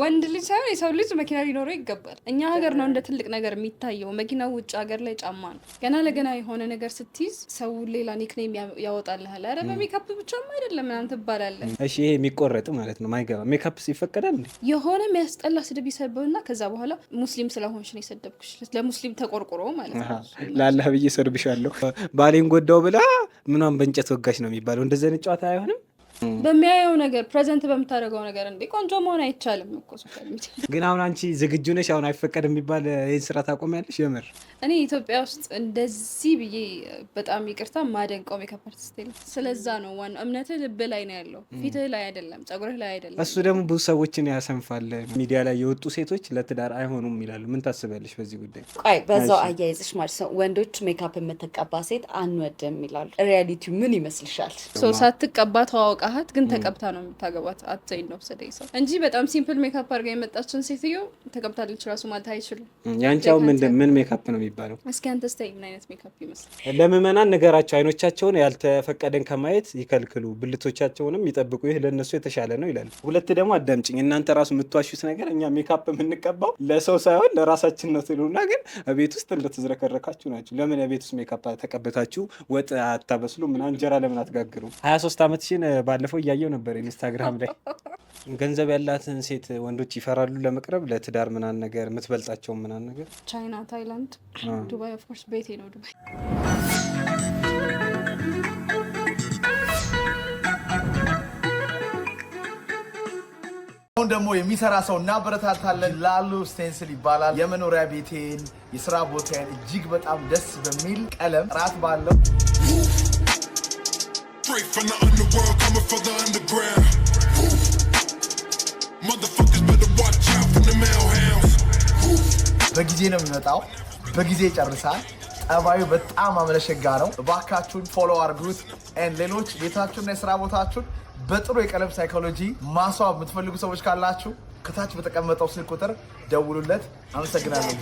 ወንድ ልጅ ሳይሆን የሰው ልጅ መኪና ሊኖረው ይገባል። እኛ ሀገር ነው እንደ ትልቅ ነገር የሚታየው መኪናው፣ ውጭ ሀገር ላይ ጫማ ነው። ገና ለገና የሆነ ነገር ስትይዝ ሰው ሌላ ኒክኔም ያወጣልሃል። አረ በሜካፕ ብቻም አይደለም ምናምን ትባላለህ። እሺ ይሄ የሚቆረጥ ማለት ነው ማይገባ ሜካፕ ይፈቀዳል እንዴ? የሆነ የሚያስጠላ ስድብ ይሰበውና ከዛ በኋላ ሙስሊም ስለሆንሽ ነው የሰደብኩሽ፣ ለሙስሊም ተቆርቆሮ ማለት ነው። ለአላህ ብዬ ሰርብሻለሁ ባሌን ጎዳው ብላ ምኗን በእንጨት ወጋሽ ነው የሚባለው። እንደዚህ አይነት ጨዋታ አይሆንም። በሚያየው ነገር ፕሬዘንት በምታደርገው ነገር እንዴ ቆንጆ መሆን አይቻልም እኮ ሶሻል ሚዲያ። ግን አሁን አንቺ ዝግጁ ነሽ? አሁን አይፈቀድም የሚባል ይህን ስራ ታቆሚያለሽ? የምር እኔ ኢትዮጵያ ውስጥ እንደዚህ ብዬ በጣም ይቅርታ ማደንቀው ሜካፕ አርቲስት የለም። ስለዛ ነው ዋናው እምነትህ ልብ ላይ ነው ያለው፣ ፊትህ ላይ አይደለም፣ ጸጉርህ ላይ አይደለም። እሱ ደግሞ ብዙ ሰዎችን ያሰንፋል። ሚዲያ ላይ የወጡ ሴቶች ለትዳር አይሆኑም ይላሉ። ምን ታስቢያለሽ በዚህ ጉዳይ? ቆይ በዛው አያይዝሽ ማለት ነው ወንዶች ሜካፕ የምትቀባ ሴት አንወድም ይላሉ። ሪያሊቲው ምን ይመስልሻል? ሳትቀባ ተዋውቃ ግን ተቀብታ ነው የምታገባት። አትዘኝ ነው ሰደይ ሰው እንጂ በጣም ሲምፕል ሜካፕ አድርጋ የመጣችን ሴትዮ ተቀብታለች ራሱ ማለት አይችልም። ያንቻው ምን ሜካፕ ነው የሚባለው? እስኪ አንተ ስታይ ምን አይነት ሜካፕ ይመስላል? ለምዕመናን ንገራቸው፣ አይኖቻቸውን ያልተፈቀደን ከማየት ይከልክሉ፣ ብልቶቻቸውንም ይጠብቁ፣ ይህ ለእነሱ የተሻለ ነው ይላል። ሁለት ደግሞ አዳምጭኝ፣ እናንተ ራሱ የምትዋሹት ነገር እኛ ሜካፕ የምንቀባው ለሰው ሳይሆን ለራሳችን ነው ትሉና ግን ቤት ውስጥ እንደተዝረከረካችሁ ናቸው። ለምን ቤት ውስጥ ሜካፕ ተቀብታችሁ ወጥ አታበስሉ? ምን እንጀራ ለምን አትጋግሩ? 23 ዓመትሽን ባለፈው እያየው ነበር ኢንስታግራም ላይ። ገንዘብ ያላትን ሴት ወንዶች ይፈራሉ ለመቅረብ፣ ለትዳር ምናምን ነገር የምትበልጣቸው ምናምን ነገር። ቻይና፣ ታይላንድ፣ ዱባይ ኦፍ ኮርስ ቤቴ ነው ዱባይ። አሁን ደግሞ የሚሰራ ሰው እናበረታታለን። ላሉ ስቴንስል ይባላል። የመኖሪያ ቤቴን የስራ ቦታዬን እጅግ በጣም ደስ በሚል ቀለም ጥራት ባለው Straight from the underworld, coming for the underground. Motherfuckers better watch out for the mailhounds. በጊዜ ነው የሚመጣው፣ በጊዜ ይጨርሳል። ጠባዩ በጣም አመለሸጋ ነው። እባካችሁን ፎሎ አድርጉት። ሌሎች ቤታችሁና የስራ ቦታችሁን በጥሩ የቀለም ሳይኮሎጂ ማስዋብ የምትፈልጉ ሰዎች ካላችሁ ከታች በተቀመጠው ስልክ ቁጥር ደውሉለት። አመሰግናለሁ።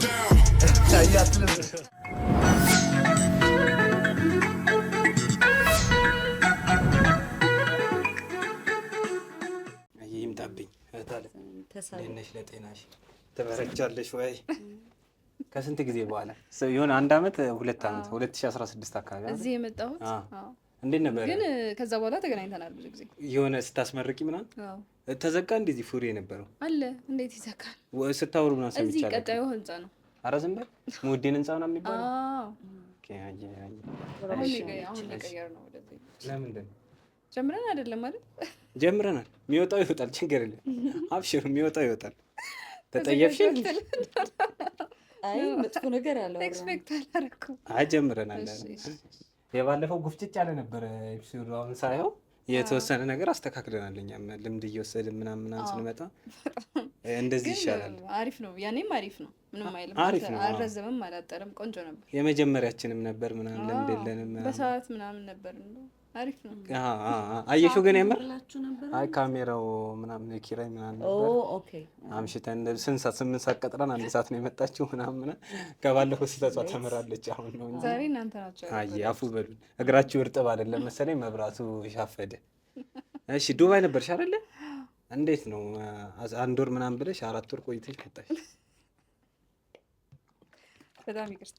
ነሽ ለጤናሽ ትበረጃለሽ ወይ? ከስንት ጊዜ በኋላ የሆነ 1 ዓመት 2 ዓመት 2016 አካባቢ እዚህ የመጣሁት። እንዴት ነበር? ግን ከዛ በኋላ ተገናኝተናል ብዙ ጊዜ። የሆነ ስታስመርቂ ምናምን ተዘጋ እንደዚህ ፉሪ የነበረው አለ። እንዴት ይዘጋል? ስታወሩ ምናምን ሰምቻለሁ። እዚህ ቀጣዩ ህንጻ ነው። ኧረ ዝም በል ሙዲን ህንጻ ነው የሚባለው። አሁን ሊቀየር ነው ወደዚህ። ለምንድን ነው? ጀምረን አይደለም አይደል? ጀምረናል። የሚወጣው ይወጣል፣ ችግር የለም። አብሽሩ፣ የሚወጣው ይወጣል። ተጠየፍሽ? አይ መጥፎ ነገር ያለው ኤክስፔክት አላደረኩም። አይ ጀምረናል። የባለፈው ጉፍጭጭ ያለ ነበር ኤፒሶድ። አሁን ሳይሆን የተወሰነ ነገር አስተካክለናል። እኛም ልምድ እየወሰድን ምናምን ስንመጣ እንደዚህ ይሻላል። አሪፍ ነው። ያኔም አሪፍ ነው። ምንም አይልም። አልረዘመም፣ አላጠረም። ቆንጆ ነበር። የመጀመሪያችንም ነበር ምናምን ልምድ የለንም። በሰዓት ምናምን ነበር እንደው አሪፍ ነው። አየሽው ግን የምር አይ ካሜራው ምናምን የኪራይ ምናምን ነበር። ኦኬ አምሽተን 8 ሰዓት ቀጥረን 1 ሰዓት ነው የመጣችው ምናምን። ከባለፈው ስህተቷ ተምራለች። አሁን ነው እንጂ ዛሬ እናንተ ናችሁ። አይ አፉ በሉን። እግራችሁ እርጥብ አይደለም መሰለኝ፣ መብራቱ ሻፈደ። እሺ ዱባይ ነበርሽ አይደለ? እንዴት ነው 1 ወር ምናምን ብለሽ 4 ወር ቆይተሽ መጣሽ? በጣም ይቅርታ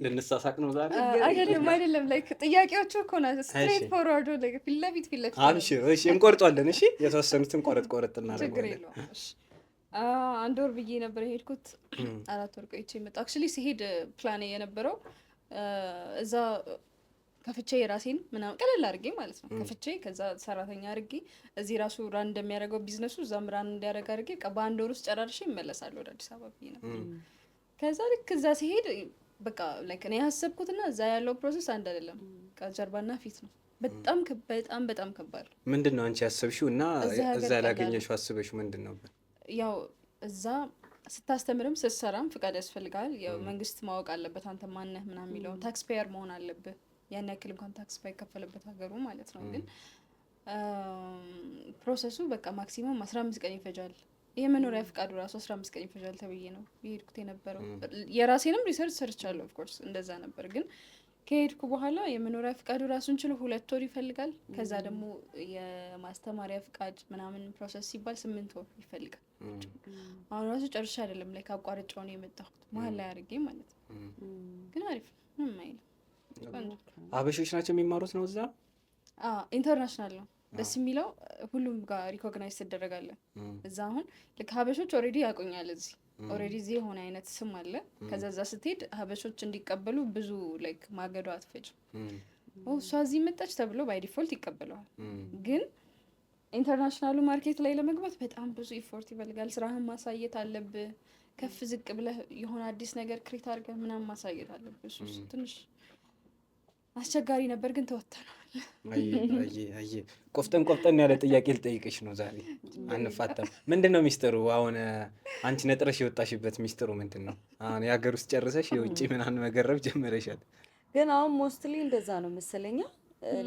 ልንሳሳቅ ነው ዛሬ። አይደለም ላይክ ጥያቄዎቹ እኮ ነው ስትሬት ፎርዋርድ ላይክ ፊት ለፊት አብሽር። እሺ እንቆርጧለን። እሺ የተወሰኑትን ቆረጥ እናደርጋለን። እሺ 1 ወር ብዬ ነበር የሄድኩት። 4 ወር ቆይቼ መጣሁ። አክቹሊ ሲሄድ ፕላን የነበረው እዛ ከፍቼ የራሴን ምናምን ቀለል አድርጌ ማለት ነው ከፍቼ ከዛ ሰራተኛ አድርጌ እዚህ ራሱ ራን እንደሚያደርገው ቢዝነሱ እዛም ራን እንዲያደርግ አድርጌ በ1 ወር ውስጥ ጨራርሼ እመለሳለሁ ወደ አዲስ አበባ ብዬ ነበር። ከዛ ልክ እዛ ሲሄድ በቃ ላይክ እኔ ያሰብኩትና እዛ ያለው ፕሮሰስ አንድ አይደለም። ጀርባና ፊት ነው። በጣም ከባድ። ምንድነው አንቺ ያሰብሽው እና እዛ ያላገኘሽው አስበሽው ምንድን ነበር? ያው እዛ ስታስተምርም ስትሰራም ፍቃድ ያስፈልጋል። ያው መንግስት ማወቅ አለበት አንተ ማነህ ምናምን የሚለው ታክስ ፔየር መሆን አለብህ። ያን ያክል እንኳን ታክስ ባይከፈልበት ሀገሩ ማለት ነው። ግን ፕሮሰሱ በቃ ማክሲመም 15 ቀን ይፈጃል። የመኖሪያ ፍቃዱ ራሱ 15 ቀን ይፈጃል ተብዬ ነው የሄድኩት የነበረው። የራሴንም ሪሰርች ሰርቻለሁ ኦፍ ኮርስ እንደዛ ነበር። ግን ከሄድኩ በኋላ የመኖሪያ ፍቃዱ ራሱን ችሎ 2 ወር ይፈልጋል። ከዛ ደግሞ የማስተማሪያ ፍቃድ ምናምን ፕሮሰስ ሲባል 8 ወር ይፈልጋል። አሁን ራሱ ጨርሻ አይደለም ላይ አቋርጬው ነው የመጣሁት መሀል ላይ አድርጌ ማለት ነው። ግን አሪፍ ምንም አይልም። አበሾች ናቸው የሚማሩት ነው እዛ? ኢንተርናሽናል ነው። ደስ የሚለው ሁሉም ጋር ሪኮግናይዝ ትደረጋለን። እዛ አሁን ልክ ሀበሾች ኦልሬዲ ያቆኛል እዚህ ኦልሬዲ እዚህ የሆነ አይነት ስም አለ። ከዛ እዛ ስትሄድ ሀበሾች እንዲቀበሉ ብዙ ላይክ ማገዶ አትፈጅም። እሷ እዚህ መጣች ተብሎ ባይ ዲፎልት ይቀበለዋል። ግን ኢንተርናሽናሉ ማርኬት ላይ ለመግባት በጣም ብዙ ኢፎርት ይፈልጋል። ስራህን ማሳየት አለብህ። ከፍ ዝቅ ብለህ የሆነ አዲስ ነገር ክሬት አድርገህ ምናምን ማሳየት አለብህ። እሱ ትንሽ አስቸጋሪ ነበር፣ ግን ተወጥተናል። አይ ቆፍጠን ያለ ጥያቄ ልጠይቅሽ ነው ዛሬ። አንፋታም። ምንድን ነው ሚስጥሩ? አሁን አንቺ ነጥረሽ የወጣሽበት ሚስጥሩ ምንድን ነው? አሁን የሀገር ውስጥ ጨርሰሽ የውጭ ምናምን መገረብ ጀመረሻል። ግን አሁን ሞስትሊ እንደዛ ነው መሰለኛ።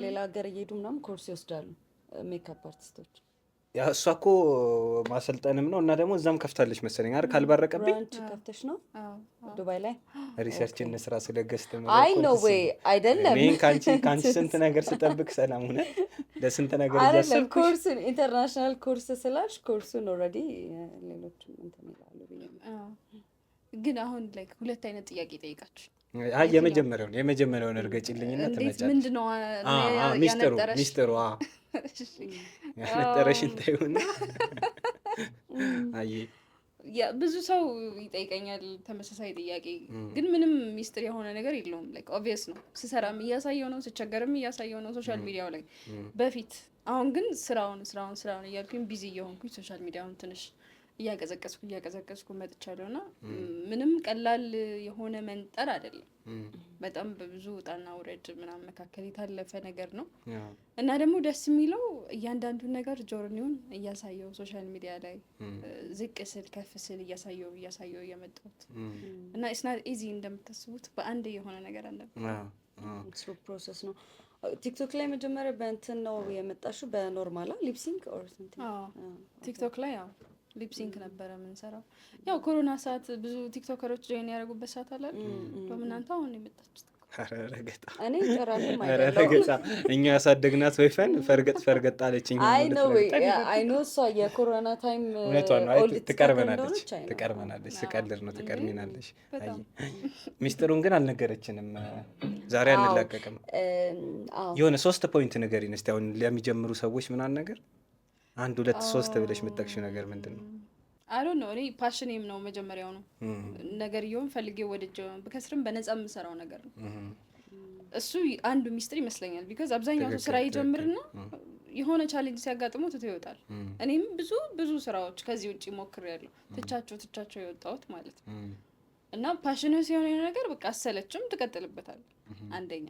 ሌላ ሀገር እየሄዱ ምናምን ኮርስ ይወስዳሉ ሜካፕ አርቲስቶች። ያ እሷ እኮ ማሰልጠንም ነው እና ደግሞ እዛም ከፍታለች መሰለኝ አይደል? ካልባረቀብኝ ብራንች ከፍተሽ ነው ዱባይ ላይ ሪሰርች እንስራ ስለገስተ ነው። አይ ኖ ዌይ አይደለም። እኔ ካንቺ ስንት ነገር ስጠብቅ ሰላም ሆነ ለስንት ነገር አይደለም። ኮርስ ኢንተርናሽናል ኮርስ ስላልሽ ኮርሱን ኦልሬዲ ሌሎችም እንትን ይላሉ ብዬ ነው። ግን አሁን ላይክ 2 አይነት ጥያቄ ጠይቃችሁ። አይ የመጀመሪያውን እርገጭልኝና ትመጫለሽ። ምንድነው ሚስጥሩ? ያነጠረሽን ታዩና አይ ብዙ ሰው ይጠይቀኛል ተመሳሳይ ጥያቄ። ግን ምንም ሚስጥር የሆነ ነገር የለውም። ላይክ ኦብቪየስ ነው። ስሰራም እያሳየው ነው፣ ስቸገርም እያሳየው ነው ሶሻል ሚዲያው ላይ በፊት። አሁን ግን ስራውን እያልኩኝ ቢዚ እየሆንኩኝ ሶሻል ሚዲያውን ትንሽ እያቀዘቀዝኩ መጥቻለሁ። እና ምንም ቀላል የሆነ መንጠር አይደለም። በጣም በብዙ ውጣና ውረድ ምናምን መካከል የታለፈ ነገር ነው። እና ደግሞ ደስ የሚለው እያንዳንዱን ነገር ጆርኒውን እያሳየው ሶሻል ሚዲያ ላይ ዝቅ ስል ከፍ ስል እያሳየው እየመጣሁት እና ኢትስ ናት ኢዚ እንደምታስቡት በአንድ የሆነ ነገር አለበት። ስሩ ፕሮሰስ ነው። ቲክቶክ ላይ መጀመሪያ በእንትን ነው የመጣሽው? በኖርማላ ሊፕሲንክ ኦር ሰምቲንግ? ቲክቶክ ላይ ያው ሊፕሲንክ ነበረ የምንሰራው። ያው ኮሮና ሰዓት ብዙ ቲክቶከሮች ጆይን ያደረጉበት ሰዓት አለ። እናንተ አሁን የመጣችሁት ረገጣ እኔ ጨራሽም አይደለም። እኛ ያሳደግናት ወይፈን ፈርገጥ አለችኝ። አይ ኖ እሷ የኮሮና ታይም ትቀርበናለች። ስቀልድ ነው ትቀርሚናለሽ። ሚስጥሩን ግን አልነገረችንም። ዛሬ አንላቀቅም። የሆነ 3 ፖይንት ንገሪን እስኪ አሁን ለሚጀምሩ ሰዎች ምናምን ነገር 1 2 3 ብለሽ የምትጠቅሺው ነገር ምንድን ነው? አይ ዶንት ኖ። እኔ ፓሽኔም ነው መጀመሪያው ነው ነገር ይሁን ፈልጌ ወደጀው በከስርም በነፃ የምሰራው ነገር ነው። እሱ አንዱ ሚስጥር ይመስለኛል። ቢካዝ አብዛኛው ሰው ስራ ይጀምርና የሆነ ቻሌንጅ ሲያጋጥመው ትቶ ይወጣል። እኔም ብዙ ስራዎች ከዚህ ውጪ ሞክሬያለሁ ትቻቸው የወጣሁት ማለት ነው። እና ፓሽንህ ሲሆን የሆነ ነገር በቃ አሰለችም ትቀጥልበታል። አንደኛ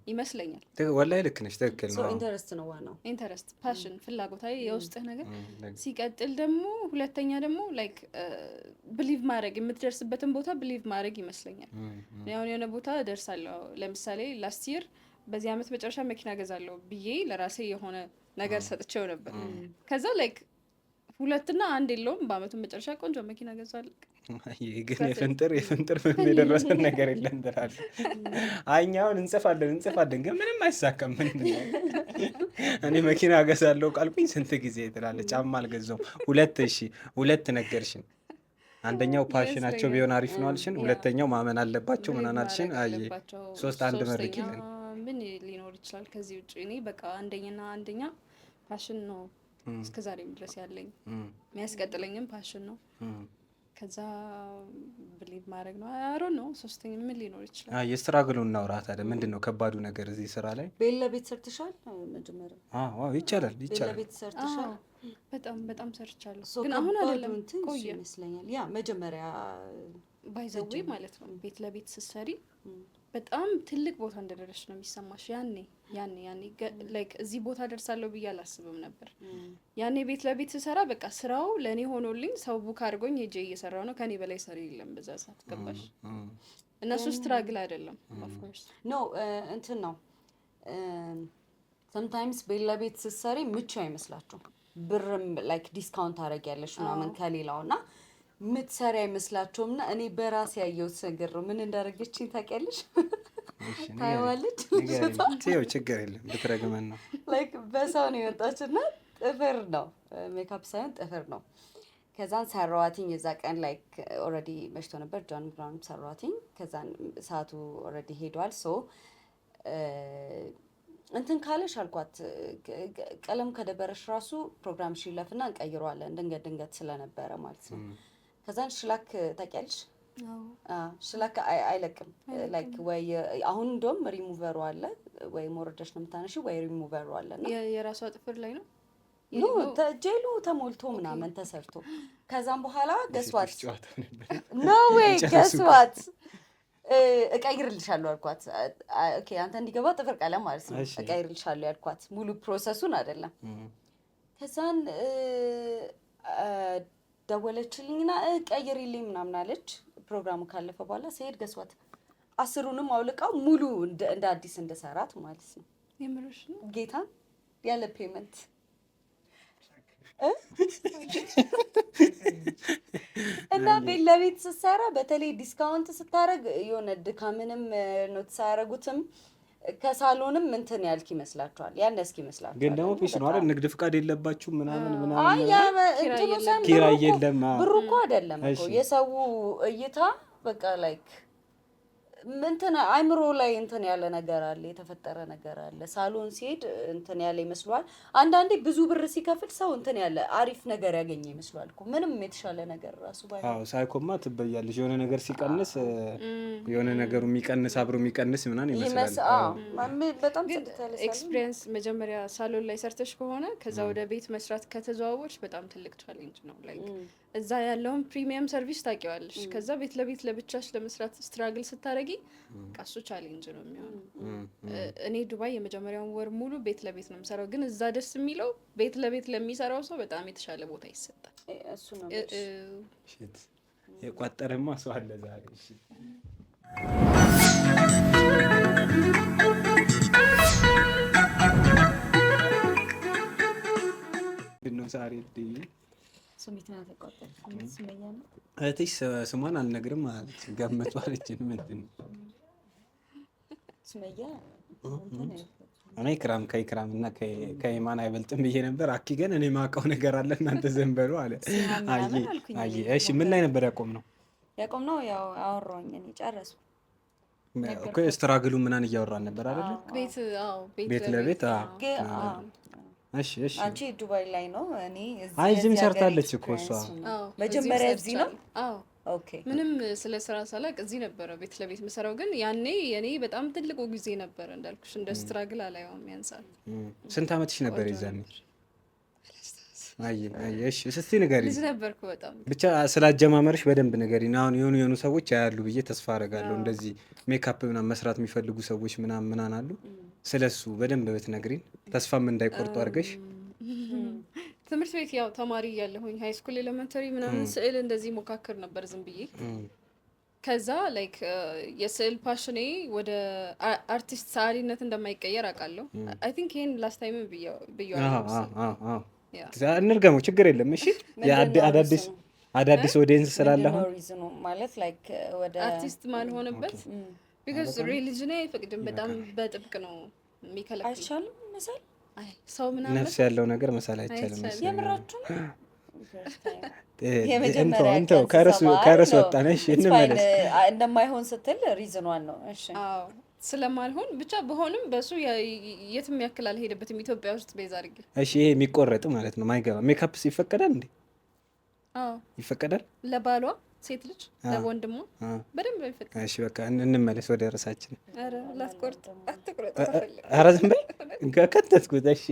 ይመስለኛል። ወላሂ ልክ ነሽ፣ ትክክል ነው። ኢንተረስት ነው ዋናው። ኢንተረስት፣ ፓሽን፣ ፍላጎት የውስጥህ ነገር። ሲቀጥል ደግሞ ሁለተኛ ደግሞ ላይክ ብሊቭ ማድረግ የምትደርስበትን ቦታ ብሊቭ ማድረግ ይመስለኛል። አሁን የሆነ ቦታ ደርሳለሁ። ለምሳሌ ላስት ይር በዚህ አመት መጨረሻ መኪና ገዛለሁ ብዬ ለራሴ የሆነ ነገር ሰጥቼው ነበር። ከዛ ላይክ 2 እና 1 የለውም በአመቱ መጨረሻ ቆንጆ መኪና ገዛለሁ። ግን የፍንጥር ምንም የደረሰን ነገር የለም ትላለህ። አኛውን እንጽፋለን ግን ምንም አይሳካም። እኔ መኪና ገዛለሁ ቃልኩኝ ስንት ጊዜ ትላለህ። ጫማ አልገዛውም። 2 ነገርሽን። አንደኛው ፓሽናቸው ቢሆን አሪፍ ነው አልሽን። ሁለተኛው ማመን አለባቸው ምናምን አልሽን። 3 1 መርቂልን ምን ሊኖር ይችላል ከዚህ ውጭ? እኔ በቃ አንደኛ ፓሽን ነው እስከ ዛሬም ድረስ ያለኝ የሚያስቀጥለኝም ፓሽን ነው። ከዛ ብሊቭ ማድረግ ነው። አሮ ነው። ሶስተኛ ምን ሊኖር ይችላል? የስራ ግሉ እናውራ ታዲያ። ምንድን ነው ከባዱ ነገር እዚህ ስራ ላይ? ቤት ለቤት ሰርተሻል? መጀመሪያ ይቻላል። ቤት ለቤት ሰርተሻል? በጣም ሰርቻለሁ። ግን አሁን አይደለም ቆየ ይመስለኛል። ያ መጀመሪያ ባይዘዌ ማለት ነው። ቤት ለቤት ስትሰሪ በጣም ትልቅ ቦታ እንደደረስሽ ነው የሚሰማሽ። ያኔ ላይክ እዚህ ቦታ ደርሳለሁ ብዬ አላስብም ነበር። ያኔ ቤት ለቤት ስሰራ በቃ ስራው ለእኔ ሆኖልኝ ሰው ቡክ አድርጎኝ ሄጄ እየሰራው ነው። ከኔ በላይ ሰሪ የለም በዛ ሰዓት። ገባሽ? እነሱ ስትራግል አይደለም ኦፍኮርስ ኖ እንትን ነው። ሰምታይምስ ቤት ለቤት ስትሰሪ ምቹ አይመስላችሁም? ብርም ላይክ ዲስካውንት አደርጊያለሽ ምናምን ከሌላው እና ምትሰሪ አይመስላችሁም? እና እኔ በራሴ ያየሁት ነገር ነው። ምን እንዳደረገችኝ ታውቂያለሽ? ታየዋለች። ይኸው ችግር የለም ብትረግመን ነው። ላይክ በሰው ነው የወጣችና ጥፍር ነው ሜካፕ ሳይሆን ጥፍር ነው። ከዛን ሰራዋትኝ የዛ ቀን ላይክ ኦልሬዲ መሽቶ ነበር። ጆን ብራውን ሰራዋትኝ። ከዛን ሰዓቱ ኦልሬዲ ሄዷል። ሶ እንትን ካለሽ አልኳት ቀለም ከደበረሽ ራሱ ፕሮግራምሽ ይለፍና እንቀይረዋለን ድንገት ስለነበረ ማለት ነው። ከዛን ሽላክ ታውቂያለሽ? ሽላክ አይለቅም። ላይክ ወይ አሁን እንደውም ሪሙቨሩ አለ ወይ ሞረደሽ ነው የምታነሺው ወይ ሪሙቨሩ አለ እና የራሷ ጥፍር ላይ ነው ጄሉ ተሞልቶ ምናምን ተሰርቶ ከዛም በኋላ ገስዋት ኖ ዌይ ገስዋት እቀይርልሻለሁ አልኳት። ኦኬ አንተ እንዲገባ ጥፍር ቀለም ማለት ነው እቀይርልሻለሁ ያልኳት ሙሉ ፕሮሰሱን አይደለም። ከዛን ደወለችልኝና ቀይሪልኝ ምናምን አለች። ፕሮግራሙ ካለፈ በኋላ ስሄድ ገስዋት 10ሩንም አውልቃው ሙሉ እንደ አዲስ እንደሰራት ማለት ነው። የምርሽ ነው ጌታ ያለ ፔመንት እና ቤት ለቤት ስትሰራ በተለይ ዲስካውንት ስታረግ የሆነ ድካምንም ኖት ሳያረጉትም ከሳሎንም እንትን ያልክ ይመስላችኋል። ያን እስኪ ይመስላችኋል። ግን ደግሞ ፒስ ነው አይደል? ንግድ ፍቃድ የለባችሁ ምናምን አይ ኪራይ የለም። ብሩ እኮ አይደለም እኮ የሰው እይታ በቃ ላይክ እንትን አይምሮ ላይ እንትን ያለ ነገር አለ፣ የተፈጠረ ነገር አለ። ሳሎን ሲሄድ እንትን ያለ ይመስሏል። አንዳንዴ ብዙ ብር ሲከፍል ሰው እንትን ያለ አሪፍ ነገር ያገኘ ይመስሏል እኮ ምንም የተሻለ ነገር ራሱ ባይ። አዎ ሳይኮማ ትበያለሽ። የሆነ ነገር ሲቀንስ የሆነ ነገሩ የሚቀንስ አብሮ የሚቀንስ ምናምን ይመስላል። በጣም ኤክስፒሪየንስ መጀመሪያ ሳሎን ላይ ሰርተሽ ከሆነ ከዛ ወደ ቤት መስራት ከተዘዋወርሽ በጣም ትልቅ ቻሌንጅ ነው። ላይክ እዛ ያለውን ፕሪሚየም ሰርቪስ ታውቂዋለሽ። ከዛ ቤት ለቤት ለብቻሽ ለመስራት ስትራግል ስታረጊ ቃሱ ቻሌንጅ ነው የሚሆነው። እኔ ዱባይ የመጀመሪያውን ወር ሙሉ ቤት ለቤት ነው የምሰራው። ግን እዛ ደስ የሚለው ቤት ለቤት ለሚሰራው ሰው በጣም የተሻለ ቦታ ይሰጣል። እሱ ነው እሺ የቋጠረማ ሰው አለ ዛሬ። እሺ ነው ዛሬ ስሜትና ተቆጣጣ ስመኛ ነው እህትሽ ስሟን አልነግርም ማለት ገመቱ አለችን። ምንድን ነው ስመኛ እኔ ክራም ከይክራም እና ከይማን አይበልጥም ብዬ ነበር። አኪ ግን እኔ ማውቀው ነገር አለ እናንተ ዘን በሉ አለ። አይ እሺ ምን ላይ ነበር ያቆምነው? ያው አወራኝ እኔ ጨረሱ እኮ ስትራግሉ ምናን እያወራን ነበር አይደል? ቤት ለቤት እሺ አንቺ ዱባይ ላይ ነው እኔ እዚህም ሰርታለች እኮ እሷ መጀመሪያ እዚህ ነው። ኦኬ ምንም ስለ ስራ ሳላቅ እዚህ ነበረ ቤት ለቤት መሰራው። ግን ያኔ የኔ በጣም ትልቁ ጊዜ ነበረ እንዳልኩሽ እንደ ስትራግል አላየውም ያንሳል። ስንት አመትሽ ነበር የዛኔ? እሺ እስቲ ንገሪኝ። ልጅ ነበርኩ በጣም ብቻ ስላጀማመርሽ በደንብ ንገሪኝ። አሁን የሆኑ ሰዎች ያያሉ ብዬ ተስፋ አደርጋለሁ። እንደዚህ ሜካፕ ምናምን መስራት የሚፈልጉ ሰዎች ምናምን አሉ። ስለሱ በደንብ ብትነግሪኝ ተስፋም እንዳይቆርጡ አድርገሽ። ትምህርት ቤት ያው ተማሪ እያለሁኝ ሃይ ስኩል ኤሌመንተሪ ምናምን ስዕል እንደዚህ ሞካክር ነበር ዝም ብዬ። ከዛ ላይክ የስዕል ፓሽኔ ወደ አርቲስት ሰዓሊነት እንደማይቀየር አውቃለሁ። አይ ቲንክ ይሄን ላስት ታይም ብያለሁ። እንርገመው ችግር የለም። እሺ አዳዲስ ኦዲየንስ ስላለሁ ማለት ላይክ ወደ አርቲስት ማን ሆነበት ቢካዝ ሪሊጅን አይፈቅድም። በጣም በጥብቅ ነው የሚከለክለው። አይቻልም መሳል ሰው ምናምን ነፍስ ያለው ነገር መሳል አይቻልም። የምራችሁ እንተው ከርስ ወጣን። እሺ እንመለስ። እንደማይሆን ስትል ሪዝኗን ነው። እሺ አዎ ስለማልሆን ብቻ በሆንም በሱ የትም ያክል አልሄደበትም ኢትዮጵያ ውስጥ ቤዛ አድርጌ። እሺ ይሄ የሚቆረጥ ማለት ነው ማይገባ ሜካፕስ ይፈቀዳል እንዴ? አዎ ይፈቀዳል። ለባሏ ሴት ልጅ ለወንድሟ በደንብ ይፈቀዳል። እሺ በቃ እንመለስ ወደ ራሳችን። አረ ላስቆርጥ አትቆርጥ። አረ ዝም በይ ከተትኩት። እሺ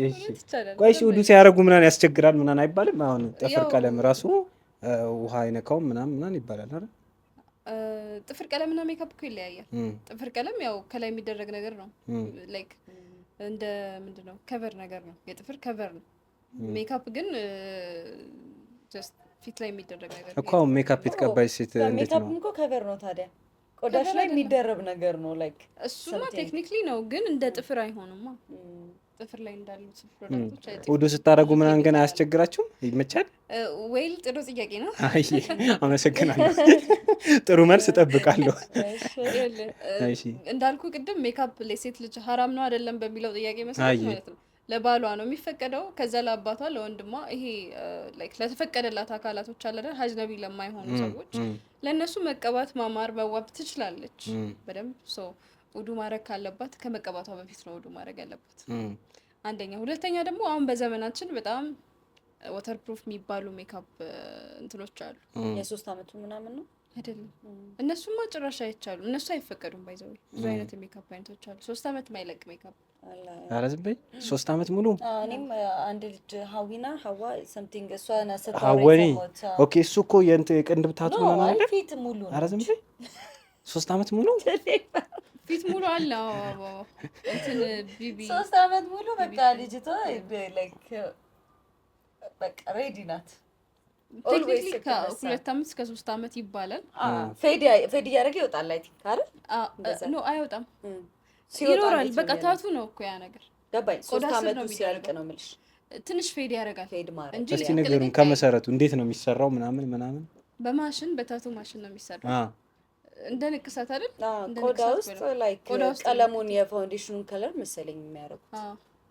ቆይ እሺ ውዱ ሲያረጉ ምናምን ያስቸግራል ምናምን አይባልም? አሁን ጥፍር ቀለም ራሱ ውሃ አይነካውም ምናምን ይባላል አይደል? ጥፍር ቀለም እና ሜካፕ እኮ ይለያያል። ጥፍር ቀለም ያው ከላይ የሚደረግ ነገር ነው። ላይክ እንደ ምንድነው ከቨር ነገር ነው። የጥፍር ከቨር ነው። ሜካፕ ግን ጀስት ፊት ላይ የሚደረግ ነገር እኮ። አሁን ሜካፕ የተቀባይ ሴት እንዴት ነው? ሜካፕ እኮ ከቨር ነው። ታዲያ ቆዳሽ ላይ የሚደረብ ነገር ነው። ላይክ እሱማ ቴክኒክሊ ነው፣ ግን እንደ ጥፍር አይሆንማ። ጥፍር ላይ እንዳሉት ፕሮዳክቶች ውዱ ስታደርጉ ምናምን ግን አያስቸግራችሁም? ይመቻል? ወይል ጥሩ ጥያቄ ነው። አይ አመሰግናለሁ። ጥሩ መልስ እጠብቃለሁ። እንዳልኩ ቅድም ሜካፕ ለሴት ልጅ ሀራም ነው አይደለም በሚለው ጥያቄ መሰረት ማለት ነው ለባሏ ነው የሚፈቀደው። ከዛ ለአባቷ ለወንድሟ ይሄ ላይክ ለተፈቀደላት አካላቶች አለ አይደል አጅነቢ ለማይሆኑ ሰዎች ለነሱ መቀባት ማማር መዋብ ትችላለች በደንብ። ሶ ውዱ ማድረግ ካለባት ከመቀባቷ በፊት ነው ውዱ ማድረግ ያለባት አንደኛ። ሁለተኛ ደግሞ አሁን በዘመናችን በጣም ዋተር ፕሩፍ የሚባሉ ሜካፕ እንትኖች አሉ። የ3 አመቱ ምናምን ነው አይደለም እነሱማ ጭራሽ አይቻሉ። እነሱ አይፈቀዱም። ባይዘው ብዙ አይነት ሜካፕ አይነቶች አሉ። 3 አመት ማይለቅ ሜካፕ አረዝበይ 3 አመት ሙሉ እኔም አንድ ልጅ ሀዊና ሀዋ ሰምቲንግ እሷ ናሰጣው ሀወኒ ኦኬ። እሱ እኮ የቅንድብ ታቱ ነው አይደል? ፊት ሙሉ አረዝበይ 3 አመት ሙሉ ፊት ሙሉ አለ እንትን ቢቢ 3 አመት ሙሉ በቃ ልጅቷ ላይክ በቃ ሬዲ ናት። ቴክኒክሊ ከ2 አመት እስከ 3 አመት ይባላል። ፌድ እያደረገ ይወጣል። አይ ቲንክ አይደል? ኖ አይወጣም፣ ይኖራል። በቃ ታቱ ነው እኮ ያ ነገር ገባኝ። 3 አመቱ ሲያልቅ ነው የምልሽ ትንሽ ፌድ ያደርጋል። ፌድ ማለት እንጂ እስቲ ንገሩን ከመሰረቱ እንዴት ነው የሚሰራው? ምናምን በማሽን በታቱ ማሽን ነው የሚሰራው። እንደ ንቅሳት አይደል? ቆዳ ውስጥ ላይክ ቀለሙን የፋውንዴሽኑን ከለር መሰለኝ የሚያደርጉት።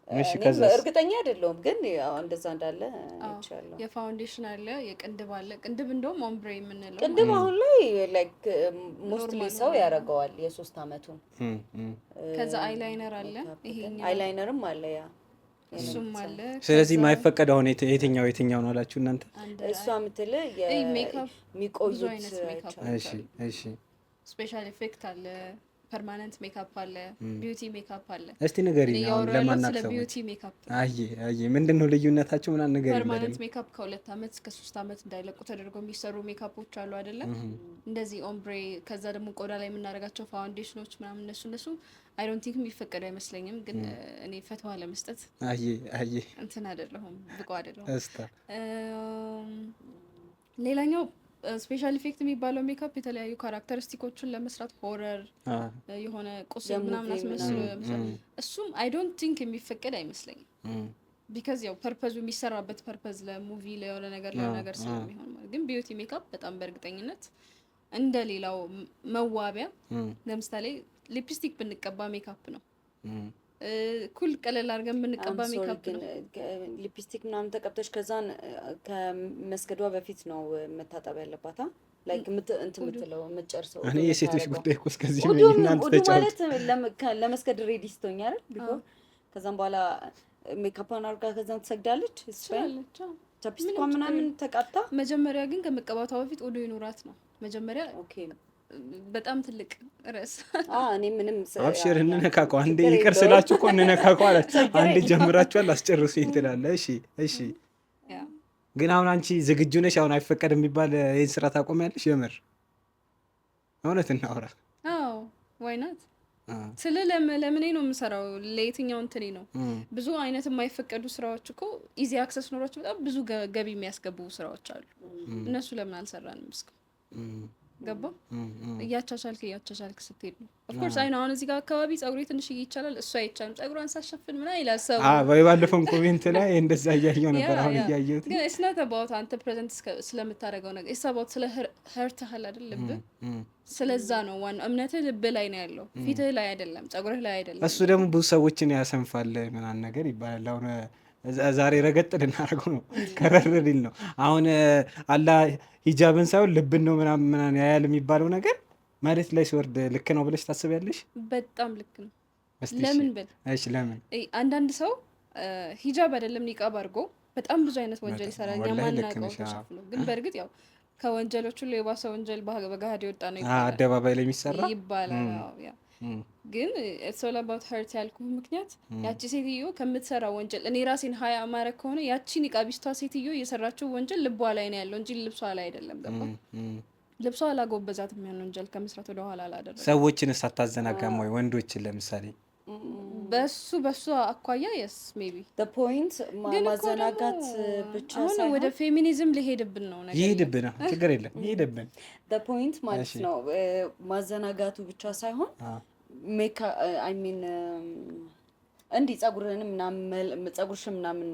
እሺ ከዛ እርግጠኛ አይደለሁም ግን ያው እንደዛ እንዳለ አይቻለሁ። የፋውንዴሽን አለ፣ የቅንድብ አለ። ቅንድብ እንደውም ኦምብሬ የምንለው ቅንድብ አሁን ላይ ላይክ ሞስትሊ ሰው ያደርገዋል የ3 አመቱን። ከዛ አይላይነር አለ፣ ይሄኛው አይላይነርም አለ ያ እሱም አለ። ስለዚህ ማይፈቀድ አሁን የትኛው ነው አላችሁ እናንተ? እሷ የምትል የሚቆዩት እሺ እሺ ስፔሻል ኢፌክት አለ፣ ፐርማነንት ሜካፕ አለ፣ ቢዩቲ ሜካፕ አለ። እስቲ ንገሪኝ አሁን ለማናክ ሰው ቢዩቲ ሜካፕ አይ ምንድነው ልዩነታቸው? ምናምን ንገሪኝ። ፐርማነንት ሜካፕ ከ2 አመት እስከ 3 አመት እንዳይለቁ ተደርገው የሚሰሩ ሜካፖች አሉ አይደለ? እንደዚህ ኦምብሬ፣ ከዛ ደግሞ ቆዳ ላይ የምናደርጋቸው ፋውንዴሽኖች ምናምን እነሱ አይ ዶንት ቲንክ የሚፈቀዱ አይመስለኝም። ግን እኔ ፈትዋ ለመስጠት አይ እንትን አይደለሁም፣ ብቁ አይደለሁም። እስታ ሌላኛው ስፔሻል ኢፌክት የሚባለው ሜካፕ የተለያዩ ካራክተሪስቲኮችን ለመስራት ሆረር የሆነ ቁስል ምናምን አስመስሎ እሱም አይ ዶንት ቲንክ የሚፈቀድ አይመስለኝም። ቢካዝ ያው ፐርፐዙ የሚሰራበት ፐርፐዝ ለሙቪ ለሆነ ነገር ስለሚሆን ማለት። ግን ቢዩቲ ሜካፕ በጣም በእርግጠኝነት እንደ ሌላው መዋቢያ ለምሳሌ ሊፕስቲክ ብንቀባ ሜካፕ ነው። ኩል ቀለል አድርገን ብንቀባ ሜካፕ ነው። ሊፕስቲክ ምናምን ተቀብተሽ ከዛን ከመስገዷ በፊት ነው መታጠብ ያለባት። ላይክ እንትን የምትለው የምትጨርሰው እኔ የሴቶች ጉዳይ እኮ እስከዚህ ምን እናንተ ተጫወቱ ማለት ለመስገድ ሬዲ ስትሆኝ አይደል? ቢፎር ከዛም በኋላ ሜካፕን አድርጋ ከዛን ትሰግዳለች። ቻፕስቲክ ምናምን ተቀብታ መጀመሪያ ግን ከመቀባቷ በፊት ኦዶ ይኖራት ነው መጀመሪያ። ኦኬ በጣም ትልቅ ርዕስ። እኔ ምንም አብሽር እንነካከው። አንዴ ይቅር ስላችሁ እኮ እንነካከው አለ። አንዴ ጀምራችኋል አስጨርሱኝ ትላለህ። እሺ ግን አሁን አንቺ ዝግጁ ነሽ? አሁን አይፈቀድም የሚባል ይሄን ስራ ታቆሚያለሽ? የምር እውነት እናውራ። አዎ ዋይ ናት ስለ ለምኔ ነው የምሰራው? ለየትኛው እንትኔ ነው? ብዙ አይነት የማይፈቀዱ ስራዎች እኮ ኢዚ አክሰስ ኖሯቸው በጣም ብዙ ገቢ የሚያስገቡ ስራዎች አሉ። እነሱ ለምን አልሰራንም እስካሁን? ገባ እያቻቻልክ ስትሄድ ነው። ኦፍኮርስ አይ ነው አሁን እዚህ ጋር አካባቢ ጸጉሬ ትንሽ ይቻላል፣ እሱ አይቻልም፣ ጸጉሯን ሳሸፍን ምናምን ይላል ሰው። ባለፈው ኮሜንት ላይ እንደዛ እያየሁ ነበር። አሁን እያየሁት ግን it's not about አንተ ፕሬዘንት ስለምታደርገው ነገር it's about ስለ ህርትህል አይደል? ልብ ስለዛ ነው ዋናው። እምነትህ ልብ ላይ ነው ያለው፣ ፊትህ ላይ አይደለም፣ ጸጉርህ ላይ አይደለም። እሱ ደግሞ ብዙ ሰዎችን ያሰንፋል ምናምን ነገር ይባላል። አሁን ዛሬ ረገጥ ልናደርገው ነው፣ ከረር ሊል ነው። አሁን አላህ ሂጃብን ሳይሆን ልብን ነው ምናምን ያያል የሚባለው ነገር መሬት ላይ ሲወርድ ልክ ነው ብለሽ ታስቢያለሽ? በጣም ልክ ነው። ለምን ብል ለምን አንዳንድ ሰው ሂጃብ አይደለም ኒቃብ አድርጎ በጣም ብዙ አይነት ወንጀል ይሰራል። የማናውቀው ተሸፍኖ ግን በእርግጥ ያው ከወንጀሎቹ የባሰ ወንጀል በገሃድ የወጣ ነው ይባላል፣ አደባባይ ላይ የሚሰራ ይባላል። ግን it's all about hurt ያልኩህ ምክንያት ያቺ ሴትዮ ከምትሰራ ወንጀል እኔ ራሴን ሀያ ማረግ ከሆነ ያቺ ኒቃቢስቷ ሴትዮ የሰራችው ወንጀል ልቧ ላይ ነው ያለው እንጂ ልብሷ ላይ አይደለም። ገባ? ልብሷ አላጎበዛትም ያን ወንጀል ከመስራት ወደ ኋላ አላደረገ። ሰዎችን ሳታዘናጋም ወይ ወንዶችን ለምሳሌ በሱ አኳያ yes maybe the point ማዘናጋት ብቻ ሳይሆን አሁን ወደ ፌሚኒዝም ሊሄድብን ነው ነገር ይሄድብን ነው ችግር የለም ይሄድብን the point ማለት ነው ማዘናጋቱ ብቻ ሳይሆን ሜካ አይ ሚን እንዲህ ጸጉርህንም ምናምን ጸጉርሽን ምናምን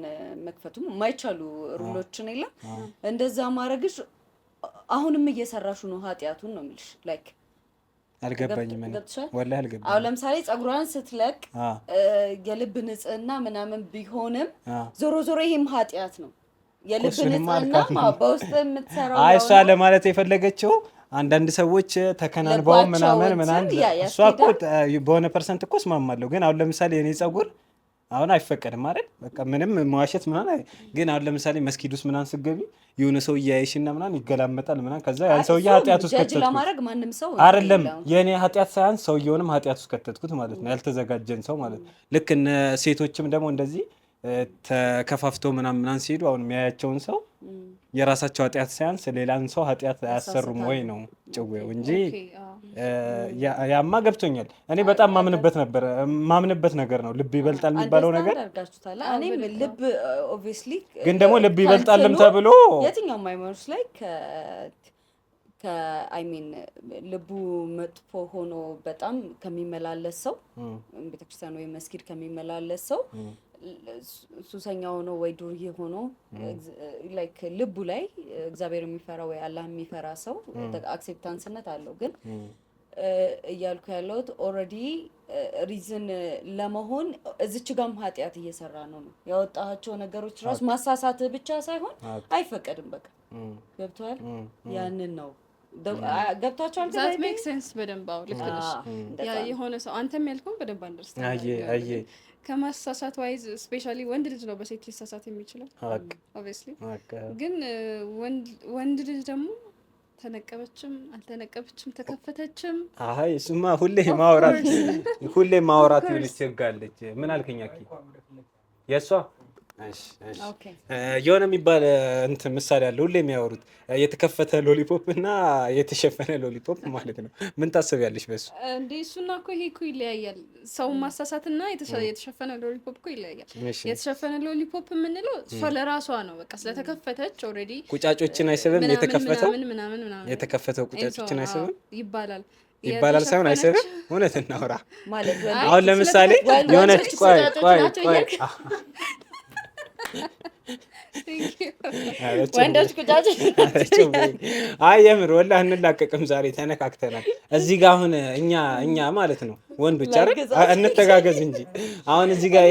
መክፈቱም የማይቻሉ ሩሎችን የለም እንደዛ ማድረግሽ አሁንም እየሰራሹ ነው ኃጢያቱን ነው የምልሽ ላይክ አልገባኝም ወላሂ አልገባኝም አሁን ለምሳሌ ጸጉሯን ስትለቅ የልብ ንጽህና ምናምን ቢሆንም ዞሮ ዞሮ ይሄም ኃጢያት ነው የልብ ንጽህና በውስጥ የምትሰራው አይ እሷ ለማለት የፈለገችው አንዳንድ ሰዎች ተከናንበው ምናምን እሷ እኮ በሆነ ፐርሰንት እኮ እስማማለሁ ግን አሁን ለምሳሌ የኔ ጸጉር አሁን አይፈቀድም አይደል በቃ ምንም መዋሸት ምናምን ግን አሁን ለምሳሌ መስጊድ ውስጥ ምናምን ስትገቢ የሆነ ሰው ያይሽና ምናምን ይገላመጣል ምናምን ከዛ ያን ሰው ኃጢያት ውስጥ ከተትኩት ለማድረግ ማንም ሰው አይደለም የኔ ኃጢያት ሳይሆን ሰውየውንም ኃጢያት ውስጥ ከተትኩት ማለት ነው ያልተዘጋጀን ሰው ማለት ነው ልክ እነ ሴቶችም ደግሞ እንደዚህ ተከፋፍተው ምናምን ሲሄዱ አሁን የሚያያቸውን ሰው የራሳቸው ኃጢያት ሳይሆን ስለሌላን ሰው ኃጢያት አያሰሩም ወይ ነው ጭዌው እንጂ ያማ ገብቶኛል እኔ በጣም ማምንበት ነገር ነው ልብ ይበልጣል የሚባለው ነገር እኔም ልብ ኦብቪየስሊ ግን ደግሞ ልብ ይበልጣልም ተብሎ የትኛውም ሃይማኖት ላይ ከአይ ሚን ልቡ መጥፎ ሆኖ በጣም ከሚመላለስ ሰው ቤተክርስቲያን ወይ መስጊድ ከሚመላለስ ሰው ሱሰኛ ሆኖ ወይ ዱርዬ ሆኖ ላይክ ልቡ ላይ እግዚአብሔር የሚፈራ ወይ አላህ የሚፈራ ሰው አክሴፕታንስነት አለው ግን እያልኩ ያለሁት ኦልሬዲ ሪዝን ለመሆን እዚች ጋርም ኃጢያት እየሰራ ነው ያወጣቸው ነገሮች ራሱ ማሳሳት ብቻ ሳይሆን አይፈቀድም በቃ ገብቷል ያንን ነው ገብቷቸዋል that makes sense በደንብ አው ልክ ነሽ ያ የሆነ ሰው አንተም ያልከው በደንብ አንደርስታንድ አየ ከማሳሳት ዋይዝ ስፔሻሊ ወንድ ልጅ ነው በሴት ሊሳሳት የሚችለው obviously ግን ወንድ ልጅ ደግሞ ተነቀበችም አልተነቀበችም ተከፈተችም አይ እሱማ ሁሌ ማውራት ይልችጋለች ምን አልከኝ አኪ የሷ ኦኬ የሆነ የሚባል እንትን ምሳሌ አለ ሁሌ የሚያወሩት የተከፈተ ሎሊፖፕ እና የተሸፈነ ሎሊፖፕ ማለት ነው ምን ታስቢያለሽ በሱ እንዴ እሱና እኮ ይሄ እኮ ይለያያል ሰው ማሳሳትና የተሸፈነ ሎሊፖፕ እኮ ይለያያል የተሸፈነ ሎሊፖፕ የምንለው እሷ ለራሷ ነው በቃ ስለተከፈተች ኦልሬዲ ቁጫጮችን አይስብም የተከፈተው ቁጫጮችን አይስብም ይባላል ሳይሆን አይስብም እውነት እናውራ ማለት አሁን ለምሳሌ የሆነች ቆይ ወንዶች ቁጫጭ አይ የምር ወላሂ እንላቀቅም ዛሬ ተነካክተናል እዚህ ጋር አሁን እኛ ማለት ነው ወንዶች አይደል እንተጋገዝ እንጂ አሁን እዚህ ጋር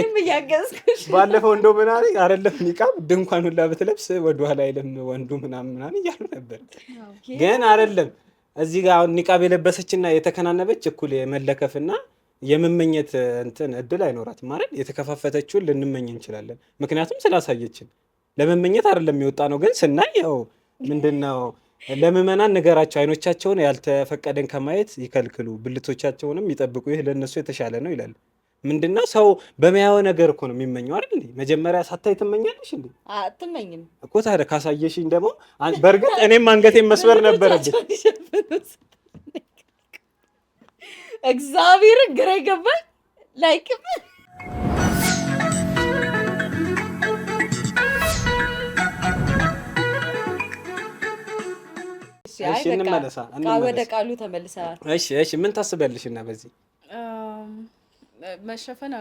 ባለፈው እንደው ምን አለ አይደለም ኒቃብ ድንኳን ሁላ በተለብስ ወደ ኋላ አይደለም ወንዱ ምናምን እያሉ ነበር ግን አይደለም እዚህ ጋር አሁን ኒቃብ የለበሰችና የተከናነበች እኩል የመለከፍና የመመኘት እንትን እድል አይኖራትም ማለት የተከፋፈተችውን ልንመኝ እንችላለን ምክንያቱም ስላሳየችን ለመመኘት አይደለም የሚወጣ ነው ግን ስናይ ያው ምንድነው ለምመናን ነገራቸው አይኖቻቸውን ያልተፈቀደን ከማየት ይከልክሉ ብልቶቻቸውንም ይጠብቁ ይህ ለነሱ የተሻለ ነው ይላል ምንድነው ሰው በሚያየው ነገር እኮ ነው የሚመኘው አይደል እንዴ መጀመሪያ ሳታይ ትመኛለሽ እንዴ አትመኝም እኮ ታዲያ ካሳየሽኝ ደግሞ በርግጥ እኔም አንገቴን መስበር ነበረብኝ እግዚአብሔር ግራ ይገባል ላይክ ወደ ቃሉ ተመልሰናል እሺ ምን ታስቢያለሽና በዚህ መሸፈን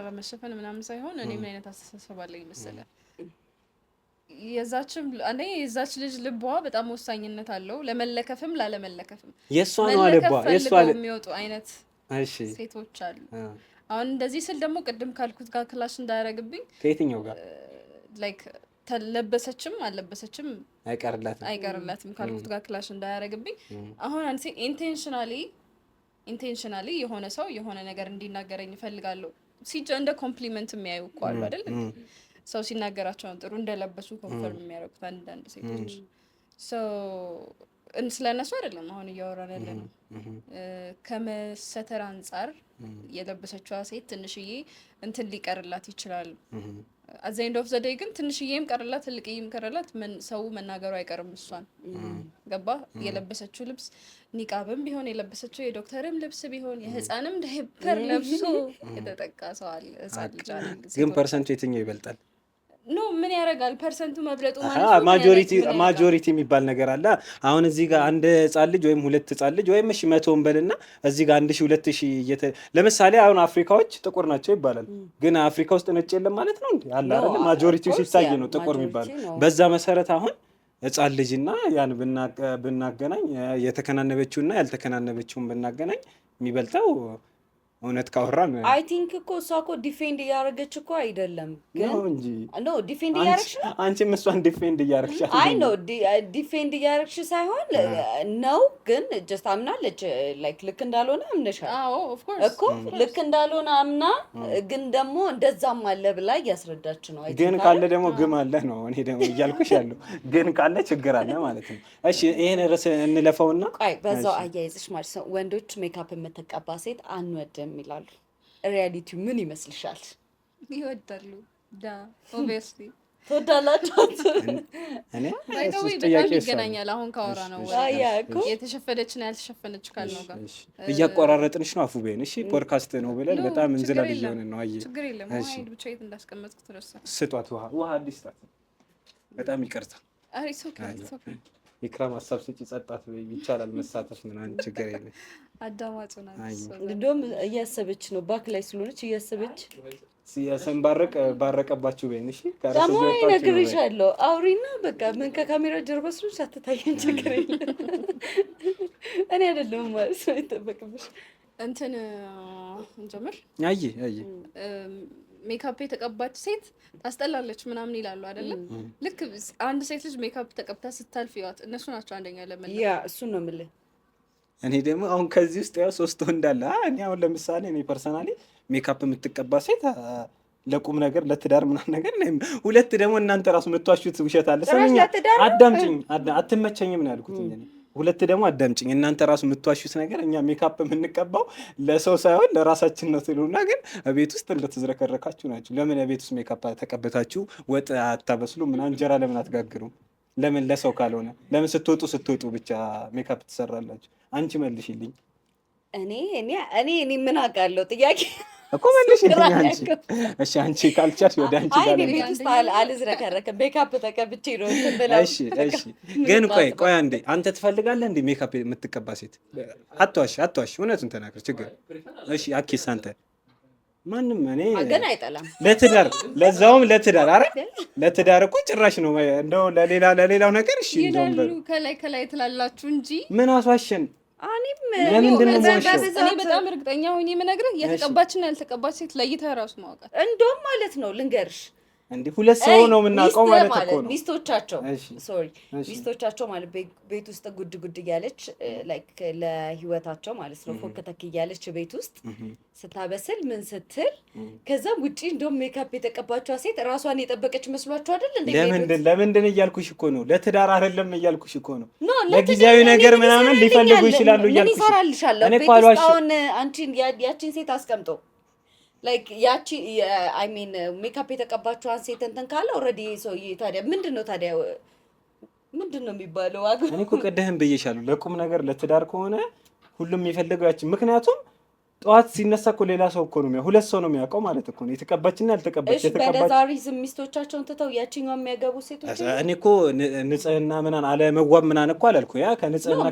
ምናምን ሳይሆን እኔ ምን አይነት አስተሳሰብ አለኝ መሰለህ የዛች ልጅ ልቧ በጣም ወሳኝነት አለው ለመለከፍም ላለመለከፍም የሷ ነው ልቧ የሷ የሚወጡ አይነት ሴቶች አሉ አሁን እንደዚህ ስል ደግሞ ቅድም ካልኩት ጋር ክላሽ እንዳያረግብኝ ከየትኛው ጋር ላይክ ተለበሰችም አለበሰችም አይቀርላትም ካልኩት ጋር ክላሽ እንዳያረግብኝ አሁን አንሴ ኢንቴንሽናሊ የሆነ ሰው የሆነ ነገር እንዲናገረኝ እፈልጋለሁ እንደ ኮምፕሊመንት የሚያዩ እኮ አሉ አይደል ሰው ሲናገራቸው ጥሩ እንደለበሱ ኮንፈርም የሚያደርጉት አንዳንድ ሴቶች ስለነሱ አይደለም አሁን እያወራን ያለ ነው ከመሰተር አንጻር የለበሰችዋ ሴት ትንሽዬ እንትን ሊቀርላት ይችላል at the end of the day ግን ትንሽዬም ቀርላት ትልቅዬም ቀርላት ሰው መናገሩ አይቀርም እሷን ገባ የለበሰችው ልብስ ኒቃብም ቢሆን የለበሰችው የዶክተርም ልብስ ቢሆን የህፃንም ዳይፐር ለብሶ የተጠቃ ሰው አለ ህፃን ልጅ አለ ግን ፐርሰንቱ የትኛው ይበልጣል ኖ ምን ያደርጋል ፐርሰንቱ መብለጡ ማለት ነው። ማጆሪቲ የሚባል ነገር አለ። አሁን እዚህ ጋር አንድ ህጻን ልጅ ወይም ሁለት ህጻን ልጅ ወይም እሺ 100 እንበልና እዚህ ጋር 1000 2000 ለምሳሌ አሁን አፍሪካዎች ጥቁር ናቸው ይባላል፣ ግን አፍሪካ ውስጥ ነጭ የለም ማለት ነው እንዴ? አለ አይደል? ማጆሪቲው ሲታይ ነው ጥቁር የሚባለው። በዛ መሰረት አሁን ህጻን ልጅና ያን ብናገናኝ የተከናነበችውና ያልተከናነበችውን ብናገናኝ የሚበልጠው እውነት ካወራን አይ ቲንክ እኮ እሷ እኮ ዲፌንድ እያደረገች እኮ አይደለም ግን እንጂ ኖ ዲፌንድ እያደረግሽ ነው። አንቺም እሷን ዲፌንድ እያደረግሽ አይ ኖ ዲፌንድ እያደረግሽ ሳይሆን ነው ግን ጀስት አምናለች ላይክ ልክ እንዳልሆነ አምነሻል። አዎ ኦፍ ኮርስ እኮ ልክ እንዳልሆነ አምና ግን ደግሞ እንደዛም አለ ብላ እያስረዳች ነው። ግን ካለ ደግሞ ግም አለ ነው እኔ ደግሞ እያልኩሽ ያለው ግን ካለ ችግር አለ ማለት ነው። እሺ ይሄን ርዕስ እንለፈውና ቆይ በዛው አያይዝሽ ማለት ነው። ወንዶች ሜካፕ የምትቀባ ሴት አንወድም ይላሉ። ሪያሊቲው ምን ይመስልሻል? ይወዳሉ ዳ ኦብቪየስሊ ትወዳላችሁ። እኔ በጣም ይገናኛል። አሁን ካወራ ነው የተሸፈነችና ያልተሸፈነች ካልነው ጋር እያቆራረጥንሽ ነው። አፉ በይን እሺ፣ ፖድካስት ነው ብለን በጣም እንዝላል እየሆነ ነው። አየህ ችግር የለም። እሺ ብቻ የት እንዳስቀመጥኩት ተረሳ። ስጧት ውሃ አዲስ ጣት። በጣም ይቅርታ። አይ ሶኬ ኢክራም ሀሳብ ስጪ፣ ጸጣት ይቻላል መሳተፍ ምናምን ችግር የለም። አዳማጭ ነው። እንደውም እያሰበች ነው ባክ ላይ ስለሆነች እያሰበች ሲያሰንባረቅ ባረቀባችሁ በይን እሺ። ደግሞ እነግርሻለሁ አውሪና በቃ ምን ከካሜራ ጀርባ ስለሆነች አትታየን ችግር የለም። እኔ አይደለም ማለት ነው ይጠበቅብሽ እንትን እንጀምር። አይ ሜካፕ የተቀባች ሴት ታስጠላለች ምናምን ይላሉ አይደለም? ልክ አንድ ሴት ልጅ ሜካፕ ተቀብታ ስታልፍ ይዋት እነሱ ናቸው አንደኛ ለምን ያ እሱ ነው የምልህ። እኔ ደግሞ አሁን ከዚህ ውስጥ ያው ሶስት እንዳለ እኔ አሁን ለምሳሌ እኔ ፐርሰናሊ ሜካፕ የምትቀባ ሴት ለቁም ነገር ለትዳር ምናምን ነገር ሁለት ደግሞ እናንተ ራሱ የምትዋሹት ውሸት አለ። ሰምኛ አዳምጪኝ፣ አትመቸኝም ነው ያልኩት እኔ። ሁለት ደግሞ አዳምጪኝ፣ እናንተ ራሱ የምትዋሹት ነገር እኛ ሜካፕ የምንቀባው ለሰው ሳይሆን ለራሳችን ነው ትሉና ግን ቤት ውስጥ እንደተዝረከረካችሁ ናችሁ። ለምን ቤት ውስጥ ሜካፕ ተቀብታችሁ ወጥ አታበስሉ ምናምን እንጀራ ለምን አትጋግሩ? ለምን ለሰው ካልሆነ ለምን ስትወጡ ብቻ ሜካፕ ትሰራላችሁ? አንቺ መልሽልኝ። እኔ ምን አውቃለሁ? ጥያቄ እኮ መልሽልኝ አንቺ። እሺ አንቺ ካልቻልሽ ወደ አንቺ ጋር ነው። ቤት ውስጥ አልዝረከረከም ሜካፕ ተቀብቼ ነው እንትን። እሺ ግን ቆይ አንዴ አንተ ትፈልጋለህ እንዴ ሜካፕ የምትቀባ ሴት? አትዋሽ፣ እውነቱን ተናገር። ችግር እሺ አኪስ አንተ ማንም እኔ ግን አይጠላም ለትዳር ለዛውም ለትዳር አረ ለትዳር እኮ ጭራሽ ነው እንደው ለሌላው ነገር እሺ እንደው ከላይ ትላላችሁ እንጂ ምን አስዋሸን? እኔ በጣም እርግጠኛ ሆኜ የምነግርህ የተቀባችና ያልተቀባች ሴት ለይተህ ራሱ ማውቃት እንደውም ማለት ነው ልንገርሽ እንዴ ሁለት ሰው ነው የምናውቀው ማለት እኮ ነው። ሚስቶቻቸው ማለት ቤት ውስጥ ጉድ እያለች ላይክ ለህይወታቸው ማለት ነው ፎከተክ እያለች ቤት ውስጥ ስታበስል ምን ስትል ከዛ ውጪ እንደውም ሜካፕ የተቀባችው ሴት ራሷን የጠበቀች መስሏችሁ አይደል እንዴ? ለምንድን እያልኩሽ እኮ ነው። ለትዳር አይደለም እያልኩሽ እኮ ነው። ለጊዜያዊ ነገር ምናምን ሊፈልጉ ይችላሉ እያልኩሽ ምን ይሰራልሻል? ቤት ውስጥ አሁን አንቺን ያቺን ሴት አስቀምጦ ላይክ ያቺ አይ ሚን ሜካፕ የተቀባችዋን ሴት እንትን ካለ ኦልሬዲ ሰውዬ ታዲያ ምንድን ነው የሚባለው? እኔ እኮ ቅድም ብዬሻለሁ ለቁም ነገር ለትዳር ከሆነ ሁሉም የሚፈልገው ያቺ። ምክንያቱም ጠዋት ሲነሳ እኮ ሌላ ሰው እኮ ነው ሁለት ሰው ነው የሚያውቀው ማለት እኮ ነው። የተቀባችና ያልተቀባች በደዛሪዝም ሚስቶቻቸውን ትተው ያቺኛው የሚያገቡ ሴቶች እኔ እኮ ንጽህና ምናምን አለመዋብ ምናምን እኮ አላልኩ። ያ ከንጽህና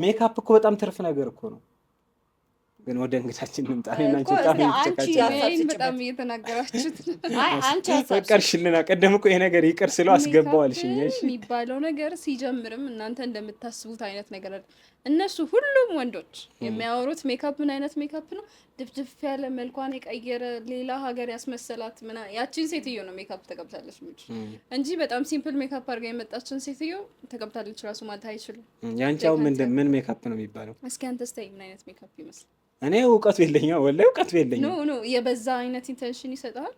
ሜካፕ እኮ በጣም ትርፍ ነገር እኮ ነው። ግን ወደ እንግዳችን እንምጣና በጣም እየተናገራችሁት ፈቀርሽልና ቀደም እኮ ይሄ ነገር ይቅር ስለው አስገባዋልሽኝ የሚባለው ነገር ሲጀምርም እናንተ እንደምታስቡት አይነት ነገር እነሱ ሁሉም ወንዶች የሚያወሩት ሜካፕ ምን አይነት ሜካፕ ነው? ድፍድፍ ያለ መልኳን የቀየረ ሌላ ሀገር ያስመሰላት ያቺን ሴትዮ ነው ሜካፕ ተቀብታለች እንጂ በጣም ሲምፕል ሜካፕ አድርጋ የመጣችን ሴትዮ ተቀብታለች ራሱ ማለት አይችሉም። ያንቺው ምን ሜካፕ ነው የሚባለው? እስኪ አንተ ስታይ ምን አይነት ሜካፕ ይመስል? እኔ እውቀቱ የለኝም ወላሂ እውቀቱ የለኝም። ኖ የበዛ አይነት ኢንቴንሽን ይሰጣል።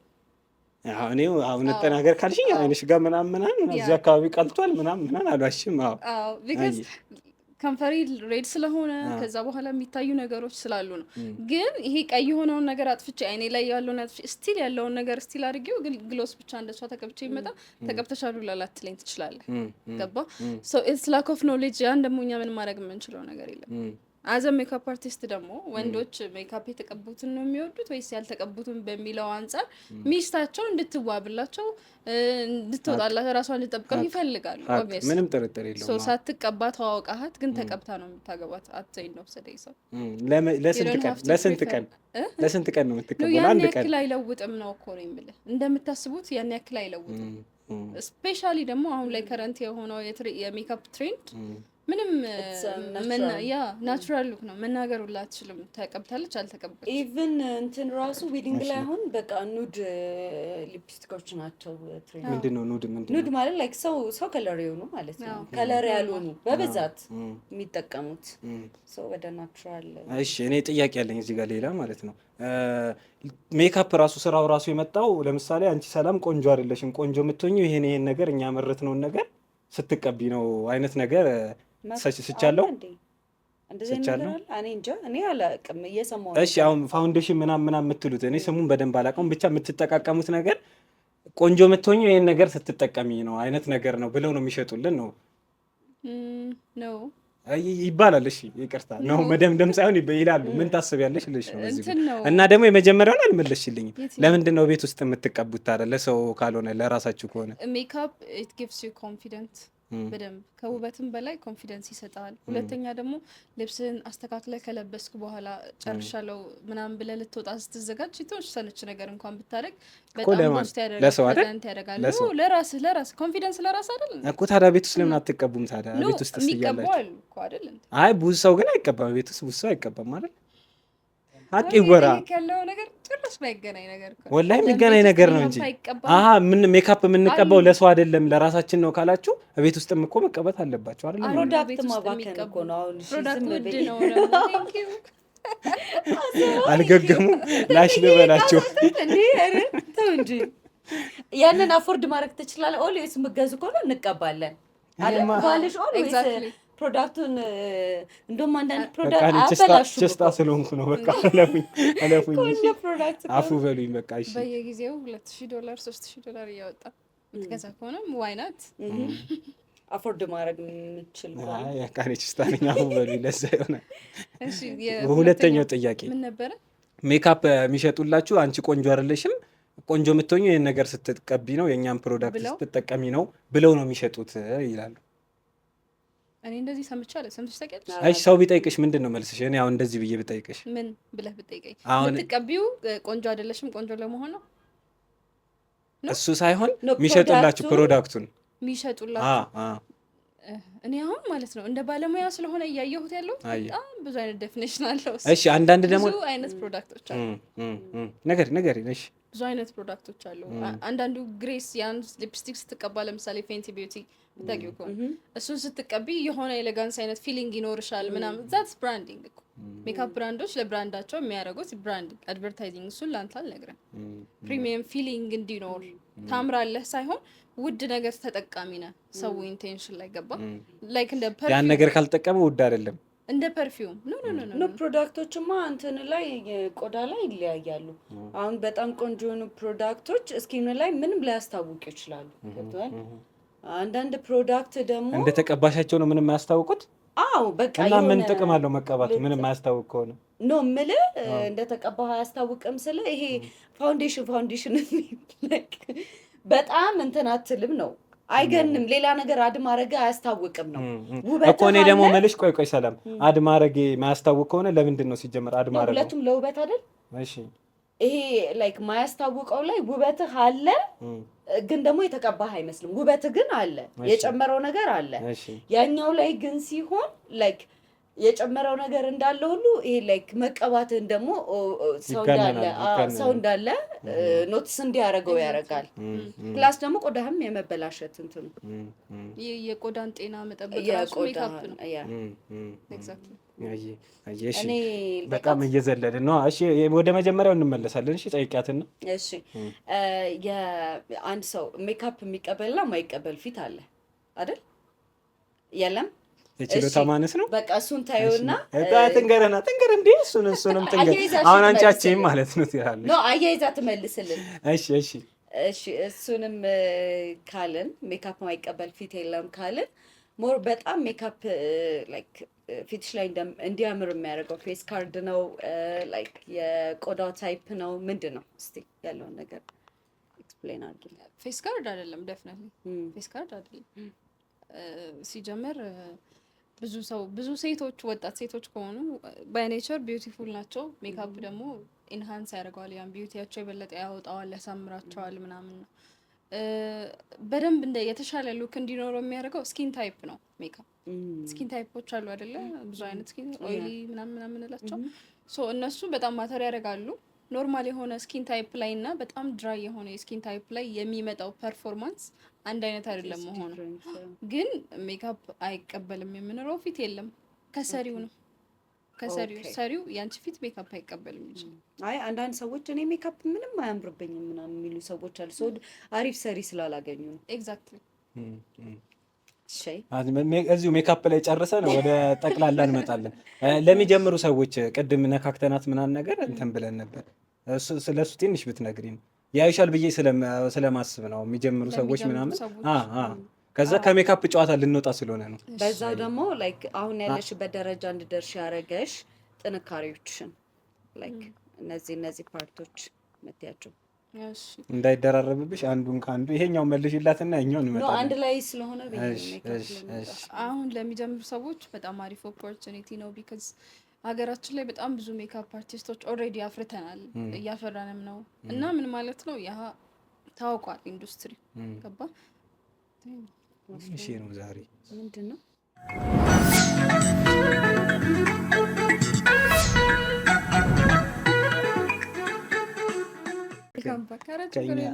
እኔ አሁን ተናገር ካልሽኝ አይንሽ ጋር ምናምን እዚህ አካባቢ ቀልቷል ምናምን አሏሽም። አዎ ቢካዝ ከንፈሪ ሬድ ስለሆነ ከዛ በኋላ የሚታዩ ነገሮች ስላሉ ነው። ግን ይሄ ቀይ የሆነውን ነገር አጥፍቼ አይኔ ላይ ያለውን አጥፍቼ ስቲል ያለውን ነገር ስቲል አድርጌው ግሎስ ብቻ እንደሷ ተቀብቼ ይመጣ ተቀብተሻሉ ላላትለኝ ትችላለህ። ገባ? ሶ ኢትስ ላክ ኦፍ ኖሌጅ። ያን ደግሞ እኛ ምን ማድረግ የምንችለው ነገር የለም። አዘ ሜካፕ አርቲስት ደግሞ ወንዶች ሜካፕ የተቀቡትን ነው የሚወዱት ወይስ ያልተቀቡትን በሚለው አንጻር ሚስታቸው እንድትዋብላቸው እንድትወጣላቸው ራሷን እንድትጠብቀው ይፈልጋሉ። ኦብቪየስሊ ምንም ጥርጥር የለውም። ሶ ሳትቀባ ተዋውቃት ግን ተቀብታ ነው የምታገባት። አትዘይ ነው ሰደይ ሰው ለስንት ቀን ነው የምትቀበለው? ያን አንድ ቀን ያክል አይለውጥም ነው እኮ ነው የምልህ። እንደምታስቡት ያን ያክል አይለውጥም። ስፔሻሊ ደግሞ አሁን ላይ ከረንት የሆነው የሜካፕ ትሬንድ ምንም ናቹራል ሉክ ነው። መናገር ሁላ አትችልም። ተቀብታለች አልተቀበለች። ኢቭን እንትን ራሱ ዌዲንግ ላይ አሁን በቃ ኑድ ሊፕስቲኮች ናቸው ትሬንድ። ምንድነው ኑድ? ኑድ ማለት ላይክ ሰው ከለር የሆኑ ማለት ነው። ከለር ያልሆኑ በብዛት የሚጠቀሙት ሰው ወደ ናቹራል። እሺ እኔ ጥያቄ ያለኝ እዚህ ጋር ሌላ ማለት ነው። ሜካፕ ራሱ ስራው ራሱ የመጣው ለምሳሌ አንቺ ሰላም ቆንጆ አይደለሽም፣ ቆንጆ የምትሆኚው ይሄን ነገር እኛ መርት ነውን ነገር ስትቀቢ ነው አይነት ነገር ስቻለው እንደዚህ ነገር አለ። እኔ እንጃ እኔ አላውቅም እየሰማሁ። እሺ አሁን ፋውንዴሽን ምናምን የምትሉት እኔ ስሙን በደንብ አላውቀውም፣ ብቻ የምትጠቃቀሙት ነገር ቆንጆ የምትሆኚው ይሄን ነገር ስትጠቀሚ ነው አይነት ነገር ነው ብለው ነው የሚሸጡልን ነው ነው ይባላል። እሺ ይቅርታ ነው መደምደም ሳይሆን ይላሉ። ምን ታስቢያለሽ ልሽ ነው እዚህ እና ደግሞ የመጀመሪያውን አልመለስሽልኝም። ለምንድን ነው ቤት ውስጥ የምትቀቡት ታዲያ? ለሰው ካልሆነ ለራሳችሁ ከሆነ ሜካፕ ኢት ጊቭስ ዩ ኮንፊደንስ በደንብ ከውበትም በላይ ኮንፊደንስ ይሰጣል። ሁለተኛ ደግሞ ልብስን አስተካክለ ከለበስክ በኋላ ጨርሻለው ምናምን ብለህ ልትወጣ ስትዘጋጅ የተወሰነች ነገር እንኳን ብታደርግ በጣም ውስጥ ያደርጋል። ለራስህ ኮንፊደንስ ለራስህ አይደል እኮ። ታዲያ ቤት ውስጥ ለምን አትቀቡም ታዲያ? ቤት ውስጥ የሚቀባው አሉ እኮ አይደል? አይ ብዙ ሰው ግን አይቀባም። ቤት ውስጥ ብዙ ሰው አይቀባም አይደል? ሀቅ ይወራ ያለው ነገር ጭራሽ ባይገናኝ ነገር እኮ ወላሂ የሚገናኝ ነገር ነው እንጂ ምን ሜካፕ የምንቀባው ለሰው አይደለም ለራሳችን ነው ካላችሁ ቤት ውስጥም እኮ መቀባት አለባችሁ አይደል? ፕሮዳክት ማባከን እኮ ነው። አሁን ፕሮዳክት ውድ ነው ደግሞ ቴንኪው አልገገሙ ላሽ ልበላቸው እንዴ አረ ተው እንጂ ያንን አፎርድ ማድረግ ትችላለህ። ኦልዌይስ ምገዙ ከሆነ እንቀባለን አይደል? ባልሽ ኦልዌይስ ፕሮዳክቱን እንደውም አንዳንድ ፕሮዳክት አበላሹ ቸስታ ስለሆንኩ ነው። በቃ አለፉኝ አፉ በሉኝ በቃ። እሺ በየጊዜው $2,000 $3,000 እያወጣ ምትገዛ ከሆነ ዋይ ናት አፎርድ ማድረግ የምችል ነው። አይ ያካኔ ቸስታ ነኝ አፉ በሉኝ ለዛ ይሆናል። እሺ ሁለተኛው ጥያቄ ምን ነበረ? ሜካፕ የሚሸጡላችሁ አንቺ ቆንጆ አይደለሽም፣ ቆንጆ የምትሆኚው ይሄን ነገር ስትቀቢ ነው የኛን ፕሮዳክት ስትጠቀሚ ነው ብለው ነው የሚሸጡት ይላሉ። እኔ እንደዚህ ሰምቻለሁ። ሰምተሽ ታውቂያለሽ? እሺ ሰው ቢጠይቅሽ ምንድን ነው መልስሽ? እኔ አሁን እንደዚህ ብዬ ብጠይቅሽ ምን ብለህ ብጠይቀኝ? የምትቀቢው ቆንጆ አይደለሽም ቆንጆ ለመሆን ነው? እሱ ሳይሆን የሚሸጡላችሁ ፕሮዳክቱን የሚሸጡላችሁ እኔ አሁን ማለት ነው እንደ ባለሙያ ስለሆነ እያየሁት ያለው በጣም ብዙ አይነት ዴፊኒሽን አለው። እሺ አንዳንድ ደግሞ ብዙ አይነት ፕሮዳክቶች አሉ። ነገር እሺ ብዙ አይነት ፕሮዳክቶች አሉ። አንዳንዱ ግሬስ ያን ሊፕስቲክ ስትቀባ ለምሳሌ ፌንቲ ቢዩቲ ታውቂው ከሆነ እሱን ስትቀቢ የሆነ ኤሌጋንስ አይነት ፊሊንግ ይኖርሻል ምናምን። ዛትስ ብራንዲንግ እኮ ሜካፕ ብራንዶች ለብራንዳቸው የሚያደርጉት ብራንዲንግ አድቨርታይዚንግ። እሱን ላንተ አልነግረን። ፕሪሚየም ፊሊንግ እንዲኖር ታምራለህ ሳይሆን ውድ ነገር ተጠቃሚ ነህ። ሰው ኢንቴንሽን ላይ ገባ ላይክ እንደ ፐርፊውም ያን ነገር ካልተጠቀመ ውድ አይደለም። እንደ ፐርፊውም ኖ ፕሮዳክቶችማ እንትን ላይ ቆዳ ላይ ይለያያሉ። አሁን በጣም ቆንጆ የሆኑ ፕሮዳክቶች ስኪን ላይ ምንም ላያስታውቁ ይችላሉ። አንዳንድ ፕሮዳክት ደግሞ እንደ ተቀባሻቸው ነው ምንም አያስታውቁት። አዎ በቃ እና ምን ጥቅም አለው መቀባት ምንም አያስታውቅ ከሆነ ኖ የምልህ እንደ ተቀባህ አያስታውቅም ስለ ይሄ ፋውንዴሽን በጣም እንትን አትልም ነው አይገንም። ሌላ ነገር አድማረገ አያስታውቅም ነው እኮ። እኔ ደግሞ መልሽ ቆይ ሰላም አድማረገ ማያስታውቅ ከሆነ ለምንድን ነው ሲጀመር አድማረገ? ሁለቱም ለውበት አይደል? እሺ ይሄ ላይክ ማያስታውቀው ላይ ውበትህ አለ ግን ደግሞ የተቀባህ አይመስልም። ውበትህ ግን አለ፣ የጨመረው ነገር አለ። ያኛው ላይ ግን ሲሆን ላይክ የጨመረው ነገር እንዳለ ሁሉ ይሄ ላይክ መቀባትን ደግሞ ሰው እንዳለ ኖቲስ እንዲያደርገው ያደርጋል። ፕላስ ደግሞ ቆዳህም የመበላሸት እንትኑ የቆዳን ጤና መጠበቅ ራሱ ሜካፕ ነው። ኤግዛክትሊ። እሺ በጣም እየዘለልን ነው። እሺ ወደ መጀመሪያው እንመለሳለን። እሺ ጠይቂያትና እሺ የአንድ ሰው ሜካፕ የሚቀበልና የማይቀበል ፊት አለ አይደል? የለም የችሎታ ማነስ ነው። በቃ እሱን ታዩና ትንገር እንዴ እሱንም ትንገር። አሁን አንቻችም ማለት ነው ትላለች። ኖ አያይዛ ትመልስልን። እሺ እሱንም ካልን ሜካፕ ማይቀበል ፊት የለም ካልን ሞር በጣም ሜካፕ ላይክ ፊትሽ ላይ እንዲያምር የሚያደርገው ፌስ ካርድ ነው ላይክ የቆዳው ታይፕ ነው ምንድን ነው? እስቲ ያለውን ነገር ኤክስፕሌን አድርጊ። ፌስ ካርድ አይደለም፣ ዴፊኒትሊ ፌስ ካርድ አይደለም። ሲጀመር ብዙ ሴቶች ወጣት ሴቶች ከሆኑ ባይ ኔቸር ቢዩቲፉል ናቸው። ሜካፕ ደግሞ ኢንሃንስ ያደርገዋል፣ ያን ቢዩቲያቸው የበለጠ ያወጣዋል፣ ያሳምራቸዋል ምናምን ነው። በደንብ እንደ የተሻለ ሉክ እንዲኖረው የሚያደርገው ስኪን ታይፕ ነው ሜካፕ። ስኪን ታይፖች አሉ አይደለ? ብዙ አይነት ስኪን ኦይሊ ምናምን እላቸው ሶ እነሱ በጣም ማተር ያደርጋሉ። ኖርማል የሆነ ስኪን ታይፕ ላይ እና በጣም ድራይ የሆነ የስኪን ታይፕ ላይ የሚመጣው ፐርፎርማንስ አንድ አይነት አይደለም መሆኑ። ግን ሜካፕ አይቀበልም የምንለው ፊት የለም፣ ከሰሪው ነው። ሰሪው ያንቺ ፊት ሜካፕ አይቀበልም ይችላል። አይ አንዳንድ ሰዎች እኔ ሜካፕ ምንም አያምርብኝም ምናምን የሚሉ ሰዎች አሉ። ሶ አሪፍ ሰሪ ስላላገኙ ነው። ኤግዛክትሊ። እዚሁ ሜካፕ ላይ ጨርሰን ወደ ጠቅላላ እንመጣለን። ለሚጀምሩ ሰዎች ቅድም ነካክተናት ምናምን ነገር እንትን ብለን ነበር። ስለሱ ትንሽ ብትነግሪ ነው ያይሻል ብዬ ስለማስብ ነው። የሚጀምሩ ሰዎች ምናምን ከዛ ከሜካፕ ጨዋታ ልንወጣ ስለሆነ ነው። በዛው ደግሞ ላይክ አሁን ያለሽበት ደረጃ እንድደርሽ ያደረገሽ ጥንካሬዎችሽን ላይክ እነዚህ ፓርቶች መትያቸው እንዳይደራረብብሽ አንዱን ከአንዱ ይሄኛው መልሽላትና እኛውን እንመጣለን። አንድ ላይ ስለሆነ አሁን ለሚጀምሩ ሰዎች በጣም አሪፍ ኦፖርቹኒቲ ነው። ቢካዝ ሀገራችን ላይ በጣም ብዙ ሜካፕ አርቲስቶች ኦልሬዲ አፍርተናል፣ እያፈራንም ነው። እና ምን ማለት ነው ያ ታውቋል ኢንዱስትሪ ገባ። እሺ ነው ዛሬ ምንድን ነው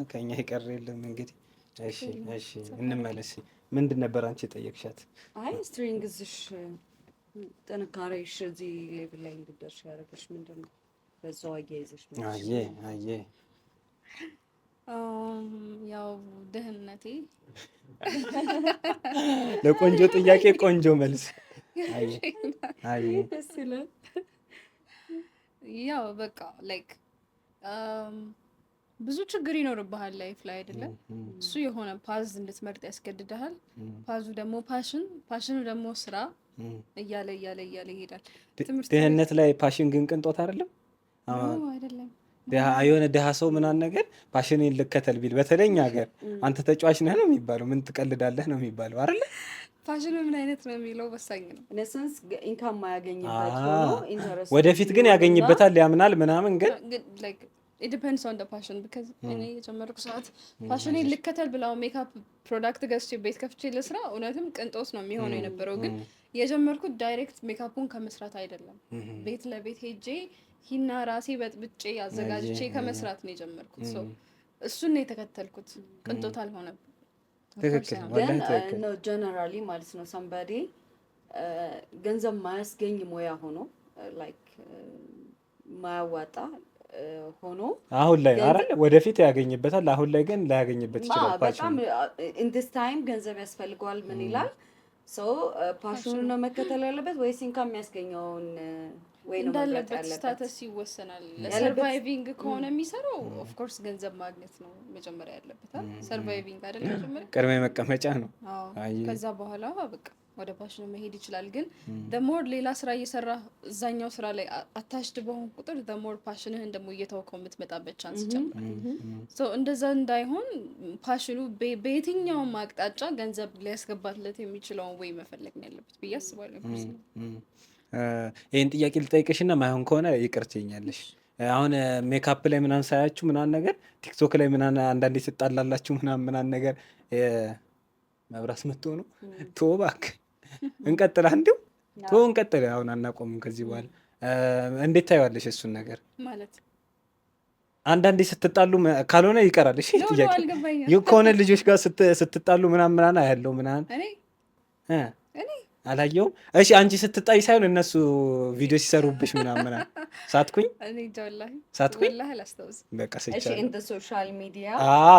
ከኛ ይቀር የለም እንግዲህ። እሺ እንመለስ። ምንድን ነበር አንቺ የጠየቅሻት? አይ ስትሪንግዝሽ ጥንካሬሽ እዚህ ሌቭል ላይ እንድትደርሽ ያደረገሽ ምንድን ነው? በዛው አያይዘሽ ያው ድህነቴ። ለቆንጆ ጥያቄ ቆንጆ መልስ። ያው በቃ ላይክ ብዙ ችግር ይኖርብሃል ላይፍ ላይ አይደለም። እሱ የሆነ ፓዝ እንድትመርጥ ያስገድድሃል። ፓዙ ደግሞ ፓሽኑ ደግሞ ስራ እያለ ይሄዳል። ድህነት ላይ ፓሽን ግን ቅንጦት አይደለም አይደለም። የሆነ ድሃ ሰው ምናምን ነገር ፓሽንን ልከተል ቢል በተለይ ሀገር አንተ ተጫዋች ነህ ነው የሚባለው፣ ምን ትቀልዳለህ ነው የሚባለው አይደለ? ፓሽኑ ምን አይነት ነው የሚለው ወሳኝ ነው። ነሰንስ ኢንካም ማያገኝበት ሆኖ ኢንተረስት ወደፊት ግን ያገኝበታል ያምናል ምናምን ግን like it depends on the passion because እኔ የጀመርኩ ሰዓት ፓሽኔን ልከተል ብለው ሜካፕ ፕሮዳክት ገዝቼ ቤት ከፍቼ ለስራ እውነትም ቅንጦት ነው የሚሆነው የነበረው። ግን የጀመርኩት ዳይሬክት ሜካፑን ከመስራት አይደለም፣ ቤት ለቤት ሄጄ ሂና ራሴ በጥብጬ አዘጋጅቼ ከመስራት ነው የጀመርኩት። ሶ እሱን ነው የተከተልኩት፣ ቅንጦት አልሆነም። ትክክል ነው ጀነራሊ ማለት ነው። somebody ገንዘብ ማያስገኝ ሙያ ሆኖ ላይክ ማያዋጣ ሆኖ አሁን ላይ አይደል ወደፊት ያገኝበታል፣ አሁን ላይ ግን ላያገኝበት ይችላል። በጣም in this time ገንዘብ ያስፈልገዋል ምን ይላል ሰው ፓሽኑን ነው መከተል ያለበት ወይስ ኢንካም የሚያስገኘውን ወይ ነው እንዳለበት ስታተስ ይወሰናል። ለሰርቫይቪንግ ከሆነ የሚሰራው ኦፍ ኮርስ ገንዘብ ማግኘት ነው መጀመሪያ ያለበት። ሰርቫይቪንግ አይደለም መጀመሪያ ቅድመ መቀመጫ ነው። ከዛ በኋላ በቃ ወደ ፓሽኑ መሄድ ይችላል። ግን ደሞር ሌላ ስራ እየሰራ እዛኛው ስራ ላይ አታሽድ በሆን ቁጥር ደሞር ፓሽንህን ደግሞ እየተወከው የምትመጣበት ቻንስ ይጨምራል። ሶ እንደዛ እንዳይሆን ፓሽኑ በየትኛውም አቅጣጫ ገንዘብ ሊያስገባትለት የሚችለውን ወይ መፈለግ ነው ያለበት ብዬ አስባለሁ። ይህን ጥያቄ ልጠይቅሽና ማይሆን ከሆነ ይቅር ትይኛለሽ። አሁን ሜካፕ ላይ ምናምን ሳያችሁ ምናምን ነገር ቲክቶክ ላይ ምናምን አንዳንዴ ትጣላላችሁ ምናምን ነገር መብራስ ምትሆኑ ቶ እባክህ እንቀጥል፣ አንዴው ቶ እንቀጥል። አሁን አናቆምም ከዚህ በኋላ። እንዴት ታይዋለሽ እሱን ነገር ማለት? አንዳንዴ ስትጣሉ ካልሆነ ይቀራል። እሺ ጥያቄ ከሆነ ልጆች ጋር ስትጣሉ ምናምን አያለው ምናምን አላየውም። እሺ አንቺ ስትጣይ ሳይሆን እነሱ ቪዲዮ ሲሰሩብሽ ምናምን ሳትኩኝ በቃ ሶሻል ሚዲያ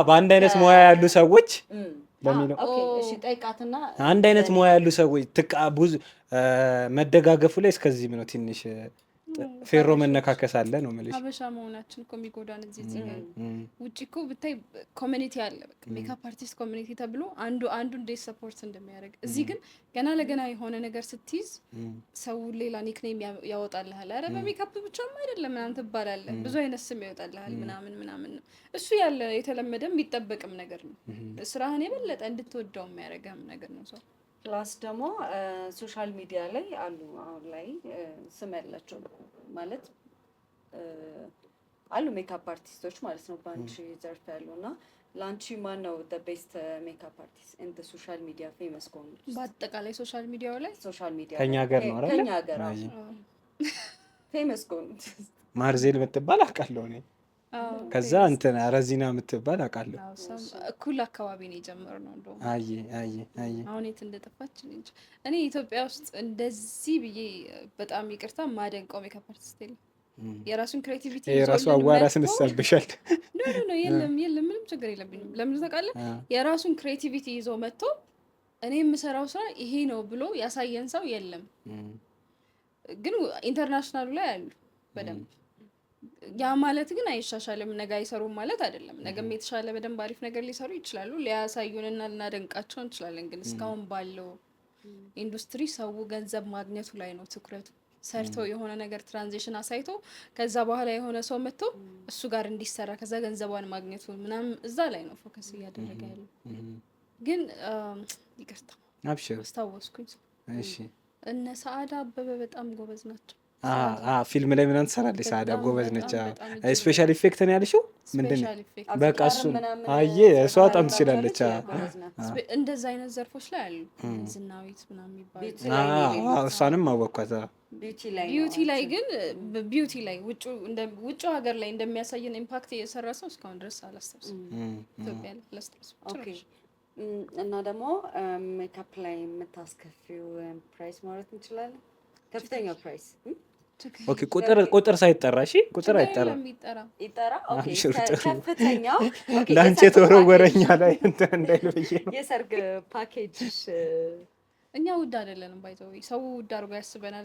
በአንድ አይነት ሙያ ያሉ ሰዎች በሚለው አንድ አይነት ሙያ ያሉ ሰዎች ብዙ መደጋገፉ ላይ እስከዚህም ነው ትንሽ ፌሮ መነካከስ አለ ነው የምልሽ። ሀበሻ መሆናችን እኮ የሚጎዳን እዚህ ጋር ውጭ እኮ ብታይ ኮሚኒቲ አለ በቃ ሜካፕ አርቲስት ኮሚኒቲ ተብሎ አንዱ እንዴት ሰፖርት እንደሚያደርግ እዚህ ግን ገና ለገና የሆነ ነገር ስትይዝ ሰው ሌላ ኒክኔም ያወጣልሃል። አረ በሜካፕ ብቻም አይደለም ምናምን ትባላለህ፣ ብዙ አይነት ስም ያወጣልሃል ምናምን እሱ ያለ የተለመደ የሚጠበቅም ነገር ነው። ስራህን የበለጠ እንድትወደው የሚያደርግም ነገር ነው ሰው። ፕላስ ደግሞ ሶሻል ሚዲያ ላይ አሉ አሁን ላይ ስም ያላቸው ማለት አሉ ሜካፕ አርቲስቶች ማለት ነው በአንቺ ዘርፍ ያሉ እና ለአንቺ ማን ነው the best makeup artist in the social media famous ከሆኑ? በአጠቃላይ ሶሻል ሚዲያው ላይ ሶሻል ሚዲያ ከኛ ሀገር ነው አይደል? ከኛ ሀገር ፌመስ ከሆኑ ማርዜል የምትባል አውቃለሁ እኔ። ከዛ እንትን ረዚና የምትባል አውቃለሁ። እኩል አካባቢ ነው የጀመርነው እንደው አይ አሁን የት እንደጠፋች እንጂ እኔ ኢትዮጵያ ውስጥ እንደዚህ ብዬ በጣም ይቅርታ ማደንቀው ሜካፕ አርቲስት የለም። የራሱን ክሬቲቪቲ የራሱ አዋራ ስንሰብሻል ኖ የለም ምንም ችግር የለብኝም። ለምን ታውቃለህ? የራሱን ክሬቲቪቲ ይዞ መጥቶ እኔ የምሰራው ስራ ይሄ ነው ብሎ ያሳየን ሰው የለም። ግን ኢንተርናሽናሉ ላይ አሉ በደንብ። ያ ማለት ግን አይሻሻልም፣ ነገ አይሰሩም ማለት አይደለም። ነገም የተሻለ በደንብ አሪፍ ነገር ሊሰሩ ይችላሉ፣ ሊያሳዩንና ልናደንቃቸው እንችላለን። ግን እስካሁን ባለው ኢንዱስትሪ ሰው ገንዘብ ማግኘቱ ላይ ነው ትኩረቱ። ሰርቶ የሆነ ነገር ትራንዚሽን አሳይቶ ከዛ በኋላ የሆነ ሰው መጥቶ እሱ ጋር እንዲሰራ ከዛ ገንዘቧን ማግኘቱ ምናምን እዛ ላይ ነው ፎከስ እያደረገ ያለው። ግን ይቅርታ አብሽር አስታወስኩኝ። እሺ እነ ሰዓዳ አበበ በጣም ጎበዝ ናቸው። ፊልም ላይ ምናምን ትሰራለች ሰዓዳ፣ ጎበዝ ነች። ስፔሻል ኢፌክት ነው ያልሽው ምንድን ነው? በቃ እሱ እሷ በጣም ትችላለች። እንደዛ አይነት ዘርፎች ላይ አሉ። ዝናዊት ምናምን የሚባሉ እሷንም አወኳት። ቢዩቲ ላይ ግን ቢዩቲ ላይ ውጭ ሀገር ላይ እንደሚያሳየን ኢምፓክት የሰራ ሰው እስካሁን ድረስ አላስታውስም። ኢትዮጵያ ላይ አላስታውስም። እና ደግሞ ሜካፕ ላይ የምታስከፊው ፕራይስ ማለት እንችላለን? ከፍተኛው ፕራይስ ኦኬ፣ ቁጥር ሳይጠራ እሺ፣ ቁጥር አይጠራም። ይጠራ። ኦኬ፣ ከፍተኛው ላንቺ ተወረወረኛ ላይ እንዳይል ብዬ ነው። የሰርግ ፓኬጅሽ እኛ ውድ አይደለንም። ባይዘው ሰው ውድ አድርጎ ያስበናል።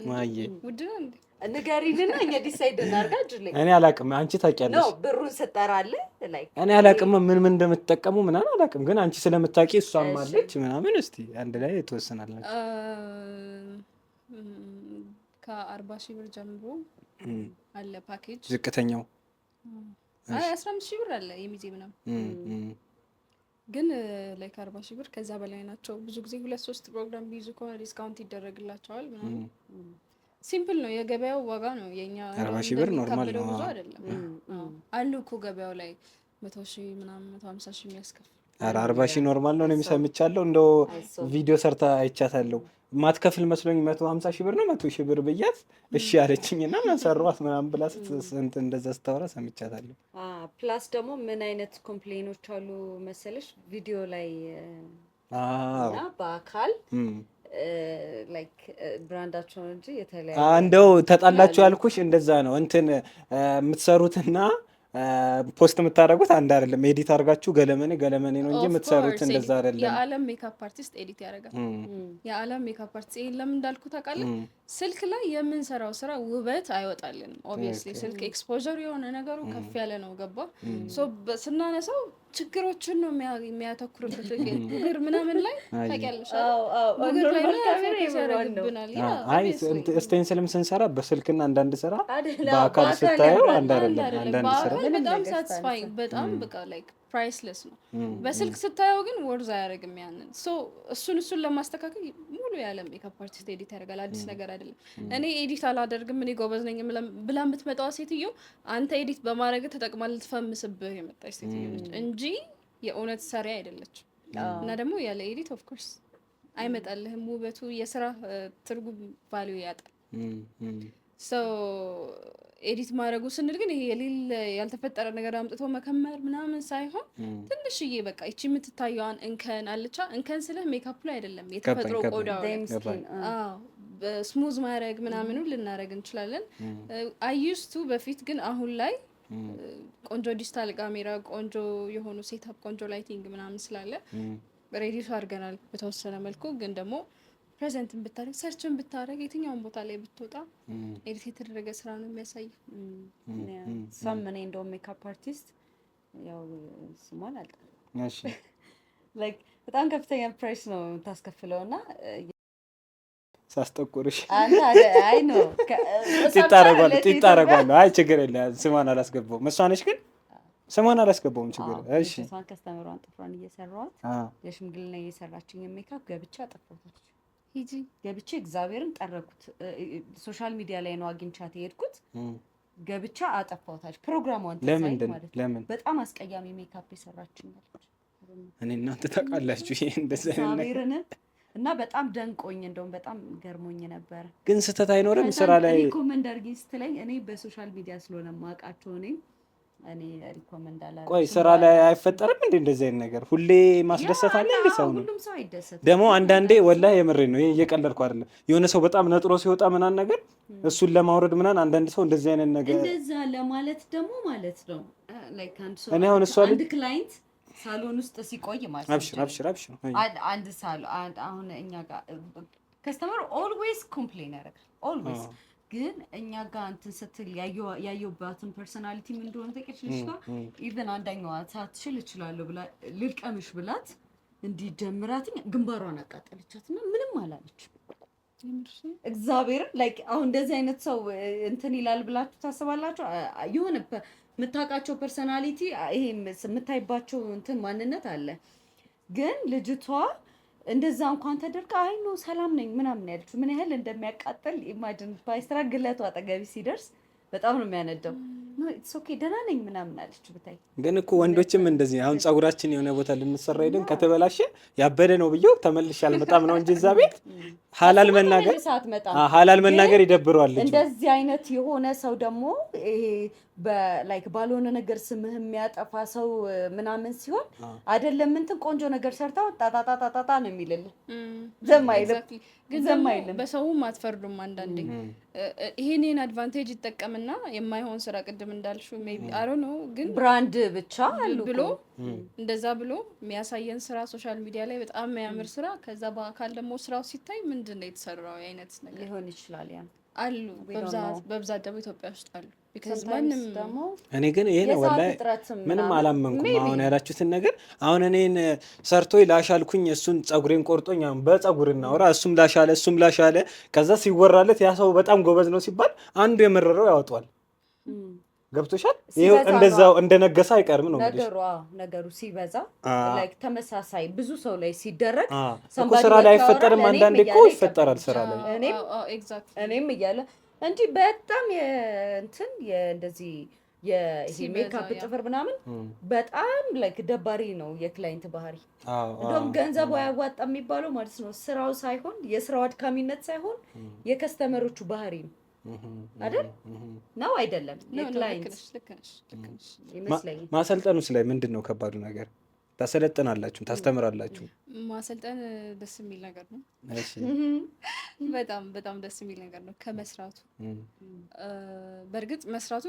ውድ ነው እንዴ? ንገሪንና እኛ ዲሳይድ እናርጋጅልኝ። እኔ አላቅም፣ አንቺ ታውቂያለሽ። ነው ብሩን ስጠራለህ ላይክ እኔ አላቅም ምን እንደምትጠቀሙ ምናምን አላቅም፣ ግን አንቺ ስለምታውቂ እሷም አለች ምናምን እስቲ አንድ ላይ ተወሰናለች። ከ40,000 ብር ጀምሮ አለ ፓኬጅ። ዝቅተኛው 15,000 ብር አለ የሚዜ ምናምን። ግን ላይ ከ40,000 ብር ከዛ በላይ ናቸው። ብዙ ጊዜ 2-3 ፕሮግራም ቢይዙ ከሆነ ዲስካውንት ይደረግላቸዋል ምናምን። ሲምፕል ነው፣ የገበያው ዋጋ ነው። የኛ 40,000 ብር ኖርማል ነው። ብዙ አይደለም አሉ እኮ ገበያው ላይ 100,000 ምናምን 150,000 የሚያስከፍል። 40,000 ኖርማል ነው የሚሰምቻለሁ። እንደው ቪዲዮ ሰርታ አይቻታለሁ። ማትከፍል መስሎኝ 150,000 ብር ነው 100,000 ብር ብያት እሺ አለችኝና ምን ሰራዋት ምናምን ብላ ስንት እንደዛ ስታወራ ሰምቻታለሁ። ፕላስ ደግሞ ምን አይነት ኮምፕሌኖች አሉ መሰለሽ ቪዲዮ ላይ እና በአካል ላይክ ብራንዳቸውን እንጂ የተለያየ እንደው ተጣላችሁ ያልኩሽ እንደዛ ነው። እንትን የምትሰሩትና ፖስት የምታደርጉት አንድ አይደለም። ኤዲት አድርጋችሁ ገለመኔ ነው እንጂ የምትሰሩት እንደዛ አይደለም። የዓለም ሜካፕ አርቲስት ኤዲት ያደርጋል። የዓለም ሜካፕ አርቲስት ይሄን ለምን እንዳልኩ ታውቃለህ? ስልክ ላይ የምንሰራው ስራ ውበት አይወጣልንም። ኦብቪየስሊ ስልክ ኤክስፖዠር የሆነ ነገሩ ከፍ ያለ ነው። ገባ ሶ ስናነሳው ችግሮችን ነው የሚያተኩርበት። ጉግር ምናምን ላይ ታውቂያለሽ? ጉግር ላይ ያደርግብናል። አይ ስቴንስልም ስንሰራ በስልክና አንዳንድ ስራ በአካል ስታየው አንድ አይደለም። አንዳንድ ስራ በጣም ሳትስፋይንግ በጣም በቃ ላይክ ፕራይስለስ ነው። በስልክ ስታየው ግን ወርዝ አያደርግም ያንን። ሶ እሱን ለማስተካከል ሙሉ የዓለም ሜካፕ አርቲስት ኤዲት ያደርጋል። አዲስ ነገር አይደለም። እኔ ኤዲት አላደርግም እኔ ጎበዝ ነኝ ብላ የምትመጣዋ ሴትዮ አንተ ኤዲት በማድረግ ተጠቅማ ልትፈምስብህ የመጣች ሴትዮ ነች እንጂ የእውነት ሰሪ አይደለች። እና ደግሞ ያለ ኤዲት ኦፍ ኮርስ አይመጣልህም ውበቱ። የስራ ትርጉም ቫልዩ ያጣል። ሶ ኤዲት ማድረጉ ስንል ግን ይሄ የሌለ ያልተፈጠረ ነገር አምጥቶ መከመር ምናምን ሳይሆን ትንሽዬ በቃ ይቺ የምትታየዋን እንከን አለቻ። እንከን ስልህ ሜካፕ ላይ አይደለም፣ የተፈጥሮ ቆዳው ስሙዝ ማድረግ ምናምኑ ልናደረግ እንችላለን። አዩስቱ በፊት ግን አሁን ላይ ቆንጆ ዲጂታል ካሜራ፣ ቆንጆ የሆኑ ሴታፕ፣ ቆንጆ ላይቲንግ ምናምን ስላለ ሬዲስ አድርገናል በተወሰነ መልኩ። ግን ደግሞ ፕሬዘንትን ብታደርግ ሰርችን ብታደርግ የትኛውን ቦታ ላይ ብትወጣ ኤዲት የተደረገ ስራ ነው የሚያሳየው። እሷም እኔ እንደውም ሜካፕ አርቲስት ያው ስሟን አልጠራም። እሺ ላይክ በጣም ከፍተኛ ፕራይስ ነው የምታስከፍለው እና ሳስጠቁርሽ አንተ አይ ነው ጢጣረጋለሁ። አይ ችግር የለም ስሟን አላስገባውም። እሷ ነች ግን ስሟን አላስገባውም። ችግር እሺ እሷን ከስተመሯን ጥፍሯን እየሰራኋት የሽምግልና እየሰራችኝ ሜካፕ ገብቼ አጠፋሁት። ሂጂ ገብቼ እግዚአብሔርን ጠረኩት። ሶሻል ሚዲያ ላይ ነው አግኝቻት የሄድኩት። ገብቻ አጠፋሁታች ፕሮግራሟን ለምን በጣም አስቀያሚ ሜካፕ የሰራችኝ አለች። እኔ እናንተ ታውቃላችሁ ይሄ እንደዚህ አይነት እና በጣም ደንቆኝ እንደውም በጣም ገርሞኝ ነበር። ግን ስህተት አይኖርም ስራ ላይ ሪኮመንድ አድርጊ ስትለኝ እኔ በሶሻል ሚዲያ ስለሆነ ማውቃቸው እኔ ሪኮመንድ አላደረኩም። ቆይ ስራ ላይ አይፈጠርም እንዴ እንደዚህ አይነት ነገር? ሁሌ ማስደሰት አለ እንዴ? ሰው ነው ሁሉም ሰው አይደሰት። ደግሞ አንዳንዴ ወላሂ የምሬን ነው፣ ይሄ እየቀለድኩ አይደለም። የሆነ ሰው በጣም ነጥሮ ሲወጣ ምናምን ነገር እሱን ለማውረድ ምናምን አንዳንድ ሰው እንደዚህ አይነት ነገር እንደዛ ለማለት ደግሞ ማለት ነው ላይክ አንድ ሰው አንድ ክላይንት ሳሎን ውስጥ ሲቆይ ማለት ነው። አብሽር አንድ ሳሎን አሁን እኛ ጋር ከስተመር ኦልዌይስ ኮምፕሌን ያደርጋል ኦልዌይስ። ግን እኛ ጋር እንትን ስትል ያየሁባትን ፐርሰናሊቲ ምን እንደሆነ ተቀጭልሽ ጋር ኢቭን አንደኛዋ ሳትችል እችላለሁ ብላ ልልቀምሽ ብላት እንዲጀምራት ግንባሯን አቃጠለቻትና ምንም አላለች። እግዚአብሔርን ላይክ አሁን እንደዚህ አይነት ሰው እንትን ይላል ብላችሁ ታስባላችሁ? የሆነ የምታውቃቸው ፐርሰናሊቲ ይሄ የምታይባቸው እንትን ማንነት አለ። ግን ልጅቷ እንደዛ እንኳን ተደርጋ አይ ኖ ሰላም ነኝ ምናምን ያለችው ምን ያህል እንደሚያቃጥል ኢማጂን። ባይስትራ ግለቱ አጠገቢ ሲደርስ በጣም ነው የሚያነደው። ኖ ኢትስ ኦኬ ደህና ነኝ ምናምን አለች ብታይ። ግን እኮ ወንዶችም እንደዚህ አሁን ፀጉራችን የሆነ ቦታ ልንሰራ ሄደን ከተበላሸ ያበደ ነው ብዬው ተመልሼ አልመጣም ነው እንጂ እዛ ቤት ሀላል መናገር ይደብረዋል። እንደዚህ አይነት የሆነ ሰው ደግሞ ይሄ በላይክ ባልሆነ ነገር ስምህ የሚያጠፋ ሰው ምናምን ሲሆን አይደለም እንትን ቆንጆ ነገር ሰርታው ጣጣጣጣጣ ነው የሚልልህ። ዝም አይልም። ግን ደግሞ በሰውም አትፈርዱም። አንዳንዴ ይሄንን አድቫንቴጅ ይጠቀምና የማይሆን ስራ ቅድም እንዳልሽው ሜቢ አይ ዶንት ኖ ግን ብራንድ ብቻ ብሎ እንደዛ ብሎ የሚያሳየን ስራ ሶሻል ሚዲያ ላይ በጣም የሚያምር ስራ፣ ከዛ በአካል ደግሞ ስራው ሲታይ ምንድን ነው የተሰራው አይነት ነገር ሊሆን ይችላል። ያ አሉ በብዛት ደግሞ ኢትዮጵያ ውስጥ አሉ። ቢካዝ ማንም ደግሞ እኔ ግን ይሄ ነው ወላሂ ምንም አላመንኩም። አሁን ያላችሁትን ነገር አሁን እኔን ሰርቶኝ ላሻልኩኝ እሱን ፀጉሬን ቆርጦኝ አሁን በፀጉር እናወራ እሱም ላሻለ ከዛ ሲወራለት ያ ሰው በጣም ጎበዝ ነው ሲባል አንዱ የመረረው ያወጣዋል። ገብቶሻል? ይሄው እንደዛው እንደነገሰ አይቀርም ነው ነገሩ ሲበዛ ላይክ ተመሳሳይ ብዙ ሰው ላይ ሲደረግ ስራ ላይ አይፈጠርም። አንዳንዴ እኮ ይፈጠራል ስራ ላይ እኔም እያለ እንጂ በጣም እንትን እንደዚህ ይሄ ሜካፕ ጥፍር ምናምን በጣም ላይክ ደባሪ ነው የክላይንት ባህሪ። እንደውም ገንዘቡ አያዋጣ የሚባለው ማለት ነው ስራው ሳይሆን የስራው አድካሚነት ሳይሆን የከስተመሮቹ ባህሪ ነው አይደል? ነው አይደለም? የክላይንት ይመስለኛል። ማሰልጠኑስ ላይ ምንድን ነው ከባዱ ነገር? ታሰለጥናላችሁ፣ ታስተምራላችሁ። ማሰልጠን ደስ የሚል ነገር ነው። እሺ በጣም በጣም ደስ የሚል ነገር ነው ከመስራቱ። በእርግጥ መስራቱ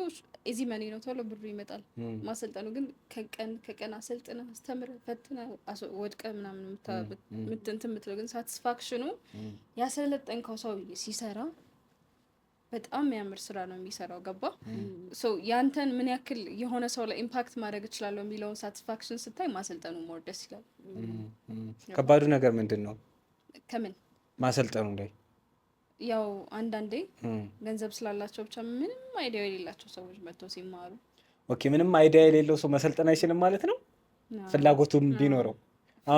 ኢዚ መኒ ነው፣ ቶሎ ብሩ ይመጣል። ማሰልጠኑ ግን ከቀን አሰልጥነ አስተምረ ፈትነ ወድቀ ምናምን እንትን የምትለው ግን ሳቲስፋክሽኑ ያሰለጠንከው ሰው ሲሰራ በጣም የሚያምር ስራ ነው የሚሰራው። ገባ ያንተን ምን ያክል የሆነ ሰው ላይ ኢምፓክት ማድረግ እችላለሁ የሚለውን ሳቲስፋክሽን ስታይ ማሰልጠኑ ሞር ደስ ይላል። ከባዱ ነገር ምንድን ነው ከምን ማሰልጠኑ ላይ? ያው አንዳንዴ ገንዘብ ስላላቸው ብቻ ምንም አይዲያ የሌላቸው ሰዎች መጥተው ሲማሩ። ኦኬ ምንም አይዲያ የሌለው ሰው መሰልጠን አይችልም ማለት ነው? ፍላጎቱም ቢኖረው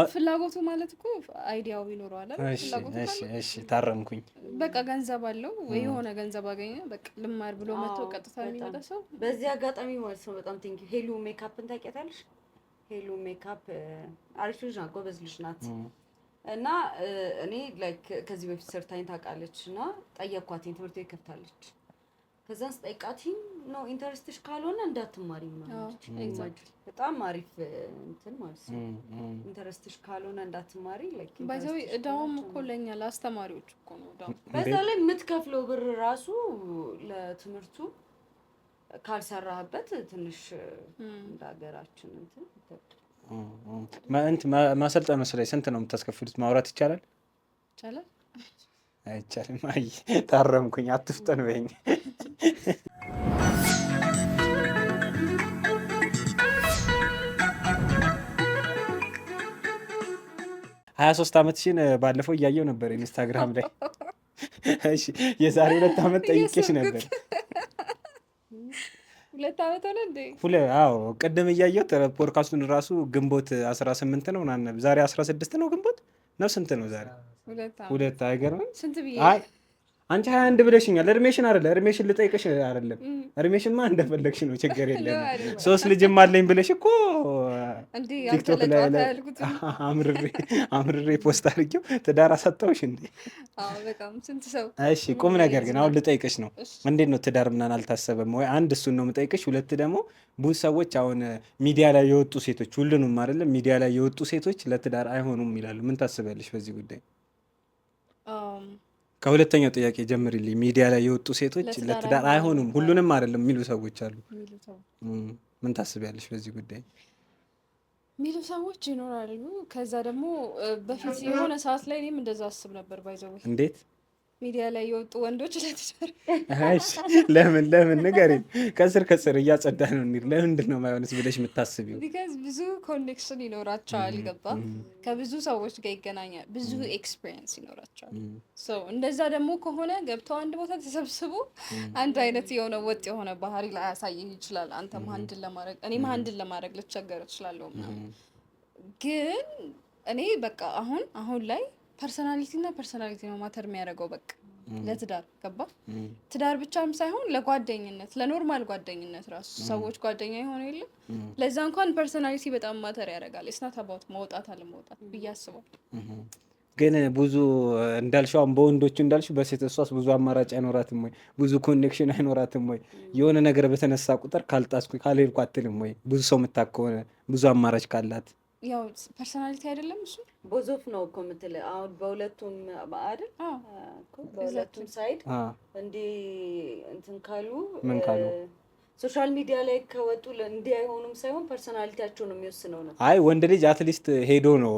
ፍላጎቱ ማለት እኮ አይዲያው ይኖረዋል አይደል? ፍላጎቱ እሺ ታረምኩኝ። በቃ ገንዘብ አለው ወይ የሆነ ገንዘብ አገኘ በቃ ልማር ብሎ መጥቶ ቀጥታ የሚመጣ ሰው። በዚህ አጋጣሚ ማለት ነው በጣም ቴንክ ዩ ሄሉ ሜካፕን ታውቂያታለሽ? ሄሉ ሜካፕ አሪፍ ልጅ ናት፣ ጎበዝ ልጅ ናት። እና እኔ ላይክ ከዚህ በፊት ሰርታኝ ታውቃለች እና ጠየኳትኝ ትምህርት ቤት ከፍታለች። ከዛን ስጠይቃትኝ ነው ኢንተረስትሽ ካልሆነ እንዳትማሪ ማለት ነው። በጣም አሪፍ እንትን ማለት ነው። ኢንተረስትሽ ካልሆነ እንዳትማሪ ላይክ ባይዘው እዳውም እኮ ለኛ ለአስተማሪዎች እኮ ነው እዳው። በዛ ላይ የምትከፍለው ብር ራሱ ለትምህርቱ ካልሰራህበት ትንሽ እንደ ሀገራችን እንትን ማሰልጠኑ ላይ ስንት ነው የምታስከፍሉት? ማውራት ይቻላል? ይቻላል አይቻልም። አይ ታረምኩኝ፣ አትፍጠን በይኝ። 23 ዓመትሽን ባለፈው እያየው ነበር ኢንስታግራም ላይ። እሺ የዛሬ 2 ዓመት ጠይቄሽ ነበር። 2 ዓመት ሆነ እንዴ? አዎ ቅድም እያየው ፖድካስቱን ራሱ ግንቦት 18 ነው ምናምን፣ ዛሬ 16 ነው ግንቦት ነው። ስንት ነው ዛሬ? 2 አይገርምም? ስንት ብዬ አንቺ 21 ብለሽኛል። እድሜሽን አይደለ እድሜሽን ልጠይቅሽ አይደለም። እድሜሽንማ እንደፈለግሽ ነው፣ ችግር የለም። 3 ልጅም አለኝ ብለሽ እኮ ቲክቶክ ላይ አምርሬ ፖስት አድርጌው ትዳር አሳጣሁሽ እንዴ? አዎ በጣም ስንት ሰው። እሺ ቁም ነገር ግን አሁን ልጠይቅሽ ነው። እንዴት ነው ትዳር ምናምን አልታሰበም ወይ? አንድ እሱን ነው የምጠይቅሽ። ሁለት ደግሞ ብዙ ሰዎች አሁን ሚዲያ ላይ የወጡ ሴቶች፣ ሁሉንም አይደለም ሚዲያ ላይ የወጡ ሴቶች ለትዳር አይሆኑም ይላሉ። ምን ታስቢያለሽ በዚህ ጉዳይ? ከሁለተኛው ጥያቄ ጀምሪልኝ። ሚዲያ ላይ የወጡ ሴቶች ለትዳር አይሆኑም፣ ሁሉንም አይደለም የሚሉ ሰዎች አሉ። ምን ታስቢያለሽ በዚህ ጉዳይ? የሚሉ ሰዎች ይኖራሉ። ከዛ ደግሞ በፊት የሆነ ሰዓት ላይ እኔም እንደዛ አስብ ነበር። ባይዘው እንዴት ሚዲያ ላይ የወጡ ወንዶች ለትዳር ለምን ንገሪኝ። ከስር እያጸዳ ነው እንዴ? ለምንድን ነው የማይሆንስ ብለሽ የምታስቢው? ቢካዝ ብዙ ኮኔክሽን ይኖራቸዋል። ገባ? ከብዙ ሰዎች ጋር ይገናኛል። ብዙ ኤክስፒሪየንስ ይኖራቸዋል። እንደዛ ደግሞ ከሆነ ገብተው አንድ ቦታ ተሰብስቦ አንድ አይነት የሆነ ወጥ የሆነ ባህሪ ላይ ያሳይህ ይችላል። አንተም ሀንድን ለማድረግ እኔም ሀንድን ለማድረግ ልቸገር እችላለሁ ምናምን። ግን እኔ በቃ አሁን ላይ ፐርሶናሊቲ ነው ማተር የሚያደርገው። በቃ ለትዳር ገባ? ትዳር ብቻም ሳይሆን ለጓደኝነት፣ ለኖርማል ጓደኝነት ራሱ ሰዎች ጓደኛ የሆነ የለም ለዛ እንኳን ፐርሶናሊቲ በጣም ማተር ያደርጋል። ስናት አባውት መውጣት አለመውጣት ብዬ አስባለሁ። ግን ብዙ እንዳልሽው በወንዶቹ እንዳልሽው በሴት እሷስ ብዙ አማራጭ አይኖራትም ወይ? ብዙ ኮኔክሽን አይኖራትም ወይ? የሆነ ነገር በተነሳ ቁጥር ካልጣስኩ ካልሄድኩ አትልም ወይ? ብዙ ሰው የምታውቅ ከሆነ ብዙ አማራጭ ካላት ያው ፐርሶናሊቲ አይደለም እሱ ቦዞፍ ነው እኮ የምትለው። አሁን በሁለቱም አይደል በሁለቱም ሳይድ እንዲህ እንትን ካሉ ምን ካሉ ሶሻል ሚዲያ ላይ ከወጡ እንዲህ አይሆኑም ሳይሆን ፐርሶናሊቲያቸው ነው የሚወስነው ነው። አይ ወንድ ልጅ አትሊስት ሄዶ ነው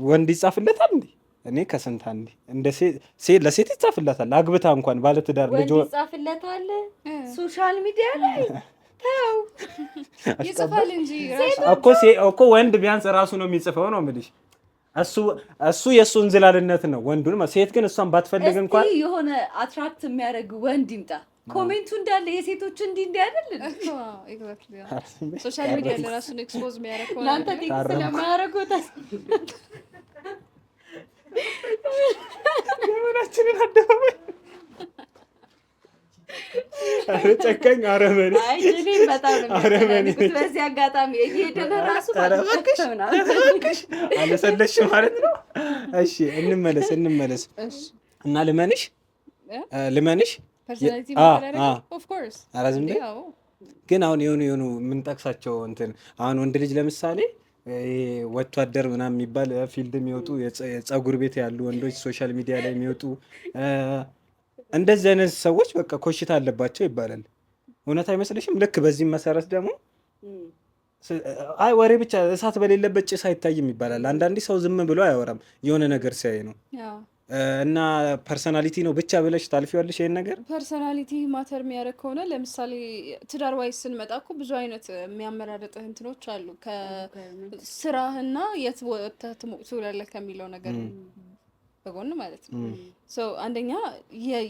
ወንድ ይጻፍለታል እንዴ? እኔ ከስንት አንዴ እንደ ሴት ለሴት ይጻፍለታል። አግብታ እንኳን ባለትዳር ልጅ ወንድ ይጻፍለታል ሶሻል ሚዲያ ላይ ይጽፋል እንጂ እኮ ወንድ ቢያንስ ራሱ ነው የሚጽፈው ነው የምልሽ። እሱ የእሱ እንዝላልነት ነው ወንዱን። ሴት ግን እሷን ባትፈልግ እንኳን የሆነ አትራክት የሚያደርግ ወንድ ይምጣ። ኮሜንቱ እንዳለ የሴቶች እንዲህ አይደል? ሶሻል ሚዲያ ለራሱን ኤክስፖዝ የሚያደርግ ሆነ እናንተ ቴክስት ስለማያደርጉት የሆናችንን አደባባይ ጨካኝ አረመኔ አረመኔ። በዚህ አጋጣሚ እየሄደን ራሱ አለሰለሽ ማለት ነው። እሺ እንመለስ እና ልመንሽ ግን አሁን የሆኑ የምንጠቅሳቸው እንትን አሁን ወንድ ልጅ ለምሳሌ ወጥቶ አደር ምናምን የሚባል ፊልድ የሚወጡ የጸጉር ቤት ያሉ ወንዶች ሶሻል ሚዲያ ላይ የሚወጡ እንደዚህ አይነት ሰዎች በቃ ኮሽታ አለባቸው ይባላል። እውነት አይመስልሽም? ልክ በዚህም መሰረት ደግሞ አይ ወሬ ብቻ እሳት በሌለበት ጭስ አይታይም ይባላል። አንዳንዴ ሰው ዝም ብሎ አያወራም የሆነ ነገር ሲያይ ነው። እና ፐርሶናሊቲ ነው ብቻ ብለሽ ታልፊዋለሽ ይሄን ነገር። ፐርሶናሊቲ ማተር የሚያደርግ ከሆነ ለምሳሌ ትዳር ዋይስ ስንመጣ እኮ ብዙ አይነት የሚያመራርጥህ እንትኖች አሉ። ከስራህና የት ትውላለህ ከሚለው ነገር በጎን ማለት ነው። አንደኛ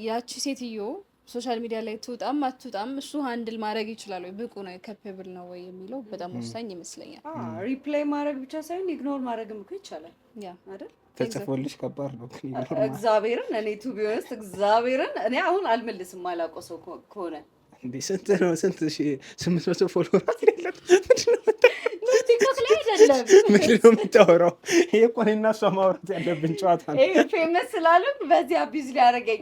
ያቺ ሴትዮ ሶሻል ሚዲያ ላይ ትውጣም አትውጣም እሱ ሃንድል ማድረግ ይችላል ወይ፣ ብቁ ነው ካፔብል ነው ወይ የሚለው በጣም ወሳኝ ይመስለኛል። ሪፕላይ ማድረግ ብቻ ሳይሆን ኢግኖር ማድረግም እኮ ይቻላል አይደል? ተጽፎልሽ ከባድ ነው እግዚአብሔርን። እኔ ቱ ቢሆንስ እግዚአብሔርን እኔ አሁን አልመልስም ማላውቀው ሰው ከሆነ እንዴ። ስንት 800 ፎሎወር አይደለም ቲክቶክ ላይ አይደለም ምንድን ነው የምታወራው? ይሄ እኮ እኔና እሷ ማውራት ያለብን ጨዋታ ነው። ይሄ ፌመስ ስላሉን በዚህ አቢዝ ሊያደርገኝ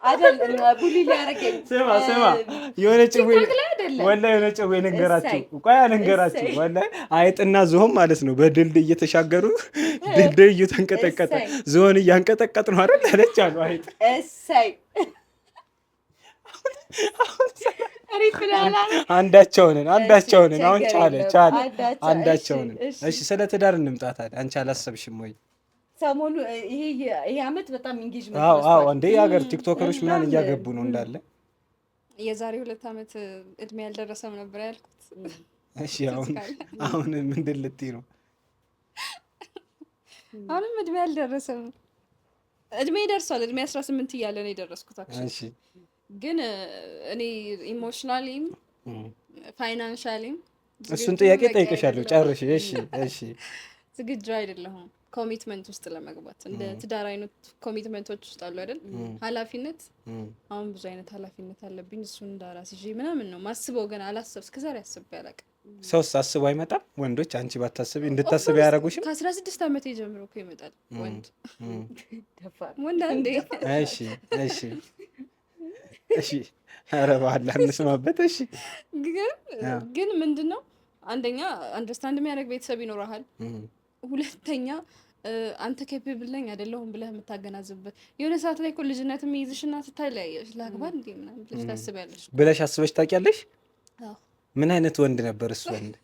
አይደል ቡሊ ሊያደርገኝ። ስማ የሆነ ጭዌ ወላሂ የሆነ ጭዌ ልንገራችሁ፣ ቆይ ልንገራችሁ። ወላሂ አይጥና ዝሆን ማለት ነው በድልድይ እየተሻገሩ ድልድይ እየተንቀጠቀጠ ዝሆን እያንቀጠቀጥ ነው አይደል አለች አሉ አይጥ። እሰይ አንዳቸውንን አሁን ቻለ አንዳቸውንን። እሺ ስለ ትዳር እንምጣ ታዲያ። አንቺ አላሰብሽም ወይ? ሰሞኑ ይሄ አመት በጣም ኢንጌጅመንት አዎ እንደ የሀገር ቲክቶከሮች ምናምን እያገቡ ነው እንዳለ። የዛሬ 2 አመት እድሜ ያልደረሰም ነበር ያልኩት። እሺ አሁን ምንድን ልትይ ነው? አሁንም እድሜ ያልደረሰም እድሜ ደርሷል። እድሜ 18 እያለ ነው የደረስኩት አክቹሊ። እሺ ግን እኔ ኢሞሽናሊም ፋይናንሻሊም እሱን ጥያቄ ጠይቀሻለሁ። ጨርሽ። እሺ ዝግጁ አይደለሁም ኮሚትመንት ውስጥ ለመግባት። እንደ ትዳር አይነት ኮሚትመንቶች ውስጥ አሉ አይደል? ኃላፊነት አሁን ብዙ አይነት ኃላፊነት አለብኝ። እሱን እንዳራስ ይዤ ምናምን ነው ማስበው። ግን እስከዛሬ አስቤ አላውቅም። ሰውስ አስቦ አይመጣም? ወንዶች አንቺ ባታስቢ እንድታስቢ ያደረጉሽ? ከ16 ዓመቴ ጀምሮ እኮ ይመጣል ወንድ አንዴ። እሺ ኧረ በኋላ እንስማበት። እሺ ግን ምንድነው አንደኛ አንደርስታንድ የሚያደርግ ቤተሰብ ይኖርሃል። ሁለተኛ አንተ ኬፕብል ነኝ አይደለሁም ብለህ የምታገናዝብበት የሆነ ሰዓት ላይ እኮ ልጅነት የሚይዝሽና ትታለያለሽ። ላግባ እንዴ ምናምን ብለሽ ታስቢያለሽ ብለሽ አስበሽ ታውቂያለሽ? ምን አይነት ወንድ ነበር እሱ ወንድ?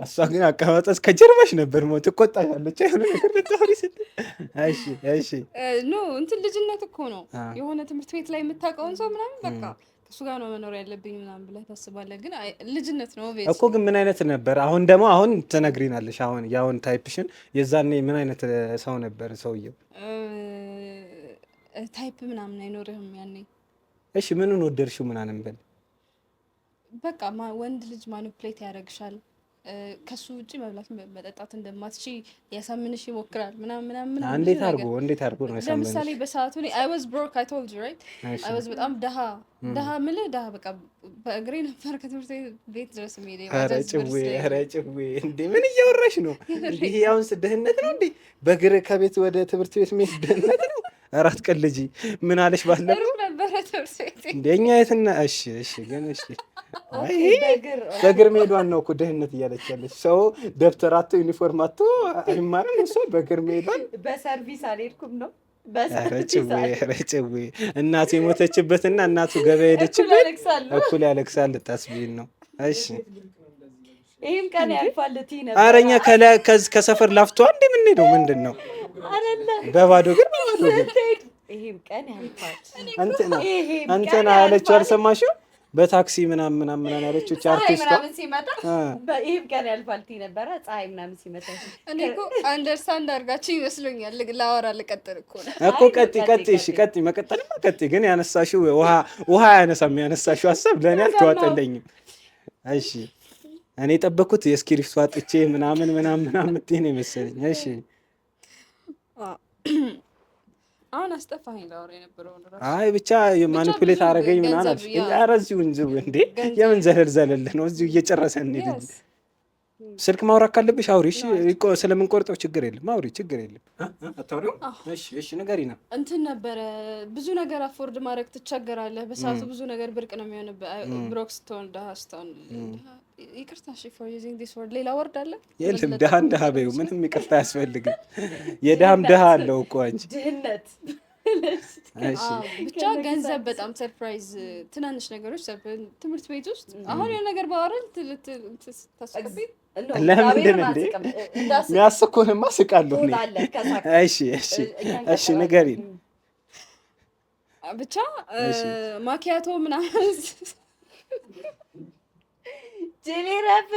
እሷ ግን አቀማጠስ ከጀርባሽ ነበር ሞት ትቆጣሻለች። አይሆነ ነገር ልታወሪ ስትል እሺ ኖ እንትን ልጅነት እኮ ነው። የሆነ ትምህርት ቤት ላይ የምታውቀውን ሰው ምናምን በቃ እሱ ጋር ነው መኖር ያለብኝ ምናምን ብለህ ታስባለህ። ግን ልጅነት ነው እኮ። ግን ምን አይነት ነበር? አሁን ትነግሪናለሽ። አሁን ታይፕሽን የዛኔ ምን አይነት ሰው ነበር ሰውየው? ታይፕ ምናምን አይኖርህም ያኔ። እሺ ምንን ወደድሽው ምናምን በል። በቃ ወንድ ልጅ ማኒፕሌት ያደርግሻል። ከሱ ውጪ መብላት መጠጣት እንደማትቺ ያሳምንሽ ይሞክራል ምናምን። እንዴት አድርጎ ነው ያሳምንሽ? ለምሳሌ በሰዓቱ I was broke, I told you right? I was በጣም ደሃ ምልህ ደሃ በቃ በእግሬ ነበር ከትምህርት ቤት ድረስ የሚሄደው። ኧረ ጭዌ እንዴ ምን እያወራሽ ነው? ይሄ አሁን ድህነት ነው እንዴ? በእግር ከቤት ወደ ትምህርት ቤት መሄድ ድህነት ነው? አራት ቀን ልጅ ምን አለሽ? ባለፈው ነበረ ትምህርት ቤት እንደኛ የትና እሺ ግን በእግር መሄዷን ነው እኮ ድህነት እያለች ያለች። ሰው ደብተር አቶ ዩኒፎርም አቶ አይማርም። እሷ በእግር መሄዷን በሰርቪስ አልሄድኩም ነው። ኧረ ጭዌ እናቱ የሞተችበትና እናቱ ገበያ ሄደችበት እኩል ያለቅሳል። ልታስቢን ነው? እሺ ይሄም ቀን ያልፋል እትይ ነበር። ኧረ እኛ ከሰፈር ላፍቷ እንዴ የምንሄደው ምንድን ነው? በባዶ ግን ይሄም ቀን ያልፋል እንትና ያለችው አልሰማሽው? በታክሲ ምናምን ያለችው አርቲስቷ ምናምን ሲመጣ ይሄም ቀን ያልፋል እትይ ነበረ። ፀሐይ ምናምን ሲመጣ እኔ እኮ አንደርስታንድ አድርጋችሁ ይመስለኛል። ላወራ ልቀጥል እኮ ነው እኮ። ቀጥይ መቀጠልማ ቀጥይ። ግን ያነሳሽው ውሃ ያነሳም ያነሳሽው ሀሳብ ለእኔ አልተዋጠለኝም። እሺ እኔ የጠበኩት የስክሪፕቱ አጥቼ ምናምን የምትይ ነው የመሰለኝ። እሺ አሁን አስጠፋኸኝ ላወራ የነበረው ነው። አይ ብቻ ማኒፑሌት አደረገኝ ምናምን አልሽ። ኧረ እዚሁ እንዴ የምን ዘለል ነው? እዚሁ እየጨረሰን እንሂድ። ስልክ ማውራት ካለብሽ አውሪ። እሺ ስለምንቆርጠው ችግር የለም አውሪ፣ ችግር የለም። አታውሪው? እሺ ንገሪና። እንትን ነበረ ብዙ ነገር አፎርድ ማድረግ ትቸገራለህ። በሰዓቱ ብዙ ነገር ብርቅ ነው የሚሆንብህ። ብሮክ ስትሆን ደሃ ስትሆን ይቅርታ እሺ ፎር ዩዚንግ ዲስ ወርድ ሌላ ወርድ አለ? የለም ደሃ በይው፣ ምንም ይቅርታ አያስፈልግም። የደሃም ደሃ አለው እኮ አንቺ ድህነት። እሺ ብቻ ገንዘብ በጣም ሰርፕራይዝ፣ ትናንሽ ነገሮች ትምህርት ቤት ውስጥ አሁን የሆነ ነገር ባወራል ታስቀብኝ ለምንድን እንዴ የሚያስኩንማ ስቃለሁ እኔ። እሺ ንገሪን ብቻ ማኪያቶ ምናምን ጄኔራፍ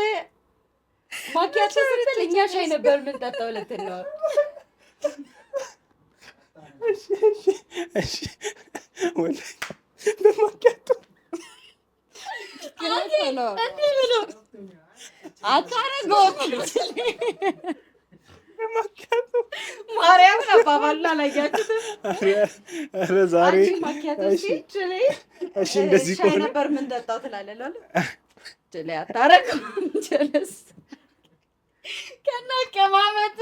ማኪያቶ ስትል እኛ ሻይ ነበር የምንጠጣው ለትነው። እሺ ወላሂ በማኪያቶ አታረገውም ማርያምን አባባሉን አላያችሁትም? ኧረ ዛሬ እሺ እንደዚህ ከሆነ ነበር የምንጠጣው ትላለህ። ጀሌ አታረገውም ጀለስ ከና አቀማመጡ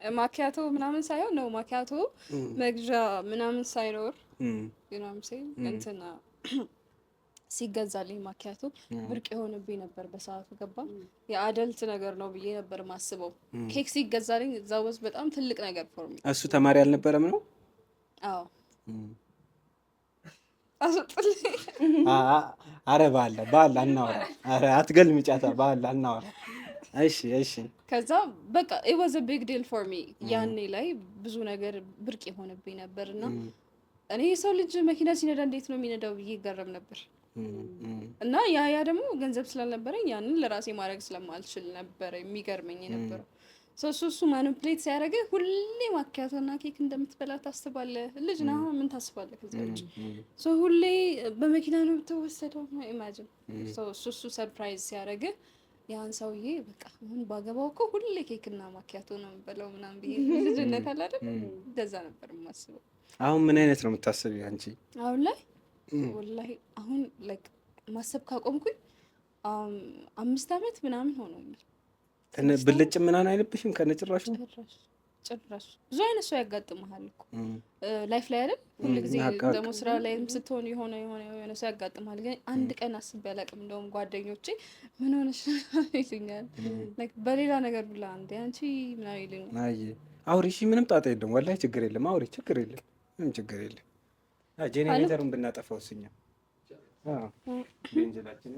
ማኪያቶ ምናምን ሳይሆን ነው ማኪያቶ መግዣ ምናምን ሳይኖር እንትና ሲገዛልኝ ማኪያቶ ብርቅ የሆነብኝ ነበር በሰዓቱ። ገባ የአደልት ነገር ነው ብዬ ነበር ማስበው። ኬክ ሲገዛልኝ ዛወዝ በጣም ትልቅ ነገር ፎር ሚ። እሱ ተማሪ አልነበረም ነው? አዎ አስወጥልኝ። አረ ባላ እናወራ። አረ አትገልምጫታ ባላ እናወራ። እሺ ከዛ በቃ it was a big deal for me ያኔ ላይ ብዙ ነገር ብርቅ የሆነብኝ ነበርና እኔ የሰው ልጅ መኪና ሲነዳ እንዴት ነው የሚነዳው ብዬ ይገረም ነበር። እና ያ ደግሞ ገንዘብ ስላልነበረኝ ያንን ለራሴ ማድረግ ስለማልችል ነበር የሚገርመኝ የነበረው። እሱ ማኒፕሌት ሲያደርግ ሁሌ ማኪያቶና ኬክ እንደምትበላ ታስባለህ። ልጅ ነህ ምን ታስባለህ? ከዛ ውጭ ሁሌ በመኪና ነው የምትወሰደው። ኢማጂን እሱ ሰርፕራይዝ ሲያደርግ ያን ሰውዬ በቃ አሁን ባገባው እኮ ሁሌ ኬክና ማኪያቶ ነው የምበላው ምናምን ብዬ ልጅነት አለ አይደል? እንደዛ ነበር የማስበው። አሁን ምን አይነት ነው የምታስቢው አንቺ? አሁን ላይ ወላሂ አሁን ላይክ ማሰብ ካቆምኩኝ 5 አመት ምናምን ሆኖኛል። ብልጭ ምናምን አይልብሽም ከነጭራሹ? ጭራሽ ብዙ አይነት ሰው ያጋጥምሃል እኮ ላይፍ ላይ አይደል? ሁሉ ጊዜ ደግሞ ስራ ላይ ስትሆን የሆነ ሰው ያጋጥምሃል። ግን አንድ ቀን አስቤ አላውቅም። እንደውም ጓደኞቼ ምን ሆነሽ ይሉኛል፣ ላይክ በሌላ ነገር ብላ አንዴ አንቺ ምናምን ይሉኛል። አይ አውሪ፣ እሺ ምንም ጣጣ የለም ወላሂ፣ ችግር የለም አውሪ፣ ችግር የለም ምንም ችግር የለም። ጄኔሬተሩን ብናጠፋው እኛ ቤንዚላችን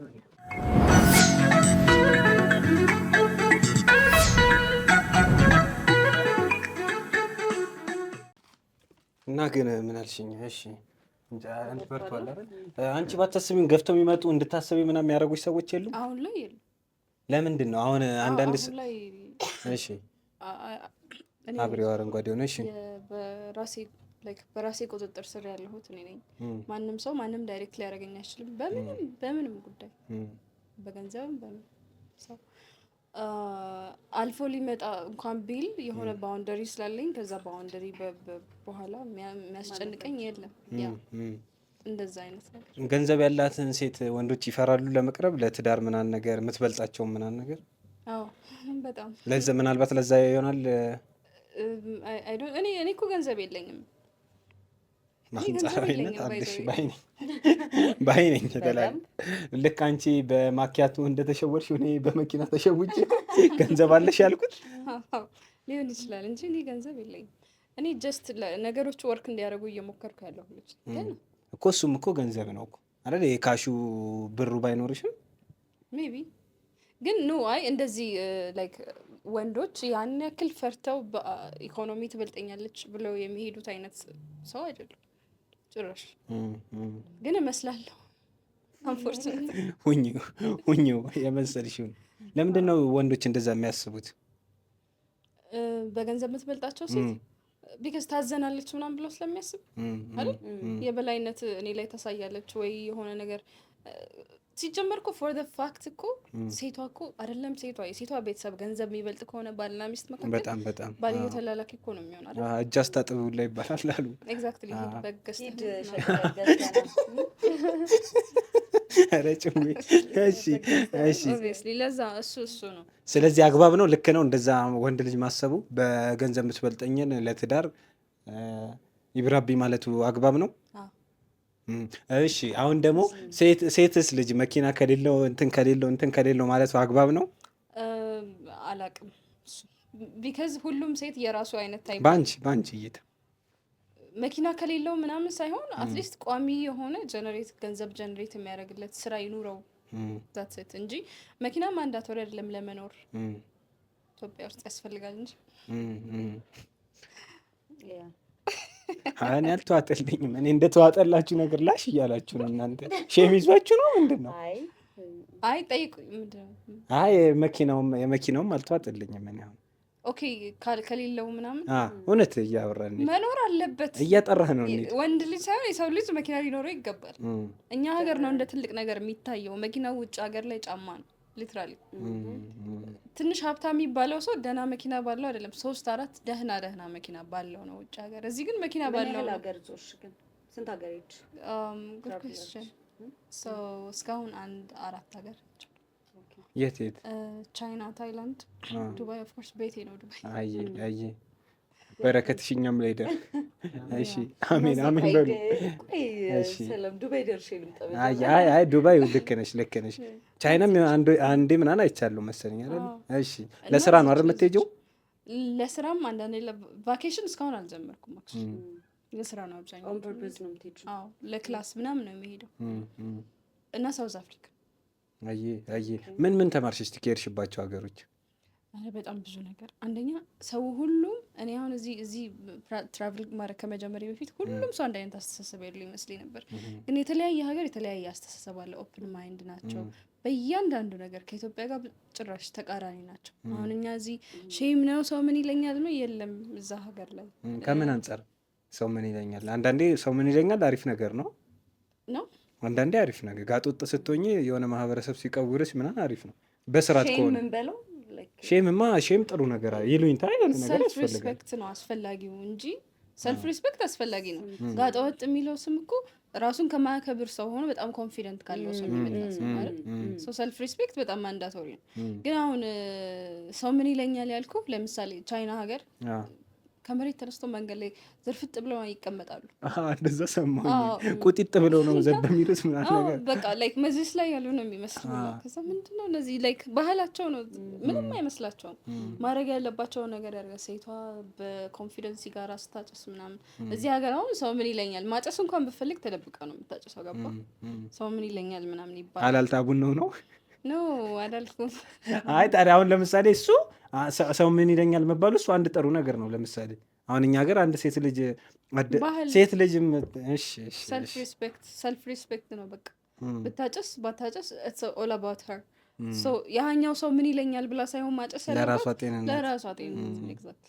እና ግን ምን አልሽኝ? እሺ አንቺ በርቷል አይደል? አንቺ ባታስቢም ገፍተው የሚመጡ እንድታስቢ ምናምን የሚያደርጉሽ ሰዎች የሉ? አሁን ላይ የሉ። ለምንድን ነው አሁን አንዳንድ እሺ አብሬው አረንጓዴ ሆነ። እሺ በራሴ ቁጥጥር ስር ያለሁት እኔ ነኝ። ማንም ሰው ማንም ዳይሬክት ሊያደርገኝ አይችልም በምንም ጉዳይ፣ በገንዘብም በምን ሰው አልፎ ሊመጣ እንኳን ቢል የሆነ ባውንደሪ ስላለኝ ከዛ ባውንደሪ በኋላ የሚያስጨንቀኝ የለም። ያ እንደዛ አይነት ነገር። ገንዘብ ያላትን ሴት ወንዶች ይፈራሉ ለመቅረብ፣ ለትዳር ምናምን ነገር የምትበልጣቸው ምናምን ነገር። አዎ በጣም ለዛ ምናልባት ለዛ ይሆናል። እኔ እኮ ገንዘብ የለኝም። ማንጻራዊነት አለሽ ባይ ነኝ ተላል። ልክ አንቺ በማኪያቱ እንደተሸወርሽ እኔ በመኪና ተሸውጄ ገንዘብ አለሽ ያልኩት ሊሆን ይችላል እንጂ እኔ ገንዘብ የለኝም። እኔ ጀስት ነገሮች ወርክ እንዲያደርጉ እየሞከርኩ ያለሁ ልጅ እኮ። እሱም እኮ ገንዘብ ነው እኮ አይደል? የካሹ ብሩ ባይኖርሽም ሜቢ ግን ኖ አይ እንደዚህ ላይክ ወንዶች ያን ያክል ፈርተው በኢኮኖሚ ትበልጠኛለች ብለው የሚሄዱት አይነት ሰው አይደሉም ጭራሽ። ግን እመስላለሁ አንፎርቹኔትሊ ሁኚው የመሰልሽውን። ለምንድን ነው ወንዶች እንደዛ የሚያስቡት? በገንዘብ የምትበልጣቸው ሴት ቢካዝ ታዘናለች ምናምን ብለው ስለሚያስብ አይደል? የበላይነት እኔ ላይ ታሳያለች ወይ የሆነ ነገር ሲጀመር እኮ ፎር ዘ ፋክት እኮ ሴቷ እኮ አይደለም የሴቷ ቤተሰብ ገንዘብ የሚበልጥ ከሆነ ባልና ሚስት መካከል በጣም ባልዮ ተላላኪ እኮ ነው የሚሆን አይደል? እጅ አስታጥቡ ላይ ይባላል አሉ። ኤግዛክትሊ በገስት ረጭም። እሺ ኦብቪየስሊ ለዛ እሱ ነው። ስለዚህ አግባብ ነው፣ ልክ ነው እንደዛ ወንድ ልጅ ማሰቡ። በገንዘብ የምትበልጠኝን ለትዳር ይብራቢ ማለቱ አግባብ ነው። እሺ አሁን ደግሞ ሴትስ ልጅ መኪና ከሌለው እንትን ከሌለው ማለቱ አግባብ ነው? አላቅም። ቢካዝ ሁሉም ሴት የራሱ አይነት ታይም ባንቺ እይታ መኪና ከሌለው ምናምን ሳይሆን አትሊስት ቋሚ የሆነ ገንዘብ ጀነሬት የሚያደርግለት ስራ ይኑረው ዛትት እንጂ መኪና ማንዳቶሪ አይደለም ለመኖር። ኢትዮጵያ ውስጥ ያስፈልጋል እንጂ እኔ አልተዋጠልኝም። እኔ እንደተዋጠላችሁ ነገር ላሽ እያላችሁ ነው እናንተ። ሼም ይዟችሁ ነው ምንድን ነው? አይ ጠይቁኝ። ምንድን ነው? አይ የመኪናውም አልተዋጠልኝም። እኔ አሁን ኦኬ ከሌለው ምናምን እውነት እያወራን መኖር አለበት። እያጠራህ ነው። ወንድ ልጅ ሳይሆን የሰው ልጅ መኪና ሊኖረው ይገባል። እኛ ሀገር ነው እንደ ትልቅ ነገር የሚታየው መኪናው። ውጭ ሀገር ላይ ጫማ ነው ሊትራሊ። ትንሽ ሀብታም የሚባለው ሰው ደህና መኪና ባለው አይደለም 3-4 ደህና መኪና ባለው ነው ውጭ ሀገር። እዚህ ግን መኪና ባለው ነው። ሀገር ዞርሽ ግን ስንት ሀገር ሄድሽ? ጉድ ኩዌስቸን። እስካሁን 4 ሀገር። የት ቻይና፣ ታይላንድ፣ ዱባይ። ኦፍ ኮርስ ቤቴ ነው ዱባይ። አይ በረከትሽ እኛም ላይ ደር። እሺ አሜን በሉ። እሺ ሰላም። ዱባይ ደርሼ ልምጣ። አይ ዱባይ ልክ ነሽ። ቻይናም አንዴ ምናምን አይቻለሁ መሰለኝ አይደል? እሺ ለስራ ነው አይደል የምትሄጂው? ለስራም አንዳንዴ ቫኬሽን እስካሁን አልጀመርኩም። የስራ ነው አብዛኛው ኦን ፐርፐዝ ነው የምትሄጂው? አዎ ለክላስ ምናምን ነው የሚሄደው እና ሳውዝ አፍሪካ። አይ ምን ተማርሽ እስቲ ከሄድሽባቸው ሀገሮች? በጣም ብዙ ነገር። አንደኛ ሰው ሁሉም እኔ አሁን እዚህ ትራቭል ማድረግ ከመጀመሪያ በፊት ሁሉም ሰው አንድ አይነት አስተሳሰብ ያለው ይመስለኝ ነበር። ግን የተለያየ ሀገር የተለያየ አስተሳሰብ አለ። ኦፕን ማይንድ ናቸው በእያንዳንዱ ነገር። ከኢትዮጵያ ጋር ጭራሽ ተቃራኒ ናቸው። አሁን እኛ እዚህ ሼም ነው ሰው ምን ይለኛል ነው የለም። እዛ ሀገር ላይ ከምን አንጻር ሰው ምን ይለኛል? አንዳንዴ ሰው ምን ይለኛል አሪፍ ነገር ነው ነው አንዳንዴ አሪፍ ነገር ጋጦጥ ስትሆኚ የሆነ ማህበረሰብ ሲቀውርሽ ምናምን አሪፍ ነው በስርዓት ከሆነ ምን በለው ሼም ጥሩ ነገር ይሉኝታ አይደል ነገር ሰልፍ ሪስፔክት ነው አስፈላጊው እንጂ ሰልፍ ሪስፔክት አስፈላጊ ነው። ጋጠ ወጥ የሚለው ስም እኮ ራሱን ከማያከብር ሰው ሆኖ በጣም ኮንፊደንት ካለው ሰው የሚመጣ ሰው ማለት ሶ ሰልፍ ሪስፔክት በጣም ማንዳቶሪ ነው። ግን አሁን ሰው ምን ይለኛል ያልኩ ለምሳሌ ቻይና ሀገር ከመሬት ተነስቶ መንገድ ላይ ዝርፍጥ ብለው ይቀመጣሉ። እንደዛ ሰማሁኝ። ቁጢጥ ብለው ነው ዘብ የሚሉት ምናምን ነገር በቃ ላይክ መዝስ ላይ ያሉ ነው የሚመስሉ። ከዛ ምንድነው እነዚህ ላይክ ባህላቸው ነው ምንም አይመስላቸውም። ማድረግ ያለባቸው ነገር ያርጋ። ሴቷ በኮንፊደንስ ጋር ስታጨስ ምናምን እዚህ ሀገር አሁን ሰው ምን ይለኛል ማጨስ እንኳን ብፈልግ ተደብቃ ነው የምታጨሰው። ገባ ሰው ምን ይለኛል ምናምን ይባላል። አላልታቡን ነው ኖ አዳልኩም። አይ ታዲያ አሁን ለምሳሌ እሱ ሰው ምን ይለኛል መባሉ እሱ አንድ ጥሩ ነገር ነው። ለምሳሌ አሁን እኛ ሀገር አንድ ሴት ልጅ ሰልፍ ሪስፔክት ነው በቃ ብታጨስ ባታጨስ ኢትስ ኦል አባውት ሄር። ሶ ያኛው ሰው ምን ይለኛል ብላ ሳይሆን ማጨስ ለራሷ ጤንነት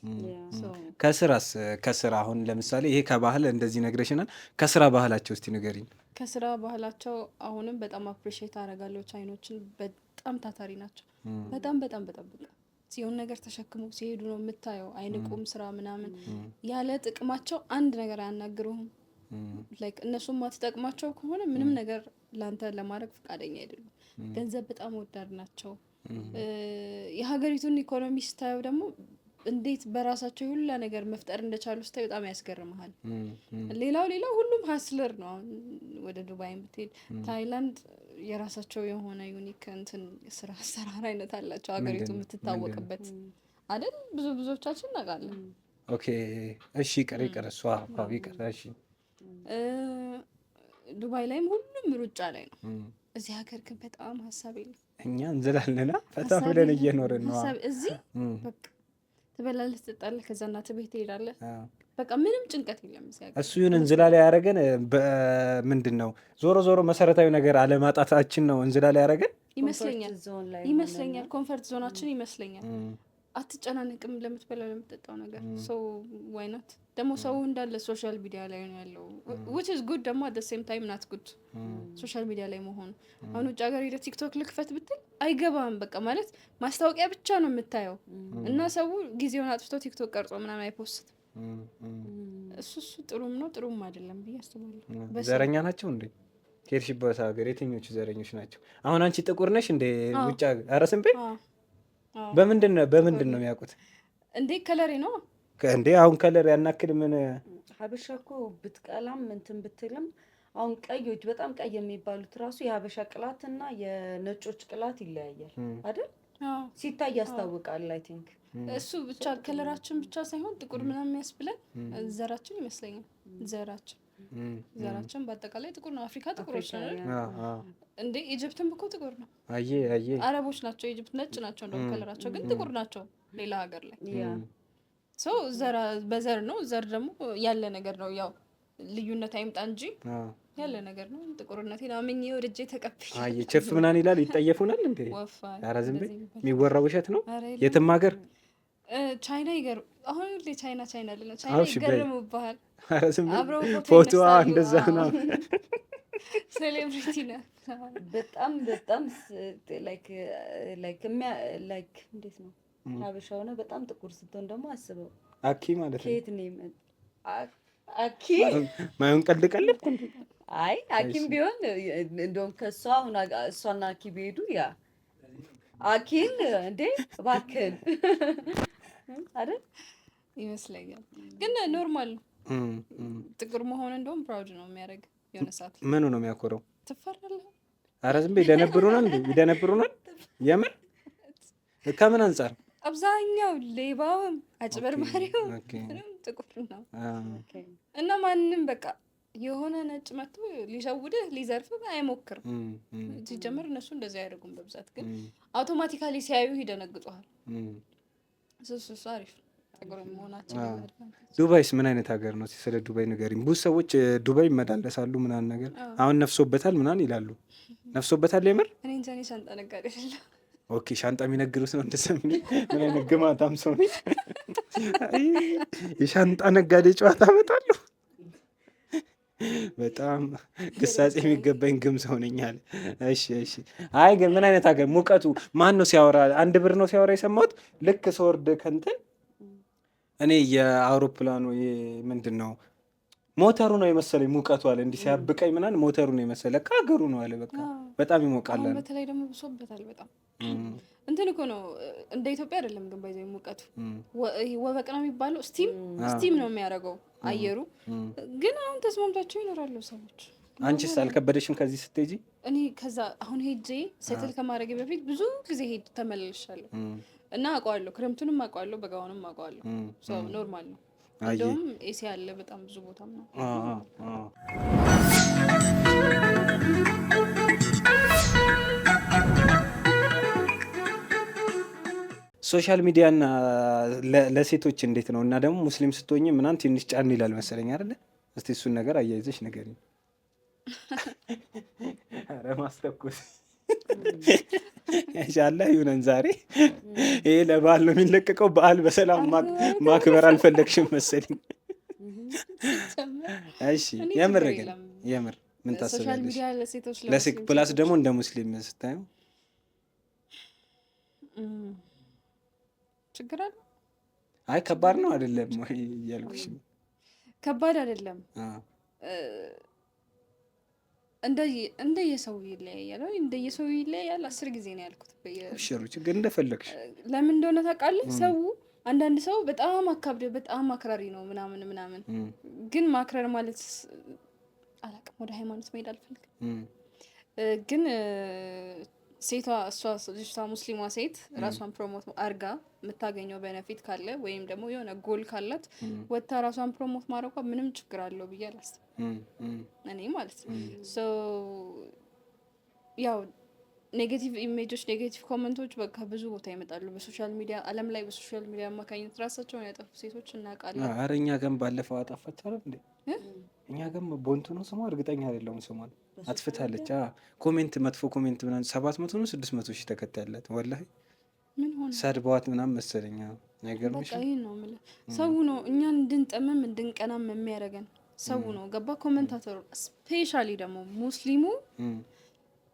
ከስራ አሁን ለምሳሌ ይሄ ከባህል እንደዚህ ነግረሽናል። ከስራ ባህላቸው እስቲ ንገሪኝ። ከስራ ባህላቸው አሁንም በጣም አፕሪሺየት አደርጋለሁ። ቻይኖችን በጣም ታታሪ ናቸው። በጣም በጣም በጣም በቃ ሲሆን ነገር ተሸክሞ ሲሄዱ ነው የምታየው። አይንቁም ስራ ምናምን ያለ ጥቅማቸው አንድ ነገር አያናግሩህም። ላይክ እነሱም ማትጠቅማቸው ከሆነ ምንም ነገር ላንተ ለማድረግ ፈቃደኛ አይደሉም። ገንዘብ በጣም ወዳድ ናቸው። የሀገሪቱን ኢኮኖሚ ስታየው ደግሞ እንዴት በራሳቸው ሁላ ነገር መፍጠር እንደቻሉ ስታይ በጣም ያስገርምሃል። ሌላው ሁሉም ሀስለር ነው። አሁን ወደ ዱባይ ብትሄድ ታይላንድ የራሳቸው የሆነ ዩኒክ እንትን ስራ አሰራር አይነት አላቸው። ሀገሪቱ የምትታወቅበት አይደል? ብዙዎቻችን እናውቃለን። ኦኬ እሺ ይቀር እሷ ይቀር እሺ። ዱባይ ላይም ሁሉም ሩጫ ላይ ነው። እዚህ ሀገር ግን በጣም ሀሳብ የለም። እኛ እንዝላለና ፈታ ብለን እየኖርን ነው። እዚህ በቃ ትበላለህ፣ ትጠጣለህ፣ ከዛ እናትህ ቤት ትሄዳለህ። በቃ ምንም ጭንቀት የለም። እሱ ይሁን እንዝላል ያደረገን ምንድን ነው? ዞሮ መሰረታዊ ነገር አለማጣታችን ነው እንዝላል ያደረገን ይመስለኛል። ኮንፈርት ዞናችን ይመስለኛል። አትጨናነቅም ለምትበላው ለምትጠጣው ነገር። ሰው ዋይናት ደግሞ ሰው እንዳለ ሶሻል ሚዲያ ላይ ነው ያለው which is good ደግሞ at the same time not good ሶሻል ሚዲያ ላይ መሆኑ። አሁን ውጭ ሀገር ሄደህ ቲክቶክ ልክፈት ብትል አይገባም። በቃ ማለት ማስታወቂያ ብቻ ነው የምታየው እና ሰው ጊዜውን አጥፍቶ ቲክቶክ ቀርጾ ምናምን አይፖስትም። እሱ ጥሩም ነው ጥሩም አይደለም ብዬ አስባለሁ። ዘረኛ ናቸው እንዴ? ከሄድሽበት ሀገር የትኞቹ ዘረኞች ናቸው? አሁን አንቺ ጥቁር ነሽ እንዴ? ውጭ ሀገር ኧረ ስንቤ በምንድን ነው የሚያውቁት እንዴ? ከለሬ ነው እንዴ? አሁን ከለር ያናክል ምን ሀበሻ እኮ ብትቀላም እንትን ብትልም አሁን ቀዮች በጣም ቀይ የሚባሉት ራሱ የሀበሻ ቅላትና የነጮች ቅላት ይለያያል አይደል? ሲታይ ያስታውቃል። አይ ቲንክ እሱ ብቻ ከለራችን ብቻ ሳይሆን ጥቁር ምናምን የሚያስብለን ዘራችን ይመስለኛል። ዘራችን በአጠቃላይ ጥቁር ነው። አፍሪካ ጥቁሮች ነው እንዴ? ኢጅፕትም እኮ ጥቁር ነው። አረቦች ናቸው። ኢጅፕት ነጭ ናቸው እንደውም ከለራቸው፣ ግን ጥቁር ናቸው ሌላ ሀገር ላይ። ሶ በዘር ነው። ዘር ደግሞ ያለ ነገር ነው። ያው ልዩነት አይምጣ እንጂ ያለ ነገር ነው። ጥቁርነቴን አምኜ ወድጄ ተቀብዬ ቸፍ ምናምን ይላል። ይጠየፉናል እንዴ? ኧረ ዝም በይ። የሚወራው ውሸት ነው። የትም ሀገር ቻይና ይገርም። አሁን ሁሌ ቻይና ልና ቻይና ይገርሙብሃል። አብረው ፎቶ እንደዛ ነው። ሴሌብሪቲ ነው። በጣም ላይክ እንዴት ነው ሀበሻ ሆነ በጣም ጥቁር ስትሆን ደግሞ አስበው አኪ ማለት ነው። ከየት ነው አኪ ማየውን ቀልድ አይ አኪም ቢሆን እንደውም ከሷ አሁን እሷና አኪ ቢሄዱ ያ አኪን እንዴ እባክህን አይደል ይመስለኛል። ግን ኖርማል ጥቁር መሆን እንደውም ፕራውድ ነው የሚያደርግ። የሆነ ሰዓት ምኑ ነው የሚያኮረው? ትፈራለህ? ኧረ ዝም በይ። ይደነብሩናል። የምን ከምን አንጻር? አብዛኛው ሌባውም አጭበርባሪውም ጥቁር ነው እና ማንም በቃ የሆነ ነጭ መጥቶ ሊሸውድህ ሊዘርፍህ አይሞክርም። ሲጀምር እነሱ እንደዚህ አያደርጉም በብዛት ግን አውቶማቲካሊ ሲያዩ ይደነግጡሃል። እሱ አሪፍ ጥቁር መሆናቸው። ዱባይስ ምን አይነት ሀገር ነው? ስለ ዱባይ ንገሪኝ። ብዙ ሰዎች ዱባይ ይመላለሳሉ ምናምን ነገር አሁን ነፍሶበታል ምናምን ይላሉ። ነፍሶበታል የምር? እኔ እንጃ እኔ ሻንጣ ነጋዴ አይደለም። ኦኬ ሻንጣ የሚነግሩት ነው እንደሰምኝ። ምን አይነት ግማታም ሰው ነኝ። የሻንጣ ነጋዴ ጨዋታ አመጣለሁ። በጣም ግሳጼ የሚገባኝ ግም ሰው ነኝ አለ። እሺ እሺ። አይ ግን ምን አይነት ሀገር ሙቀቱ ማን ነው ሲያወራ? 1 ብር ነው ሲያወራ የሰማሁት። ልክ ስወርድ ከእንትን እኔ የአውሮፕላኑ ምንድን ነው ሞተሩ ነው የመሰለኝ ሙቀቱ አለ። እንዲህ ሲያብቀኝ ምናምን ሞተሩ ነው የመሰለ ከሀገሩ ነው አለ። በቃ በጣም ይሞቃል። በተለይ ደግሞ ብሶበታል በጣም እንትን እኮ ነው እንደ ኢትዮጵያ አይደለም ግን ባይዘው ሙቀቱ ወበቅ ነው የሚባለው። ስቲም ነው የሚያደርገው አየሩ። ግን አሁን ተስማምቷቸው ይኖራሉ ሰዎች። አንቺስ አልከበደሽም ከዚህ ስትሄጂ? እኔ ከዛ አሁን ሄጄ ሴትል ከማድረግ በፊት ብዙ ጊዜ ተመልሻለሁ እና አውቀዋለሁ። ክረምቱንም አውቀዋለሁ፣ በጋውንም አውቀዋለሁ። ኖርማል ነው። እንደውም ኤሲ ያለ በጣም ብዙ ቦታም ነው። ሶሻል ሚዲያና ለሴቶች እንዴት ነው? እና ደግሞ ሙስሊም ስትሆኝ ምናምን ትንሽ ጫን ይላል መሰለኝ አይደለ? እስቲ እሱን ነገር አያይዘሽ ንገሪኝ። ኧረ ማስተኩስ ያሻላ ይሁነን። ዛሬ ይሄ ለበዓል ነው የሚለቀቀው። በዓል በሰላም ማክበር አልፈለግሽም መሰለኝ። እሺ የምር ግን የምር ምን ታስቢያለሽ? ለሴት ፕላስ ደግሞ እንደ ሙስሊም ስታዩ ችግር አለ? አይ ከባድ ነው አይደለም ወይ እያልኩሽ። ከባድ አይደለም። እንደየሰው ይለያያል። እንደየሰው ይለያያል። 10 ጊዜ ነው ያልኩት። ሽሩ ችግር እንደፈለግሽ። ለምን እንደሆነ ታውቃለህ? ሰው አንዳንድ ሰው በጣም አካብደ በጣም አክራሪ ነው ምናምን ግን ማክረር ማለት አላውቅም። ወደ ሃይማኖት መሄድ አልፈልግም። ግን ሴቷ ልጅቷ ሙስሊሟ ሴት ራሷን ፕሮሞት አርጋ የምታገኘው ቤኔፊት ካለ ወይም ደግሞ የሆነ ጎል ካላት ወጥታ ራሷን ፕሮሞት ማድረጓ ምንም ችግር አለው ብዬ አላስብም እኔ ማለት ነው። ያው ኔጌቲቭ ኢሜጆች፣ ኔጌቲቭ ኮመንቶች በቃ ብዙ ቦታ ይመጣሉ በሶሻል ሚዲያ ዓለም ላይ በሶሻል ሚዲያ አማካኝነት ራሳቸውን ያጠፉ ሴቶች እናውቃለን። ኧረ እኛ ግን ባለፈው አጠፋች አይደል እንዴ? እኛ ግን ቦንቱ ነው ስሟ፣ እርግጠኛ አይደለሁም ስሟን አጥፍታለች። ኮሜንት መጥፎ ኮሜንት ምናምን 700 ነው 600 ሺህ ተከታይ ያላት ወላሂ ምን ሆነ ሰድበዋት ምናምን መሰለኝ። አይገርምሽ? በቃ ይሄን ነው የምልህ። ሰው ነው እኛን እንድንጠመም እንድንቀናም የሚያደርገን ሰው ነው። ገባ? ኮሜንታተሩ ስፔሻሊ ደግሞ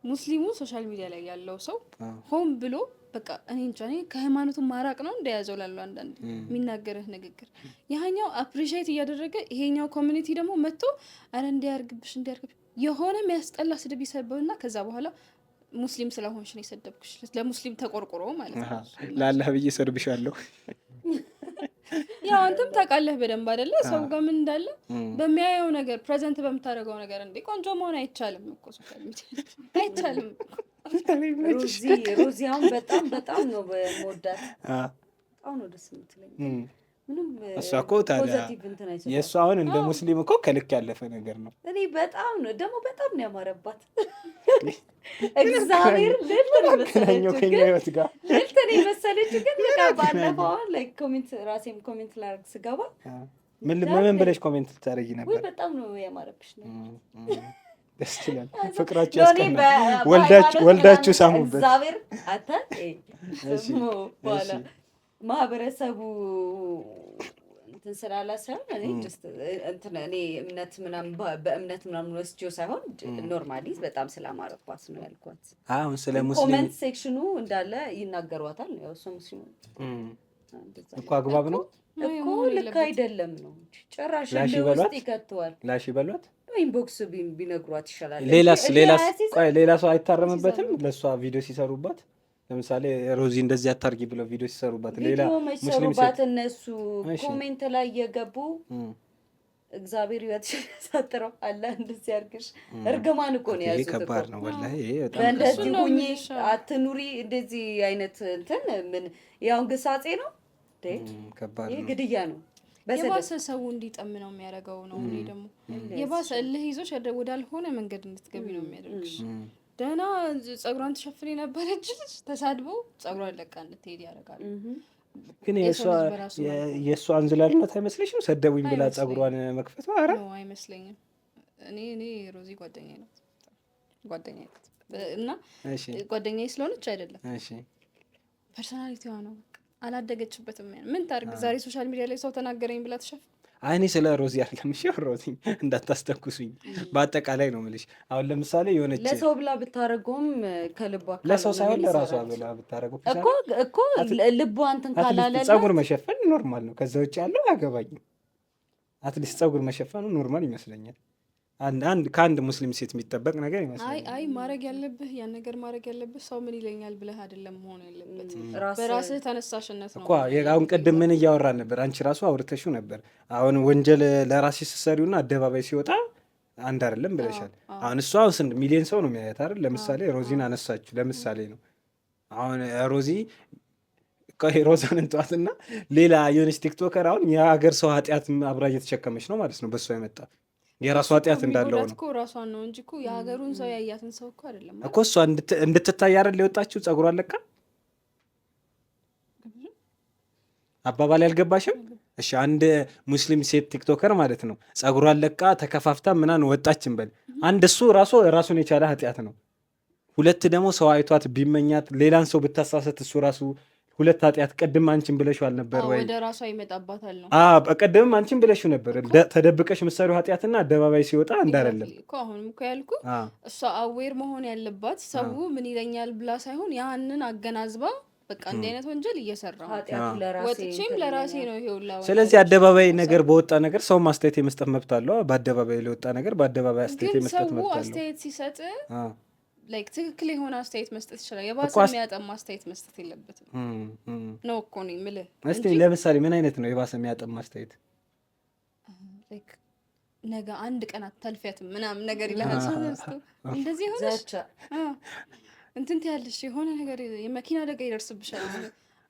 ሙስሊሙ ሶሻል ሚዲያ ላይ ያለው ሰው ሆን ብሎ በቃ እኔ እንጃ ከሃይማኖቱ ማራቅ ነው እንደያዘው ላለው አንዳንድ የሚናገርህ ንግግር ያኛው አፕሪሺየት እያደረገ ይሄኛው ኮሚኒቲ ደግሞ መጥቶ አረ እንዲያርግብሽ የሆነ የሚያስጠላ ስድብ ይሰበውና ከዛ በኋላ ሙስሊም ስለሆንሽ ነው የሰደብኩሽ ለሙስሊም ተቆርቆሮ ማለት ነው። ለአላህ ብዬ ሰርብሻለሁ። ያው አንተም ታውቃለህ በደንብ አይደለ ሰው ጋር ምን እንዳለ በሚያየው ነገር ፕሬዘንት በምታደርገው ነገር እንዴ ቆንጆ መሆን አይቻልም እኮ ሶሻል ሚዲያ አይቻልም። ሮዚያውን በጣም ነው በመወዳት አሁን ነው ደስ የምትለኝ። ምንም እሷ እኮ ታዲያ የእሷ አሁን እንደ ሙስሊም እኮ ከልክ ያለፈ ነገር ነው። እኔ በጣም ነው ያማረባት። እግዚአብሔር ልልተን የመሰለች ግን ባለፈው ላይ ራሴም ኮሜንት ላደርግ ስገባ ምን ብለሽ ኮሜንት ልታደርጊ ነበር? በጣም ነው ያማረብሽ ነው። ደስ ይላል። ፍቅራችሁ ያስቀናል። ወልዳችሁ ሳሙበት። እግዚአብሔር አታ በኋላ ማህበረሰቡ እንትን ስላላሰብ እኔ እምነት ምናምን በእምነት ምናምን ወስጄው ሳይሆን ኖርማሊ በጣም ስላማረባት ነው ያልኳት። አሁን ስለ ሙስሊም ኮሜንት ሴክሽኑ እንዳለ ይናገሯታል ነው ያው ሰው ሙስሊም እኮ አግባብ ነው እኮ ልክ አይደለም ነው ጭራሽ እንደውስጥ ይከተዋል። ላሽ ይበሏት ኢንቦክስ ቢነግሯት ይሻላል። ሌላ ሰው አይታረምበትም ለሷ ቪዲዮ ሲሰሩባት። ለምሳሌ ሮዚ እንደዚህ አታርጊ ብለው ቪዲዮ ሲሰሩባት ሌላ ሙስሊም ሴት እነሱ ኮሜንት ላይ የገቡ እግዚአብሔር ይወትሽ ያሳጥረው አለ እንደዚህ ያርግሽ እርግማን እኮ ነው ያዙት። ከባድ ነው ወላሂ በጣም እንደዚህ ሁኚ አትኑሪ እንደዚህ አይነት እንትን ምን ያው ግሳጼ ነው ከባድ ነው። ይሄ ግድያ ነው። የባሰ ሰው እንዲጠም ነው የሚያደርገው ነው። እኔ ደግሞ የባሰ እልህ ይዞሽ ወዳልሆነ መንገድ እንድትገቢ ነው የሚያደርግሽ። ደህና ጸጉሯን ተሸፍን የነበረች ልጅ ተሳድቦ ጸጉሯን ለቃ እንድትሄድ ያደርጋል። ግን የእሷ አንዝላልነት አይመስልሽም? ሰደቡኝ ብላ ጸጉሯን መክፈቷ? ኧረ አይመስለኝም። እኔ ሮዚ ጓደኛዬ ናት እና ጓደኛዬ ስለሆነች አይደለም ፐርሶናሊቲዋ ነው። አላደገችበትም። ምን ታርግ? ዛሬ ሶሻል ሚዲያ ላይ ሰው ተናገረኝ ብላ ተሸፍ እኔ ስለ ሮዚ አይደለም ሮዚ እንዳታስተኩሱኝ፣ በአጠቃላይ ነው የምልሽ። አሁን ለምሳሌ የሆነች ለሰው ብላ ብታረገውም ከልቧ ለሰው ሳይሆን ለራሷ ብላ ብታረገው እኮ ልቧ እንትን ካላለ ጸጉር መሸፈን ኖርማል ነው። ከዛ ውጭ ያለው አያገባኝም። አትሊስት ጸጉር መሸፈኑ ኖርማል ይመስለኛል። ከአንድ ሙስሊም ሴት የሚጠበቅ ነገር ይመስለኛል። አይ ማድረግ ያለብህ ያን ነገር ማድረግ ያለብህ ሰው ምን ይለኛል ብለህ አይደለም መሆን ያለበት፣ በራስህ ተነሳሽነት ነው እኮ። አሁን ቅድም ምን እያወራን ነበር? አንቺ ራሱ አውርተሽው ነበር። አሁን ወንጀል ለራስሽ ስትሰሪውና አደባባይ ሲወጣ አንድ አይደለም ብለሻል። አሁን እሷ ስንት ሚሊዮን ሰው ነው የሚያየት አይደል? ለምሳሌ ሮዚን አነሳችሁ፣ ለምሳሌ ነው። አሁን ሮዛን እንተዋትና ሌላ የሆነች ቲክቶከር አሁን የሀገር ሰው ኃጢአት አብራ እየተሸከመች ነው ማለት ነው። በሷ የመጣ የራሷ ኃጢአት እንዳለው ነው እኮ። ራሷን ነው እንጂ እኮ የሀገሩን ሰው ያያትን ሰው እኮ አይደለም እኮ። እሷ እንድትታይ አይደል የወጣችው? ጸጉሯን ለቃ አባባል ያልገባሽም? እሺ አንድ ሙስሊም ሴት ቲክቶከር ማለት ነው ጸጉሯን ለቃ ተከፋፍታ ምናምን ወጣችን በል። አንድ እሱ ራሱን የቻለ ኃጢአት ነው። ሁለት ደግሞ ሰው አይቷት ቢመኛት ሌላን ሰው ብታሳሰት እሱ ራሱ ሁለት ኃጢአት። ቅድም አንቺን ብለሽው አልነበር ወይ? ወደ ራሷ ይመጣባታል ነው። ቅድምም አንቺን ብለሽው ነበር። ተደብቀሽ የምትሰሪው ኃጢአትና አደባባይ ሲወጣ እንዳይደለም እኮ። አሁንም እኮ ያልኩ እሷ አዌር መሆን ያለባት ሰው ምን ይለኛል ብላ ሳይሆን ያንን አገናዝባ በቃ እንዲህ አይነት ወንጀል እየሰራሁ ወጥቼም ለራሴ ነው ይሄውላ። ስለዚህ አደባባይ ነገር በወጣ ነገር ሰው አስተያየት የመስጠት መብት አለው። በአደባባይ ለወጣ ነገር በአደባባይ አስተያየት የመስጠት መብት አለው። አስተያየት ሲሰጥ ላይክ ትክክል የሆነ አስተያየት መስጠት ይችላል። የባሰ የሚያጠማ አስተያየት መስጠት የለበትም ነው እኮ ነው የምልህ። እስቲ ለምሳሌ ምን አይነት ነው የባሰ የሚያጠማ አስተያየት? ላይክ ነገ አንድ ቀን አታልፊያትም ምናምን ነገር ይላል ሰው እንደዚህ ሆነሽ እንትን ትያለሽ፣ የሆነ ነገር የመኪና አደጋ ይደርስብሻል፣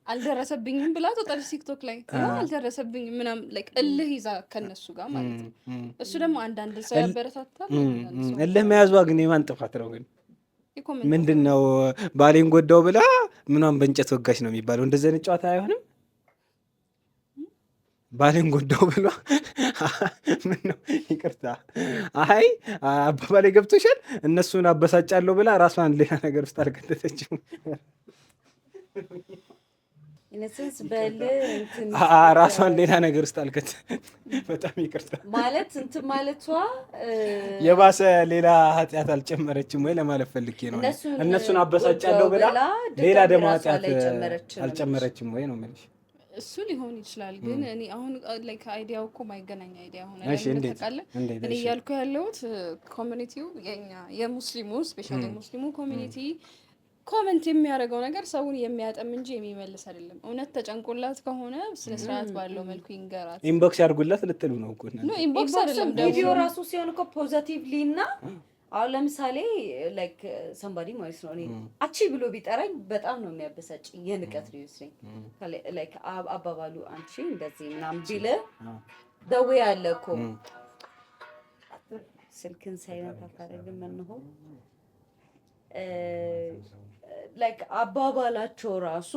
አልደረሰብኝም ብላ ትወጣለች ቲክቶክ ላይ አልደረሰብኝም ምናምን ላይክ እልህ ይዛ ከነሱ ጋር ማለት ነው። እሱ ደግሞ አንዳንድ ሰው ያበረታታል። እልህ መያዟ ግን የማን ጥፋት ነው ግን? ምንድን ነው ባሌን ጎዳው ብላ ምኗን በእንጨት ወጋች ነው የሚባለው? እንደዚህ አይነት ጨዋታ አይሆንም። ባሌን ጎዳው ብሏ ምን ነው ይቅርታ፣ አይ አባባሌ ገብቶሻል። እነሱን አበሳጫለሁ ብላ ራሷን ሌላ ነገር ውስጥ አልከተተችም። ራሷን ሌላ ነገር ውስጥ አልከት። በጣም ይቅርታ ማለት እንትን ማለቷ የባሰ ሌላ ኃጢአት አልጨመረችም ወይ ለማለት ፈልጌ ነው። እነሱን አበሳጫለሁ ብላ ሌላ ደግሞ ኃጢአት አልጨመረችም ወይ ነው የምልሽ። እሱ ሊሆን ይችላል፣ ግን እኔ አሁን ላይክ አይዲያው እኮ ማይገናኝ አይዲያ ሆነ። ለምንተቃለ እኔ እያልኩ ያለሁት ኮሚኒቲው የኛ የሙስሊሙ ስፔሻሊ ሙስሊሙ ኮሚኒቲ ኮመንት የሚያደርገው ነገር ሰውን የሚያጠም እንጂ የሚመልስ አይደለም። እውነት ተጨንቆላት ከሆነ ስነ ስርዓት ባለው መልኩ ይንገራት። ኢንቦክስ ያድርጉላት ልትሉ ነው እኮ ነው። ኢንቦክስ አይደለም ቪዲዮ ራሱ ሲሆን እኮ ፖዚቲቭሊ እና አሁን ለምሳሌ ላይክ ሰምባዲ ማለት ነው እኔ አቺ ብሎ ቢጠራኝ በጣም ነው የሚያበሳጭ። የንቀት ነው ይመስለኝ ላይክ አባባሉ አንቺ እንደዚህ ምናምን ቢል ደዌ ያለ እኮ ስልክን ሳይነት አታደርግም መንሆ ላይክ አባባላቸው ራሱ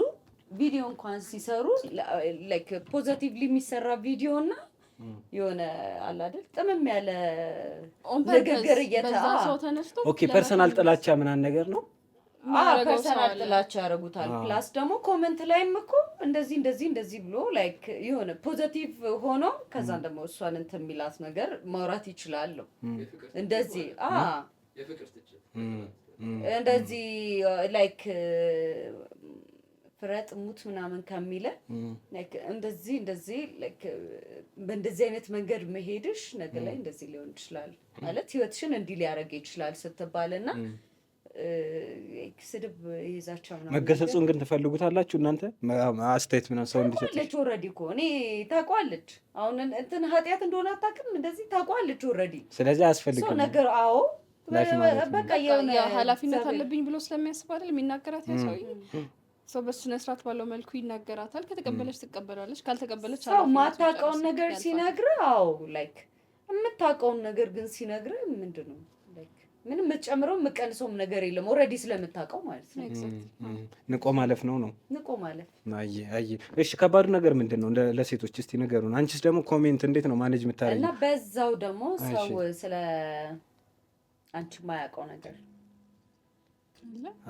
ቪዲዮ እንኳን ሲሰሩ ላይክ ፖዚቲቭሊ የሚሰራ ቪዲዮ እና የሆነ አለ አይደል ጥምም ያለ ንግግር ኦኬ ፐርሰናል ጥላቻ ምናምን ነገር ነው። ፐርሰናል ጥላቻ ያደርጉታል። ፕላስ ደግሞ ኮመንት ላይም እኮ እንደዚህ ብሎ ላይክ የሆነ ፖዚቲቭ ሆኖ ከዛን ደግሞ እሷን እንትን የሚላት ነገር ማውራት ይችላል። እንደዚህ እንደዚህ ላይክ ፍረጥ ሙት ምናምን ከሚለ ላይክ እንደዚህ ላይክ በእንደዚህ አይነት መንገድ መሄድሽ ነገ ላይ እንደዚህ ሊሆን ይችላል ማለት ህይወትሽን እንዲህ ሊያደርግ ይችላል ስትባልና ስድብ ይዛቻው ነው። መገሰጹን ግን ትፈልጉታላችሁ እናንተ? አስተያየት ምናምን ሰው እንዲሰጥሽ ኦልሬዲ እኮ እኔ ታውቋለች። አሁን እንትን ኃጢአት እንደሆነ አታውቅም። እንደዚህ ታውቋለች ኦልሬዲ። ስለዚህ አያስፈልግም ሰው ነገር በቃ የሆነ ኃላፊነት አለብኝ ብሎ ስለሚያስብ አይደል የሚናገራት ያ ሰውዬ ሰው በስነ ስርዓት ባለው መልኩ ይናገራታል። ከተቀበለች ትቀበላለች፣ ካልተቀበለች ሰው ማታውቀውን ነገር ሲነግርህ ላይክ የምታውቀውን ነገር ግን ሲነግርህ ምንድነው ላይክ ምንም የምትጨምረው የምትቀንሰውም ነገር የለም ኦልሬዲ ስለምታውቀው ማለት ነው። ንቆ ማለፍ ነው ንቆ ማለፍ። አይ እሺ ከባዱ ነገር ምንድነው ለሴቶች እስቲ ንገሩን። አንቺስ ደግሞ ኮሜንት እንዴት ነው ማኔጅ የምታረጊው? እና በዛው ደግሞ ሰው ስለ አንቺ የማያውቀው ነገር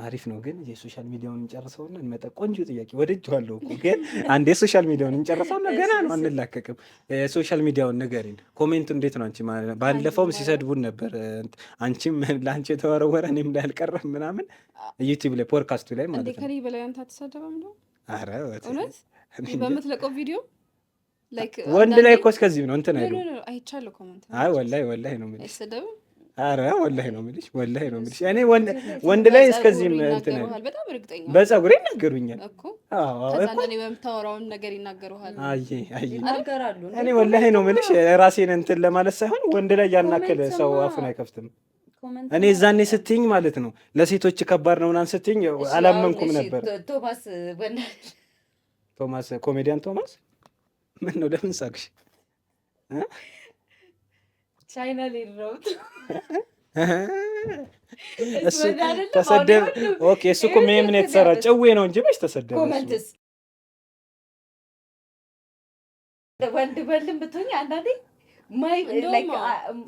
አሪፍ ነው። ግን የሶሻል ሚዲያውን እንጨርሰውና እንመጣ። ቆንጆ ጥያቄ ወድጄዋለሁ እኮ ግን አንድ የሶሻል ሚዲያውን እንጨርሰውና ገና ነው አንላቀቅም። የሶሻል ሚዲያውን ንገሪን። ኮሜንቱ እንዴት ነው? አንቺ ባለፈውም ሲሰድቡን ነበር። አንቺም ለአንቺ የተወረወረ እኔም ላይ አልቀረም ምናምን ዩቲዩብ ላይ ፖድካስቱ ላይ ማለት ነው። ከኔ በላይ አንተ አትሳደበም ነው? ኧረ እውነት በምትለቀው ቪዲዮ ላይክ ወንድ ላይ እኮ እስከዚህ ነው እንትን አይደል? አይቻለሁ ኮሜንት። አይ ወላሂ ነው የምልሽ። አይሰደብም። ኧረ ወላሂ ነው የምልሽ። እኔ ወንድ ላይ እስከዚህም እንትን በጣም እርግጠኛ በፀጉሬ ይናገሩኛል እኮ። ከዛ እኔ በምታወራውን ነገር ይናገሩሃል። ይናገራሉ። እኔ ወላሂ ነው የምልሽ ራሴን እንትን ለማለት ሳይሆን ወንድ ላይ ያናክል ሰው አፉን አይከፍትም። እኔ እዛኔ ስትይኝ ማለት ነው ለሴቶች ከባድ ነው ምናምን ስትይኝ አላመንኩም ነበር። ቶማስ ኮሜዲያን ቶማስ ምን ነው ለምን ሳቅሽ? ቻይና ሊሮት እሱ ተሰደብ። ኦኬ እሱ እኮ ምን የተሰራ ጨዌ ነው እንጂ መች ተሰደበ። ኮሜንትስ ወንድ በልም ብትሆኝ አንዳንዴ ማይ ላይክ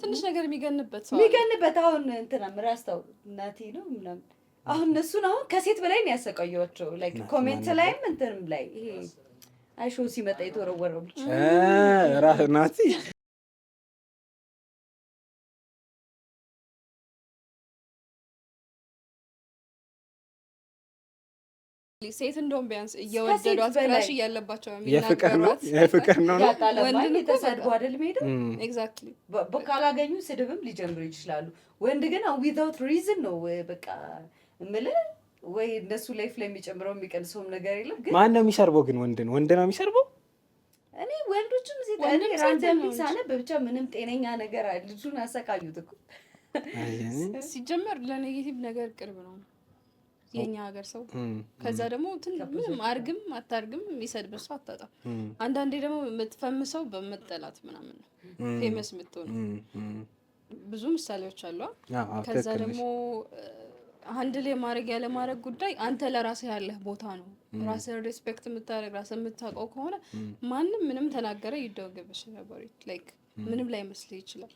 ትንሽ ነገር የሚገንበት አሁን እንትና ምራስታው እናቴ ነው ምናምን አሁን እነሱን አሁን ከሴት በላይ ነው ያሰቃየዋቸው። ላይክ ኮሜንት ላይም እንትንም ላይ ይሄ አይሾ ሲመጣ የተወረወረው ልጅ ራስ ናቲ ሴት እንደውም ቢያንስ እየወደዷት ክራሽ እያለባቸው የፍቅር ነው ወንድ ተሰድቦ አይደል ሄደ። ኤግዛክትሊ ካላገኙ ስድብም ሊጀምሩ ይችላሉ። ወንድ ግን ዊዛውት ሪዝን ነው በቃ እምልህ ወይ እነሱ ላይፍ ላይ የሚጨምረው የሚቀንሰውም ነገር የለም። ግን ማን ነው የሚሰርበው? ግን ወንድ ነው የሚሰርበው። እኔ ወንዶችም ራንደም ሳነብ ብቻ ምንም ጤነኛ ነገር ልጁን አሰቃዩት እኮ። ሲጀመር ለኔጌቲቭ ነገር ቅርብ ነው የኛ ሀገር ሰው። ከዛ ደግሞ ምንም አርግም አታርግም የሚሰድብ ሰው አታጣም። አንዳንዴ ደግሞ የምትፈምሰው በመጠላት ምናምን ነው ፌመስ የምትሆነው። ብዙ ምሳሌዎች አሉ። ከዛ ደግሞ አንድ ላይ ማድረግ ያለ ማድረግ ጉዳይ አንተ ለራስህ ያለህ ቦታ ነው። ራስህ ሪስፔክት የምታደርግ ራስህ የምታውቀው ከሆነ ማንም ምንም ተናገረ ይደወግብሽ ነበር ላይክ ምንም ላይ መስልህ ይችላል።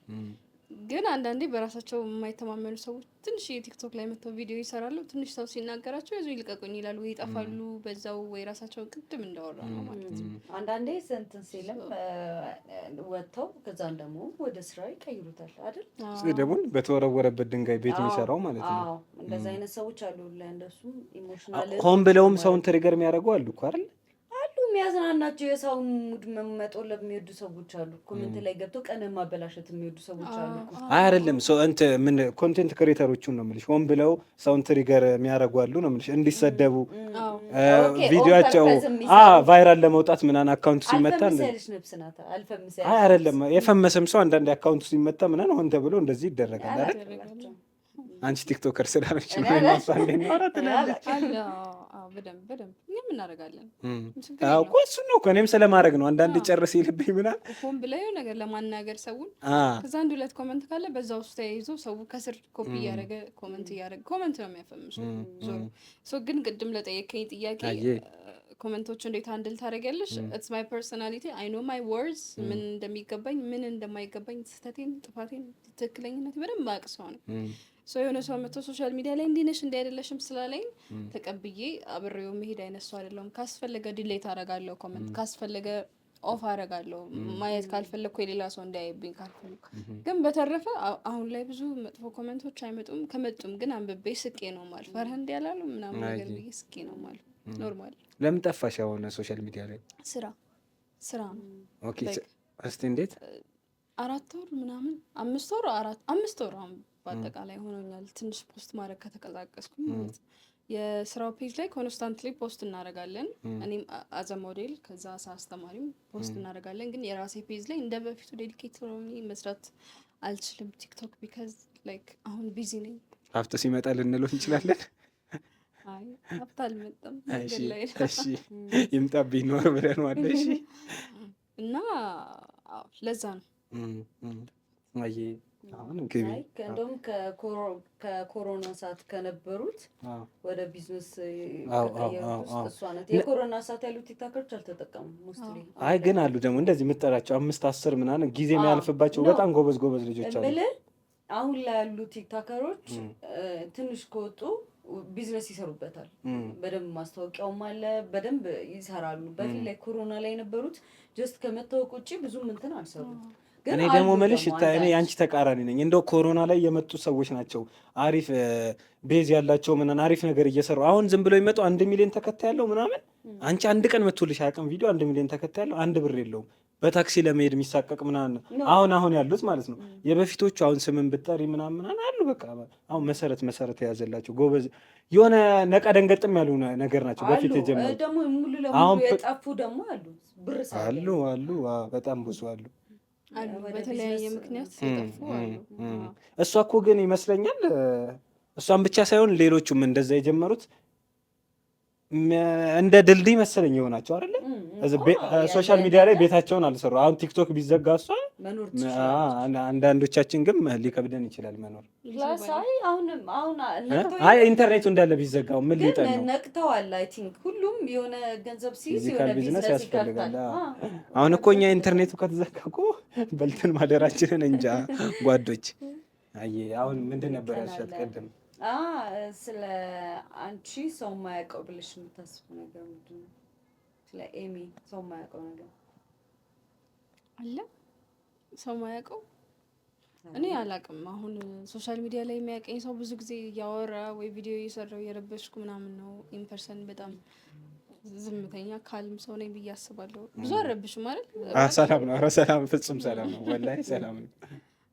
ግን አንዳንዴ በራሳቸው የማይተማመኑ ሰዎች ትንሽ የቲክቶክ ላይ መጥተው ቪዲዮ ይሰራሉ። ትንሽ ሰው ሲናገራቸው ይዞ ይልቀቁኝ ይላሉ ወይ ይጠፋሉ በዛው ወይ ራሳቸው ቅድም እንዳወራ ነው ማለት ነው። አንዳንዴ እንትን ሲልም ወጥተው ከዛን ደግሞ ወደ ስራ ይቀይሩታል አይደል? ደግሞ በተወረወረበት ድንጋይ ቤት የሚሰራው ማለት ነው። አዎ እንደዛ አይነት ሰዎች አሉ። ለእንደሱ ኢሞሽናል ሆን ብለውም ሰውን ትሪገር የሚያደርጉ አሉ እኮ አይደል? የሚያዝናናቸው የሰውን ሙድ መጦለብ የሚወዱ ሰዎች አሉ። ኮሜንት ላይ ገብተው ቀን ማበላሸት የሚወዱ ሰዎች አሉ። አይደለም ሰው ምን ኮንቴንት ክሬተሮቹን ነው የምልሽ። ሆን ብለው ሰውን ትሪገር የሚያደርጉ አሉ ነው የምልሽ። እንዲሰደቡ ቪዲዮአቸው ቫይራል ለመውጣት ምናምን አካውንቱ ሲመታ አይደለም የፈመሰም ሰው አንዳንድ አካውንቱ ሲመታ ምናምን ሆን ተብሎ እንደዚህ ይደረጋል አይደል? አንቺ ቲክቶከር ስላለች ነው ማሳለ ነው አራተላለች። በደንብ እኛም እናደርጋለን እኮ እሱን ነው እኮ እኔም ስለማድረግ ነው። አንዳንድ ጨርስ ይልብኝ ምናምን ሆን ብለው ነገር ለማናገር ሰውን ከዛ አንድ ሁለት ኮመንት ካለ በዛ ውስጥ ተያይዞ ሰው ከስር ኮፒ እያደረገ ኮመንት ነው የሚያፈምሰው። ሶ ግን ቅድም ለጠየቀኝ ጥያቄ ኮመንቶች እንዴት ሃንድል ታደርጊያለሽ? ኢትስ ማይ ፐርሶናሊቲ አይ ኖ ማይ ወርድስ ምን እንደሚገባኝ ምን እንደማይገባኝ ስህተቴን ጥፋቴን ትክክለኝነት በደንብ አውቅ ሰው ነው። የሆነ ሰው መጥቶ ሶሻል ሚዲያ ላይ እንዲህ ነሽ እንዲህ አይደለሽም ስላለኝ ተቀብዬ አብሬው መሄድ አይነት ሰው አይደለሁም። ካስፈለገ ዲሌት አደርጋለሁ ኮመንት፣ ካስፈለገ ኦፍ አደርጋለሁ። ማየት ካልፈለግኩ የሌላ ሰው እንዳያይብኝ ካልፈለግኩ። ግን በተረፈ አሁን ላይ ብዙ መጥፎ ኮመንቶች አይመጡም። ከመጡም ግን አንብቤ ስቄ ነው ማለት ፈርህ እንዲህ ያላሉ ምናምን ነገር ብዬ ስቄ ነው ማለት ኖርማል። ለምን ጠፋሽ አሁን ሶሻል ሚዲያ ላይ? ስራ ነው። ኦኬ እስቲ እንዴት 4 ወር ምናምን 5 ወር 5 ወር አሁን በአጠቃላይ ሆኖኛል። ትንሽ ፖስት ማድረግ ከተቀዛቀስኩኝ ማለት ነው። የስራው ፔጅ ላይ ኮንስታንትሊ ፖስት እናደርጋለን። እኔም አዘ ሞዴል ከዛ አስተማሪም ፖስት እናደርጋለን። ግን የራሴ ፔጅ ላይ እንደ በፊቱ ዴዲኬት ሆኜ መስራት አልችልም። ቲክቶክ ቢካዝ ላይክ አሁን ቢዚ ነኝ። ሀብት ሲመጣ ልንለው እንችላለን። አይ ሀብት አልመጣም መንገድ ላይ እሺ ይምጣብኝ ኖር ብለን ዋለ። እሺ እና ለዛ ነው አይ አሁን እንግዲህ እንደውም ከኮሮና ሰዓት ከነበሩት ወደ ቢዝነስ እሷ ናት። የኮሮና ሰዓት ያሉት ቲክቶከሮች አልተጠቀሙም ሞስትሊ። አይ ግን አሉ ደግሞ እንደዚህ የምጠራቸው 5-10 ምናምን ጊዜ የሚያልፍባቸው በጣም ጎበዝ ልጆች አሉ። አሁን ላይ ያሉ ቲክቶከሮች ትንሽ ከወጡ ቢዝነስ ይሰሩበታል በደንብ። ማስታወቂያውም አለ በደንብ ይሰራሉ። በፊት ላይ ኮሮና ላይ የነበሩት ጀስት ከመታወቅ ውጪ ብዙም እንትን አልሰሩም። እኔ ደግሞ መልሽ እኔ ያንቺ ተቃራኒ ነኝ። እንደው ኮሮና ላይ የመጡ ሰዎች ናቸው አሪፍ ቤዝ ያላቸው ምናምን አሪፍ ነገር እየሰሩ አሁን ዝም ብለው ይመጡ 1 ሚሊዮን ተከታይ ያለው ምናምን። አንቺ አንድ ቀን መጥቶልሽ አያውቅም ቪዲዮ 1 ሚሊዮን ተከታይ ያለው 1 ብር የለውም በታክሲ ለመሄድ የሚሳቀቅ ምናምን አሁን ያሉት ማለት ነው። የበፊቶቹ አሁን ስምን ብጠሪ ምናምን አሉ በቃ አሁን መሰረት የያዘላቸው ጎበዝ የሆነ ነቃ ደንገጥም ያሉ ነገር ናቸው በፊት የጀመሩ። ደግሞ ሙሉ ለሙሉ የጠፉ ደግሞ አሉ ብር አሉ በጣም ብዙ አሉ በተለያየ ምክንያት የጠፉ አሉ። እሷ እኮ ግን ይመስለኛል እሷን ብቻ ሳይሆን ሌሎቹም እንደዛ የጀመሩት እንደ ድልድይ መሰለኝ የሆናቸው አይደለ? ሶሻል ሚዲያ ላይ ቤታቸውን አልሰሩ። አሁን ቲክቶክ ቢዘጋ እሷ አንዳንዶቻችን ግን ሊከብደን ይችላል መኖር። አይ ኢንተርኔቱ እንዳለ ቢዘጋው ምን ሊጠን ነው? ነቅተዋል። አይ ቲንክ ሁሉም የሆነ ገንዘብ ሲይዝ የሆነ ቢዝነስ ያስፈልጋል። አሁን እኮ እኛ ኢንተርኔቱ ከተዘጋ እኮ በልተን ማደራችንን እንጃ ጓዶች። አይ አሁን ምንድን ነበር ያልሻት ቀደም? ስለ አንቺ ሰው ማያውቀው ብለሽ የምታስበው ነገር ምንድን ነው? ስለ ኤሚ ሰው ማያውቀው ነገር አለ? ሰው ማያውቀው እኔ አላውቅም። አሁን ሶሻል ሚዲያ ላይ የሚያውቀኝ ሰው ብዙ ጊዜ እያወራ ወይ ቪዲዮ እየሰራው እየረበሽኩ ምናምን ነው። ኢንፐርሰን በጣም ዝምተኛ ካልም ሰው ነኝ ብዬ አስባለሁ። ብዙ አልረብሽም ማለት ሰላም ነው። ኧረ ሰላም፣ ፍጹም ሰላም ነው። ወላሂ ሰላም ነው።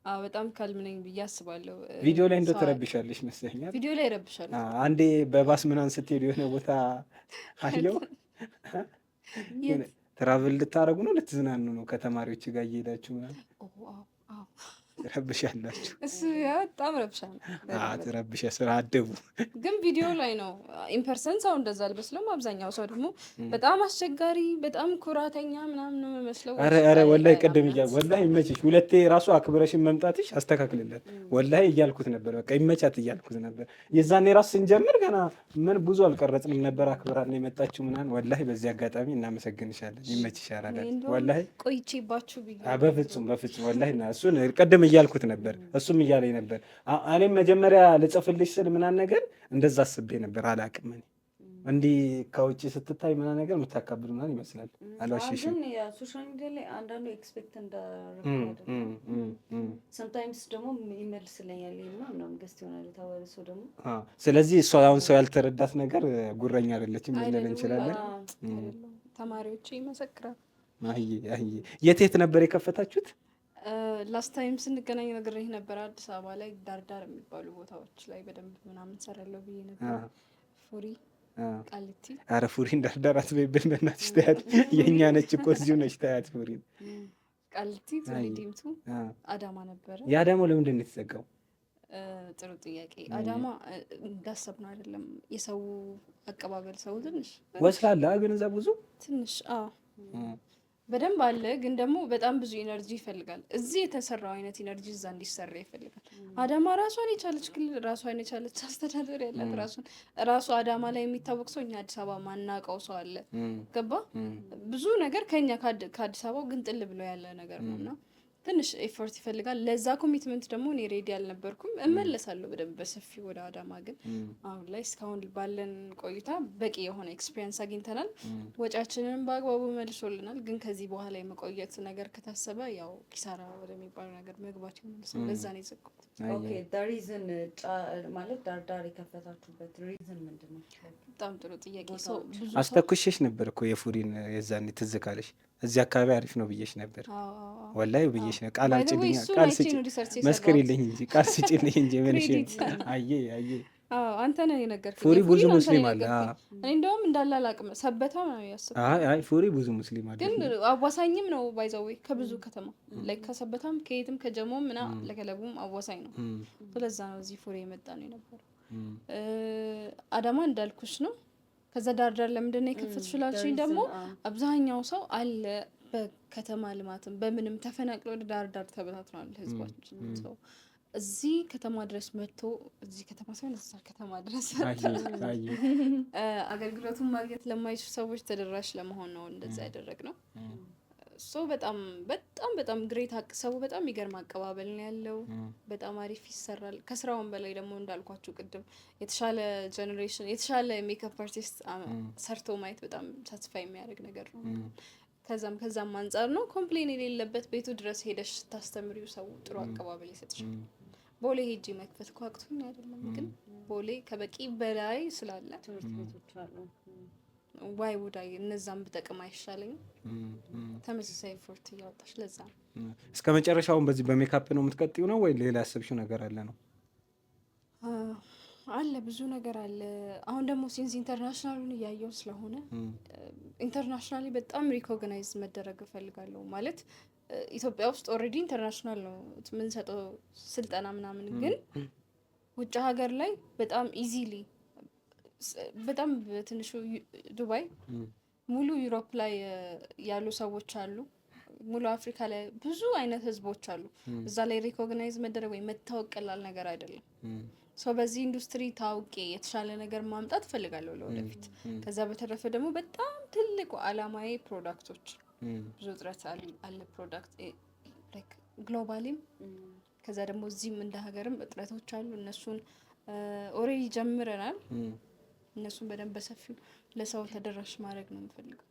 በጣም ካልም ነኝ ብዬ አስባለሁ። ቪዲዮ ላይ እንደው ትረብሻለሽ መስለኛል። ቪዲዮ ላይ እረብሻለሁ። አንዴ በባስ ምናምን ስትሄዱ የሆነ ቦታ አየው። ትራቭል ልታረጉ ነው ልትዝናኑ ነው ከተማሪዎች ጋር እየሄዳችሁ ምናምን ትረብሻላችሁ። እሱ በጣም ረብሻለሁ። ትረብሻ ስራ አደቡ። ግን ቪዲዮ ላይ ነው። ኢንፐርሰን ሰው እንደዛ አልመስለም። አብዛኛው ሰው ደግሞ በጣም አስቸጋሪ፣ በጣም ኩራተኛ ምናምን ነው የሚመስለው። ኧረ ወላሂ ቅድም እያልኩ ወላሂ ይመችሽ፣ ሁለቴ ራሱ አክብረሽን መምጣትሽ አስተካክልለት ወላሂ እያልኩት ነበር። በቃ ይመቻት እያልኩት ነበር። የዛኔ ራስ ስንጀምር ገና ምን ብዙ አልቀረጽንም ነበር። አክብራን የመጣችሁ ምናምን ወላሂ በዚህ አጋጣሚ እናመሰግንሻለን። ይመችሽ። አራዳ ወላሂ ቆይቼባችሁ ብዬ በፍጹም ወላሂ እና እሱን ቅድም እያልኩት ነበር፣ እሱም እያለኝ ነበር። እኔም መጀመሪያ ልጽፍልሽ ስል ምናምን ነገር እንደዛ አስቤ ነበር። አላውቅም እኔ እንዲህ ከውጭ ስትታይ ምናምን ነገር የምታካብድ ምናምን ይመስላል። አልዋሽሽም። ግን የሶሻል ሚዲያ ላይ አንዳንዱ ኤክስፔክት እንዳደረገ ሰምታይምስ ደግሞ ይመልስልኛል ምናምን ገስት ይሆናል የተባለ ሰው ደግሞ። ስለዚህ እሷ አሁን ሰው ያልተረዳት ነገር ጉረኛ አይደለችም ልንል እንችላለን። ተማሪዎች ይመሰክራል። የት ነበር የከፈታችሁት? ላስት ታይም ስንገናኝ ነግሬህ ነበር። አዲስ አበባ ላይ ዳርዳር የሚባሉ ቦታዎች ላይ በደንብ ምናምን ሰራለሁ ብዬ ነበር። ፉሪ፣ ቃሊቲ። ኧረ ፉሪን ዳርዳር አትበይብን በእናትሽ ተያት። የእኛ ነች እኮ እዚሁ ነች ተያት። ፉሪን፣ ቃሊቲ፣ ቱሊ ዲምቱ፣ አዳማ ነበረ። ያ ደግሞ ለምንድን ነው የተዘጋው? ጥሩ ጥያቄ። አዳማ እንዳሰብነው አይደለም። የሰው አቀባበል ሰው ትንሽ ወስላለ ግን እዛ ብዙ ትንሽ በደንብ አለ፣ ግን ደግሞ በጣም ብዙ ኢነርጂ ይፈልጋል። እዚህ የተሰራው አይነት ኢነርጂ እዛ እንዲሰራ ይፈልጋል። አዳማ ራሷን የቻለች ክልል፣ ራሷን የቻለች አስተዳደር ያላት ራሱ አዳማ ላይ የሚታወቅ ሰው እኛ አዲስ አበባ ማናውቀው ሰው አለ። ገባ? ብዙ ነገር ከኛ ከአዲስ አበባው ግን ጥል ብሎ ያለ ነገር ነው እና ትንሽ ኤፈርት ይፈልጋል። ለዛ ኮሚትመንት ደግሞ እኔ ሬዲ አልነበርኩም። እመለሳለሁ በደንብ በሰፊው ወደ አዳማ። ግን አሁን ላይ እስካሁን ባለን ቆይታ በቂ የሆነ ኤክስፒሪየንስ አግኝተናል። ወጫችንን በአግባቡ መልሶልናል። ግን ከዚህ በኋላ የመቆየት ነገር ከታሰበ ያው ኪሳራ ወደሚባለው ነገር መግባት ይሆናል። ለዛ ነው የዘጋሁት። ኦኬ ሪዝን ማለት ዳርዳር የከፈታችሁበት ሪዝን ምንድን ነው? በጣም ጥሩ ጥያቄ። አስተኩሼሽ ነበር እኮ የፉሪን የዛኔ ትዝ ካለሽ እዚህ አካባቢ አሪፍ ነው ብዬሽ ነበር። ወላሂ ብዬሽ ነው። ቃል አልጭልኝ፣ ቃል ስጭ፣ መስክሪልኝ እንጂ ቃል ስጭልኝ እንጂ ምንሽ። አየ አንተ ነህ የነገርከኝ። ፉሪ ብዙ ሙስሊም አለ። እኔ እንደውም እንዳለ አላውቅም። ሰበታ ነው ያሰብኩት። አይ ፉሪ ብዙ ሙስሊም አለ፣ ግን አዋሳኝም ነው ባይዛዌ ከብዙ ከተማ ላይ ከሰበታም ከየትም ከጀሞም እና ለከለቡም አዋሳኝ ነው። ስለዛ ነው እዚህ ፉሪ የመጣ ነው የነበረው። አዳማ እንዳልኩሽ ነው። ከዛ ዳርዳር ለምንድን ነው የከፈትሽላችሁኝ ደግሞ አብዛኛው ሰው አለ በከተማ ልማትም በምንም ተፈናቅሎ ወደ ዳርዳር ተበታትኗል ህዝባችን። ሰው እዚህ ከተማ ድረስ መጥቶ እዚህ ከተማ ሳይሆን እዛ ከተማ ድረስ አገልግሎቱን ማግኘት ለማይችሉ ሰዎች ተደራሽ ለመሆን ነው እንደዛ ያደረግነው። ሶ በጣም በጣም በጣም ግሬት ሰው በጣም ይገርም አቀባበል ነው ያለው። በጣም አሪፍ ይሰራል። ከስራውን በላይ ደግሞ እንዳልኳችሁ ቅድም የተሻለ ጀነሬሽን የተሻለ ሜካፕ አርቲስት ሰርቶ ማየት በጣም ሳትስፋይ የሚያደርግ ነገር ነው። ከዛም አንጻር ነው ኮምፕሌን የሌለበት ቤቱ ድረስ ሄደሽ ታስተምሪው ሰው ጥሩ አቀባበል ይሰጥሻል። ቦሌ ሄጂ መክፈት እኮ አቅቶኝ አይደለም፣ ግን ቦሌ ከበቂ በላይ ስላለ ትምህርት ቤቶች አሉ። ዋይ ውዳይ እነዛም ብጠቅም አይሻለኝም? ተመሳሳይ ፎርት እያወጣሽ ለዛ ነው። እስከ መጨረሻውን በዚህ በሜካፕ ነው የምትቀጥዩ ነው ወይ ሌላ ያሰብሽው ነገር አለ ነው? አለ ብዙ ነገር አለ። አሁን ደግሞ ሲንስ ኢንተርናሽናሉን እያየው ስለሆነ ኢንተርናሽናሊ በጣም ሪኮግናይዝ መደረግ እፈልጋለሁ። ማለት ኢትዮጵያ ውስጥ ኦልሬዲ ኢንተርናሽናል ነው የምንሰጠው ስልጠና ምናምን፣ ግን ውጭ ሀገር ላይ በጣም ኢዚሊ በጣም በትንሹ ዱባይ ሙሉ ዩሮፕ ላይ ያሉ ሰዎች አሉ፣ ሙሉ አፍሪካ ላይ ብዙ አይነት ህዝቦች አሉ። እዛ ላይ ሪኮግናይዝ መደረግ ወይ መታወቅ ቀላል ነገር አይደለም። ሰው በዚህ ኢንዱስትሪ ታውቄ የተሻለ ነገር ማምጣት እፈልጋለሁ ለወደፊት። ከዛ በተረፈ ደግሞ በጣም ትልቁ አላማዬ ፕሮዳክቶች፣ ብዙ እጥረት አለ ፕሮዳክት ላይክ ግሎባሊም፣ ከዛ ደግሞ እዚህም እንደ ሀገርም እጥረቶች አሉ። እነሱን ኦልሬዲ ጀምረናል። እነሱን በደንብ በሰፊው ለሰው ተደራሽ ማድረግ ነው የምፈልገው።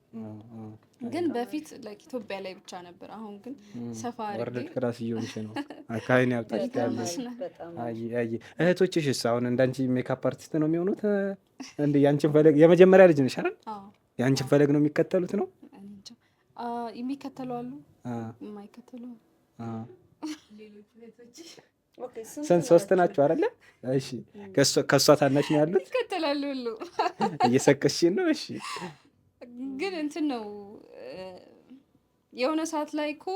ግን በፊት ላይክ ኢትዮጵያ ላይ ብቻ ነበር። አሁን ግን ሰፋ አድርጌ ወርደት ክራስ እየሆንሽ ነው። አካባቢን ያብጣችታለሽ። አይ እህቶችሽስ አሁን እንዳንቺ ሜካፕ አርቲስት ነው የሚሆኑት? እንዴ ያንቺን ፈለግ የመጀመሪያ ልጅ ነሽ አይደል? ያንቺን ፈለግ ነው የሚከተሉት ነው? የሚከተሉ አሉ፣ የማይከተሉ ሌሎች እህቶች ስንት ሶስት ናቸው አይደለ? እሺ ከሷ ታናሽ ነው ያሉት? ይከተላሉ ሁሉ እየሰቀሽኝ ነው። እሺ ግን እንትን ነው የሆነ ሰዓት ላይ እኮ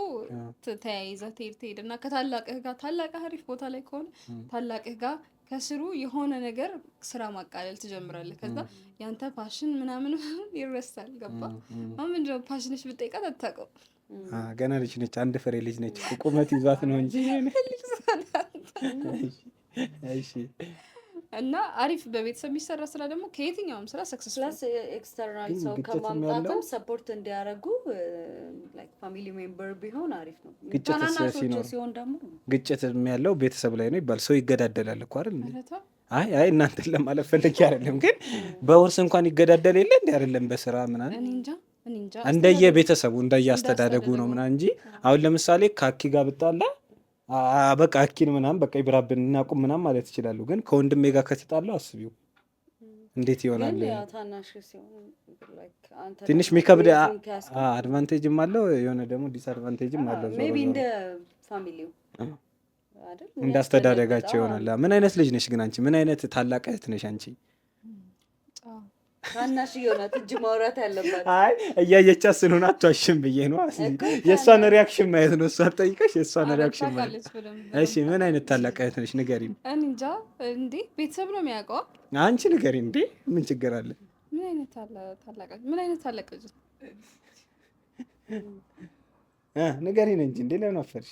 ተያይዘህ ትሄድ እና ከታላቅህ ጋር ታላቅህ አሪፍ ቦታ ላይ ከሆነ ታላቅህ ጋር ከስሩ የሆነ ነገር ስራ ማቃለል ትጀምራለህ። ከዛ ያንተ ፓሽን ምናምን ይረሳል። ገባ? አሁን ምንድነው ፓሽንሽ ብጠይቃት አታውቀው። ገና ልጅ ነች፣ አንድ ፍሬ ልጅ ነች። ቁመት ይዟት ነው እንጂ እሺ። እና አሪፍ በቤተሰብ የሚሰራ ስራ ደግሞ ከየትኛውም ስራ ሰክሰስ ፕላስ ኤክስተርናል ሰው ከማምጣትም ሰፖርት እንዲያደርጉ ላይክ ፋሚሊ ሜምበር ቢሆን አሪፍ ነው። ግጭት ሲሆን ደግሞ ግጭት ያለው ቤተሰብ ላይ ነው ይባል። ሰው ይገዳደላል እኮ አይደል? አይ እናንተን ለማለት ፈልጌ አይደለም፣ ግን በውርስ እንኳን ይገዳደል የለ እንዴ? አይደለም በስራ ምናምን እንደየ ቤተሰቡ እንደየ አስተዳደጉ ነው ምናምን እንጂ አሁን ለምሳሌ ካኪ ጋር ብጣላ በቃ አኪን ምናምን በቃ ይብራብን እናቁም ምናምን ማለት ይችላሉ። ግን ከወንድሜ ጋር ከተጣላው አስቢው እንዴት ይሆናል? ትንሽ የሚከብድ አድቫንቴጅም አለው፣ የሆነ ደግሞ ዲስአድቫንቴጅም አለው። ሜቢ እንደ ፋሚሊው አይደል እንዳስተዳደጋቸው ይሆናል። ምን አይነት ልጅ ነሽ ግን አንቺ? ምን አይነት ታላቅ እህት ነሽ አንቺ? ታናሽ የሆናት እጅ ማውራት ያለባት። አይ እያየቻት ስለሆነ አትዋሽም ብዬ ነው። የእሷን ሪያክሽን ማየት ነው። እሷን ጠይቀሽ የእሷን ሪያክሽን ማየት። እሺ ምን አይነት ታላቅ እህት ነሽ ንገሪኝ። እንጃ እንዴ ቤተሰብ ነው የሚያውቀው። አንቺ ንገሪኝ እንዴ ምን ችግር አለ? ምን አይነት ታላቅ ልጅ ንገሪኝ እንጂ እንዴ ለምን አፈርሽ?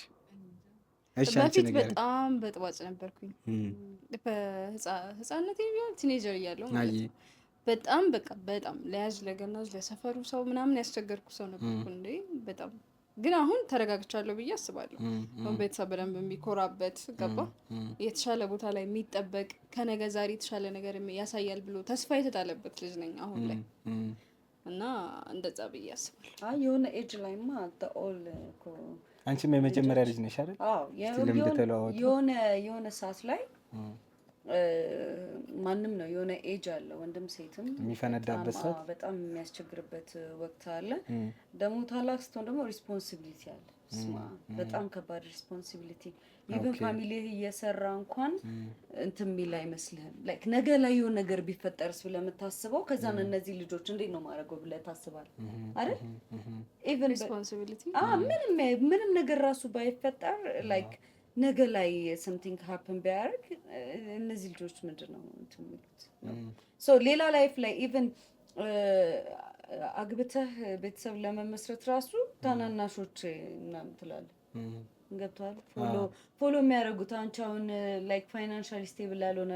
እሺ አንቺ በፊት ንገሪኝ። በጣም በጥባጭ ነበርኩኝ። በህፃንነቴ ቢሆን ቲኔጀር እያለሁ ማለት ነው። በጣም በቃ በጣም ለያዥ ለገናዥ ለሰፈሩ ሰው ምናምን ያስቸገርኩ ሰው ነበርኩ እንዴ በጣም። ግን አሁን ተረጋግቻለሁ ብዬ አስባለሁ። ቤተሰብ በደንብ የሚኮራበት ገባ የተሻለ ቦታ ላይ የሚጠበቅ ከነገ ዛሬ የተሻለ ነገር ያሳያል ብሎ ተስፋ የተጣለበት ልጅ ነኝ አሁን ላይ እና እንደዛ ብዬ አስባለሁ። አይ የሆነ ኤጅ ላይማ ኦል አንቺም የመጀመሪያ ልጅ ነሽ አይደል? አዎ የሆነ ሰዓት ላይ ማንም ነው የሆነ ኤጅ አለ ወንድም ሴትም የሚፈነዳበት ሰዓት በጣም የሚያስቸግርበት ወቅት አለ። ደግሞ ታላቅ ስትሆን ደግሞ ሪስፖንሲቢሊቲ አለ። በጣም ከባድ ሪስፖንሲቢሊቲ ኢቨን ፋሚሊ እየሰራ እንኳን እንትን የሚል አይመስልህም። ላይክ ነገ ላይ የሆነ ነገር ቢፈጠርስ ብለህ የምታስበው ከዛን እነዚህ ልጆች እንዴት ነው ማድረገው ብለህ ታስባለህ አይደል? ኢቨን ሪስፖንሲቢሊቲ ምንም ነገር ራሱ ባይፈጠር ላይክ ነገ ላይ something happen ቢያደርግ እነዚህ ልጆች ምንድነው እንትን የሚሉት? ሶ ሌላ ላይፍ ላይ ኢቭን አግብተህ ቤተሰብ ለመመስረት ራሱ ታናናሾች ምናምን ትላለህ። ገብቷል። ፎሎ የሚያደርጉት አንቺ አሁን ላይክ ፋይናንሻሊ ስቴብል ያልሆነ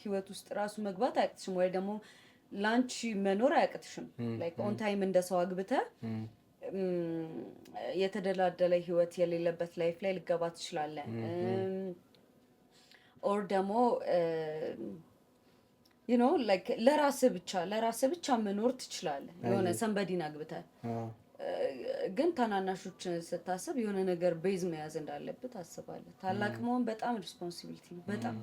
ህይወት ውስጥ ራሱ መግባት አያቅትሽም፣ ወይ ደግሞ ላንቺ መኖር አያቅትሽም። ላይክ ኦን ታይም እንደ ሰው አግብተህ የተደላደለ ህይወት የሌለበት ላይፍ ላይ ልገባ ትችላለህ። ኦር ደግሞ you know like ለራስህ ብቻ መኖር ትችላለህ የሆነ ሰንበዲን አግብተህ። ግን ታናናሾችን ስታስብ የሆነ ነገር ቤዝ መያዝ እንዳለበት ታስባለህ። ታላቅ መሆን በጣም ሪስፖንሲቢሊቲ ነው። በጣም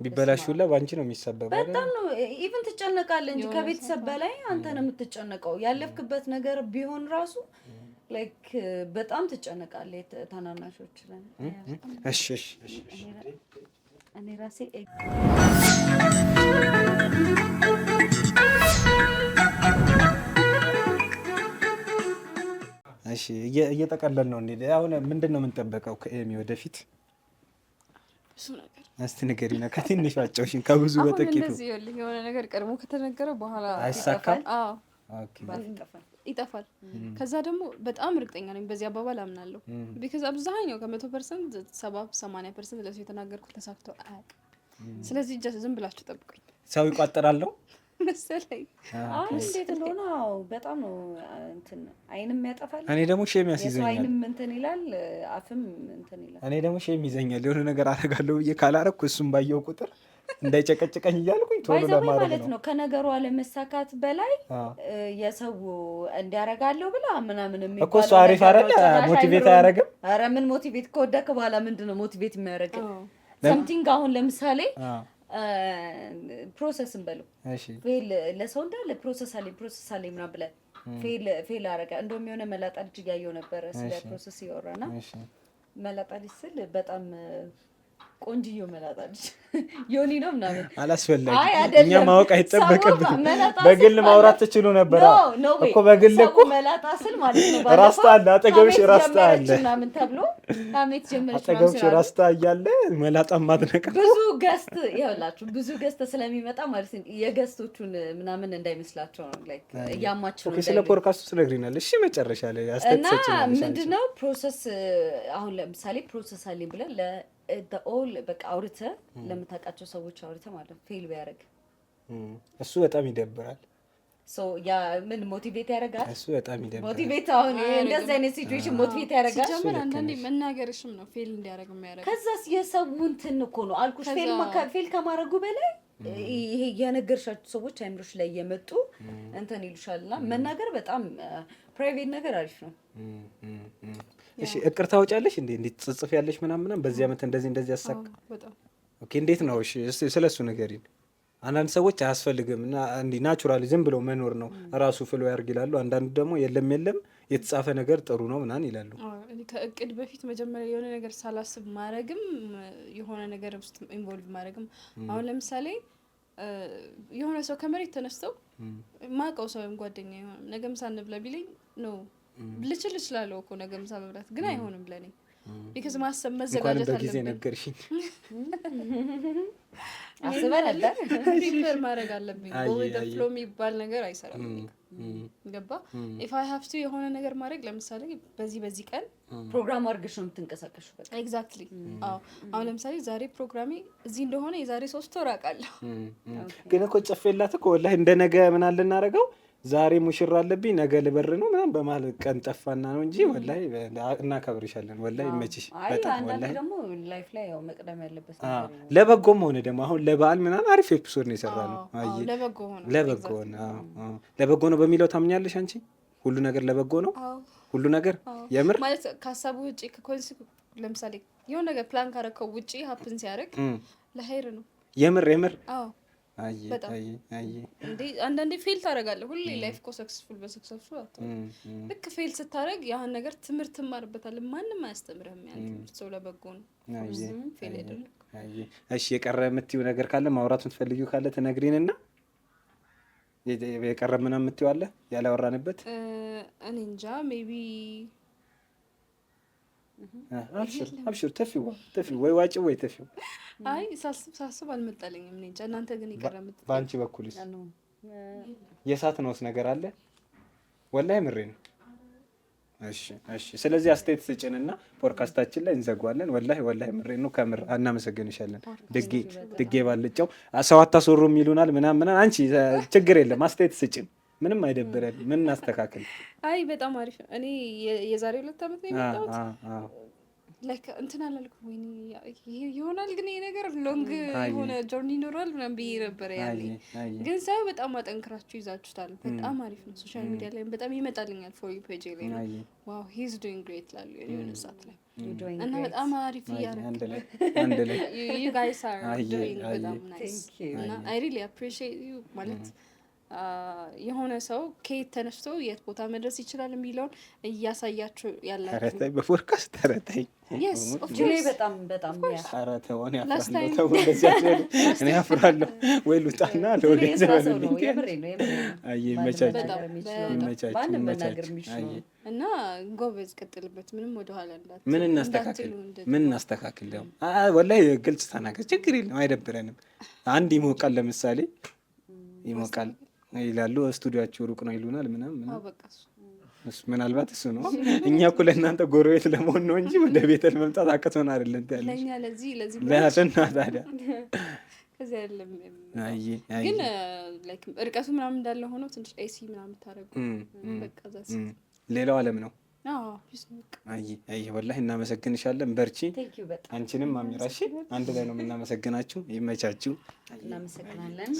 ቢበላሹላ ባንቺ ነው የሚሰበበው። በጣም ነው ኢቭን ትጨነቃለህ እንጂ ከቤተሰብ በላይ አንተ ነው የምትጨነቀው። ያለፍክበት ነገር ቢሆን ራሱ ላይክ በጣም ትጨነቃለህ ታናናሾች ላይ። እሺ እኔ ራሴ እሺ እየጠቀለል ነው እንዴ? አሁን ምንድነው የምንጠበቀው ከኤሚ ወደፊት? እሱ ነገር እስቲ ንገሪና ከትንሽ አጫውሽን ከብዙ በጥቂቱ። አሁን እንደዚህ የሆነ ነገር ቀድሞ ከተነገረ በኋላ አይሳካም። አዎ ኦኬ ይጠፋል። ከዛ ደግሞ በጣም እርግጠኛ ነኝ በዚህ አባባል አምናለሁ። ቢካዝ አብዛኛው ከ100% 70-80% ለሰው የተናገርኩት ተሳክቶ አያውቅም። ስለዚህ ዝም ብላችሁ ጠብቁኝ። ሰው ይቋጠራለሁ መሰለኝ። እንዴት እንደሆነ በጣም ነው እንትን አይንም ያጠፋል። እኔ ደግሞ ሼም ያስይዘኛል። አይንም እንትን ይላል፣ አፍም እንትን ይላል። እኔ ደግሞ ሼም ይዘኛል። የሆነ ነገር አደርጋለሁ ብዬ ካላረኩ እሱም ባየው ቁጥር እንዳይጨቀጭቀኝ እያልኩኝ ቶሎ ለማድረግ ነው። ከነገሩ አለመሳካት በላይ የሰው እንዲያረጋለሁ ብላ ምናምን የሚባለው እኮ እሱ አሪፍ አይደለ? ሞቲቬት አያረግም? ኧረ ምን ሞቲቬት ከወደክ በኋላ ምንድነው ሞቲቬት የሚያደርግ? ሰምቲንግ አሁን ለምሳሌ ፕሮሰስ እንበለው ፌል ለሰው እንዳለ ፕሮሰስ አለኝ ምናምን ብለህ ፌል አረጋ። እንደውም የሆነ መላጣ ልጅ እያየሁ ነበረ ስለ ፕሮሰስ እያወራና መላጣ ልጅ ስል በጣም ቆንጅዬው መላጣ ልጅ ዮኒ ነው ምናምን አላስፈላጊ እኛ ማወቅ አይጠበቅብንም። በግል ማውራት ትችሉ ነበር እኮ በግል እኮ መላጣ ስል ማለት ነው። ራስታ አለ አጠገብሽ፣ ራስታ አለ ምናምን ተብሎ ታሜት ጀመረች አጠገብሽ ራስታ እያለ መላጣ ማድነቅ ብዙ ገስት ይኸውላችሁ ብዙ ገስት ስለሚመጣ ማለት ነው የገስቶቹን ምናምን እንዳይመስላቸው ነው ላይክ ያማቸው ነው። ስለ ፖድካስቱ ስለግሪናል። እሺ መጨረሻ ላይ አስተያየት እና ምንድነው ፕሮሰስ አሁን ለምሳሌ ፕሮሰስ አለኝ ብለን ኦል በቃ አውርተህ ለምታውቃቸው ሰዎች አውርተህ ማለት ፌል ቢያደርግ እሱ በጣም ይደብራል። ሶ ያ ምን ሞቲቬት ያደርጋል? እሱ በጣም ይደብራል። ሞቲቬት አሁን እንደዚህ አይነት ሲቹዌሽን ሞቲቬት ያደርጋል። ሲጀመር አንዳንዴ መናገርሽም ነው ፌል እንዲያደርግ የሚያደርግ። ከዛስ የሰው እንትን እኮ ነው አልኩሽ። ፌል ከማድረጉ በላይ ይሄ የነገርሻቸው ሰዎች አይምሮሽ ላይ እየመጡ እንትን ይሉሻልና መናገር በጣም ፕራይቬት ነገር አሪፍ ነው። እሺ እቅር ታወጫለሽ እንዴ? እንዴት ጽጽፍ ያለሽ ምናምን በዚህ አመት እንደዚህ ያሳካ? ኦኬ እንዴት ነው? እሺ ስለሱ ንገሪኝ። አንዳንድ ሰዎች አያስፈልግም እና እንዲ ናቹራሊ ዝም ብለው መኖር ነው ራሱ ፍሎ ያርግ ይላሉ። አንዳንዱ ደግሞ የለም የተጻፈ ነገር ጥሩ ነው ምናምን ይላሉ። ከእቅድ በፊት መጀመሪያ የሆነ ነገር ሳላስብ ማድረግም የሆነ ነገር ውስጥ ኢንቮልቭ ማድረግም። አሁን ለምሳሌ የሆነ ሰው ከመሬት ተነስተው ማቀው ሰው ወይም ጓደኛ ይሆን ነገ ምሳ እንብላ ቢለኝ ነው ልችል እችላለሁ እኮ ነገ ምሳ መብላት ግን አይሆንም ለኔ። ቢካዝ ማሰብ መዘጋጀት አለብኝ። እንኳን በጊዜ ነገርሽኝ አስበህ ነበር ፕሪፔር ማድረግ አለብኝ። ወይ ዘ ፍሎ የሚባል ነገር አይሰራም። ገባ ኢፍ አይ ሃቭ ቱ የሆነ ነገር ማድረግ ለምሳሌ በዚህ ቀን ፕሮግራም አድርገሽ ነው የምትንቀሳቀሽው። በቃ ኤግዛክትሊ። አዎ አሁን ለምሳሌ ዛሬ ፕሮግራሜ እዚህ እንደሆነ የዛሬ 3 ወር አውቃለሁ። ግን እኮ ጽፌላት እኮ ወላሂ እንደ ነገ ምን አለ እናደርገው ዛሬ ሙሽራ አለብኝ ነገ ልበር ነው ምናምን በማለት ቀን ጠፋና ነው እንጂ ወላሂ እናከብርሻለን። ወላሂ ይመችሽ በጣም ወላሂ። ደግሞ ላይፍ ላይ ያው መቅደም ያለበት ነገር ነው። ለበጎም ሆነ ደግሞ አሁን ለበዓል ምናምን አሪፍ ኤፒሶድ ነው የሰራነው። አዎ ለበጎ ነው በሚለው ታምኛለሽ አንቺ? ሁሉ ነገር ለበጎ ነው። ሁሉ ነገር የምር ማለት ከሀሳቡ ውጪ ለምሳሌ የሆነ ነገር ፕላን ካረከው ውጪ ሀፕን ሲያደርግ ለኸይር ነው የምር። አዎ እንዴ አንዳንዴ ፌል ታደርጋለህ። ሁሌ ላይፍ እኮ ሰክሰስፉል በሰክሰስፉል አትሆንም። ልክ ፌል ስታደርግ ያን ነገር ትምህርት ትማርበታለህ። ማንም አያስተምርህም። ያን ትምህርት ሰው ለበጎ ነው ፌል አይደለም። እሺ የቀረ የምትይው ነገር ካለ ማውራት የምትፈልጊው ካለ ትነግሪንና የቀረ ምናምን የምትይው አለ ያላወራንበት? እኔ እንጃ ሜቢ አብሽር ተፊው ወይ ዋጭ ወይ ተፊው። አይ ሳስብ አልመጣልኝም። እኔ እንጃ እናንተ ግን ይቀረምት በአንቺ በኩልስ የሳት ነውስ ነገር አለ? ወላሂ ምሬ ነው። እሺ ስለዚህ አስተያየት ስጭንና ፖድካስታችን ላይ እንዘጓለን። ወላሂ ምሬ ነው። ከምር እናመሰግንሻለን። ድጌ ባልጫው ሰው አታስወሩም ይሉናል ምናምን። አንቺ ችግር የለም አስተያየት ስጭን፣ ምንም አይደብረን። ምን እናስተካክል? አይ በጣም አሪፍ ነው። እኔ የዛሬ 2 ዓመት ነው የመጣሁት። ላይክ እንትን አላልኩም ወይ ይሆናል ግን ይሄ ነገር ሎንግ የሆነ ጆርኒ ይኖራል ምናምን ብዬ ነበር ያኔ። ግን ሳይ በጣም አጠንክራችሁ ይዛችሁታል። በጣም አሪፍ ነው። ሶሻል ሚዲያ ላይ በጣም ይመጣልኛል ፎር ዩ ፔጅ ላይ ነው። ዋው ሂዝ ዱይንግ ግሬት ላሉ የሆነ ሰዓት ላይ እና በጣም አሪፍ እያደረግን አንድ ላይ ዩ ጋይስ አር ዱይንግ በጣም ናይስ እና አይ ሪሊ አፕሪሺየት ዩ ማለት የሆነ ሰው ከየት ተነስቶ የት ቦታ መድረስ ይችላል የሚለውን እያሳያችሁ ያላችሁ በፖድካስት ተረታይ እኔ አፍራለሁ ወይ ልውጣና እና ጎበዝ ቀጥልበት። ምንም ወደኋላ እንዳት ምን እናስተካክል ደግሞ ወላሂ ግልጽ ተናገር፣ ችግር የለም አይደብረንም። አንድ ይሞቃል ለምሳሌ ይሞቃል ይላሉ፣ ስቱዲዮአቸው ሩቅ ነው ይሉናል ምናምን ምናልባት እሱ ነው። እኛ እኮ ለእናንተ ጎረቤት ለመሆን ነው እንጂ ወደ ቤተል መምጣት አቅቶን አይደለም ያለና ታዲያ ከዚህ አይደለም። ግን እርቀቱ ምናምን እንዳለ ሆኖ ትንሽ ኤሲ ምናምን ታደርጉ በቃ ዛስ ሌላው ዓለም ነው። አይ ወላሂ እናመሰግንሻለን። በርቺ። አንቺንም አሚራሽ አንድ ላይ ነው የምናመሰግናችሁ። ይመቻችሁ። እናመሰግናለን።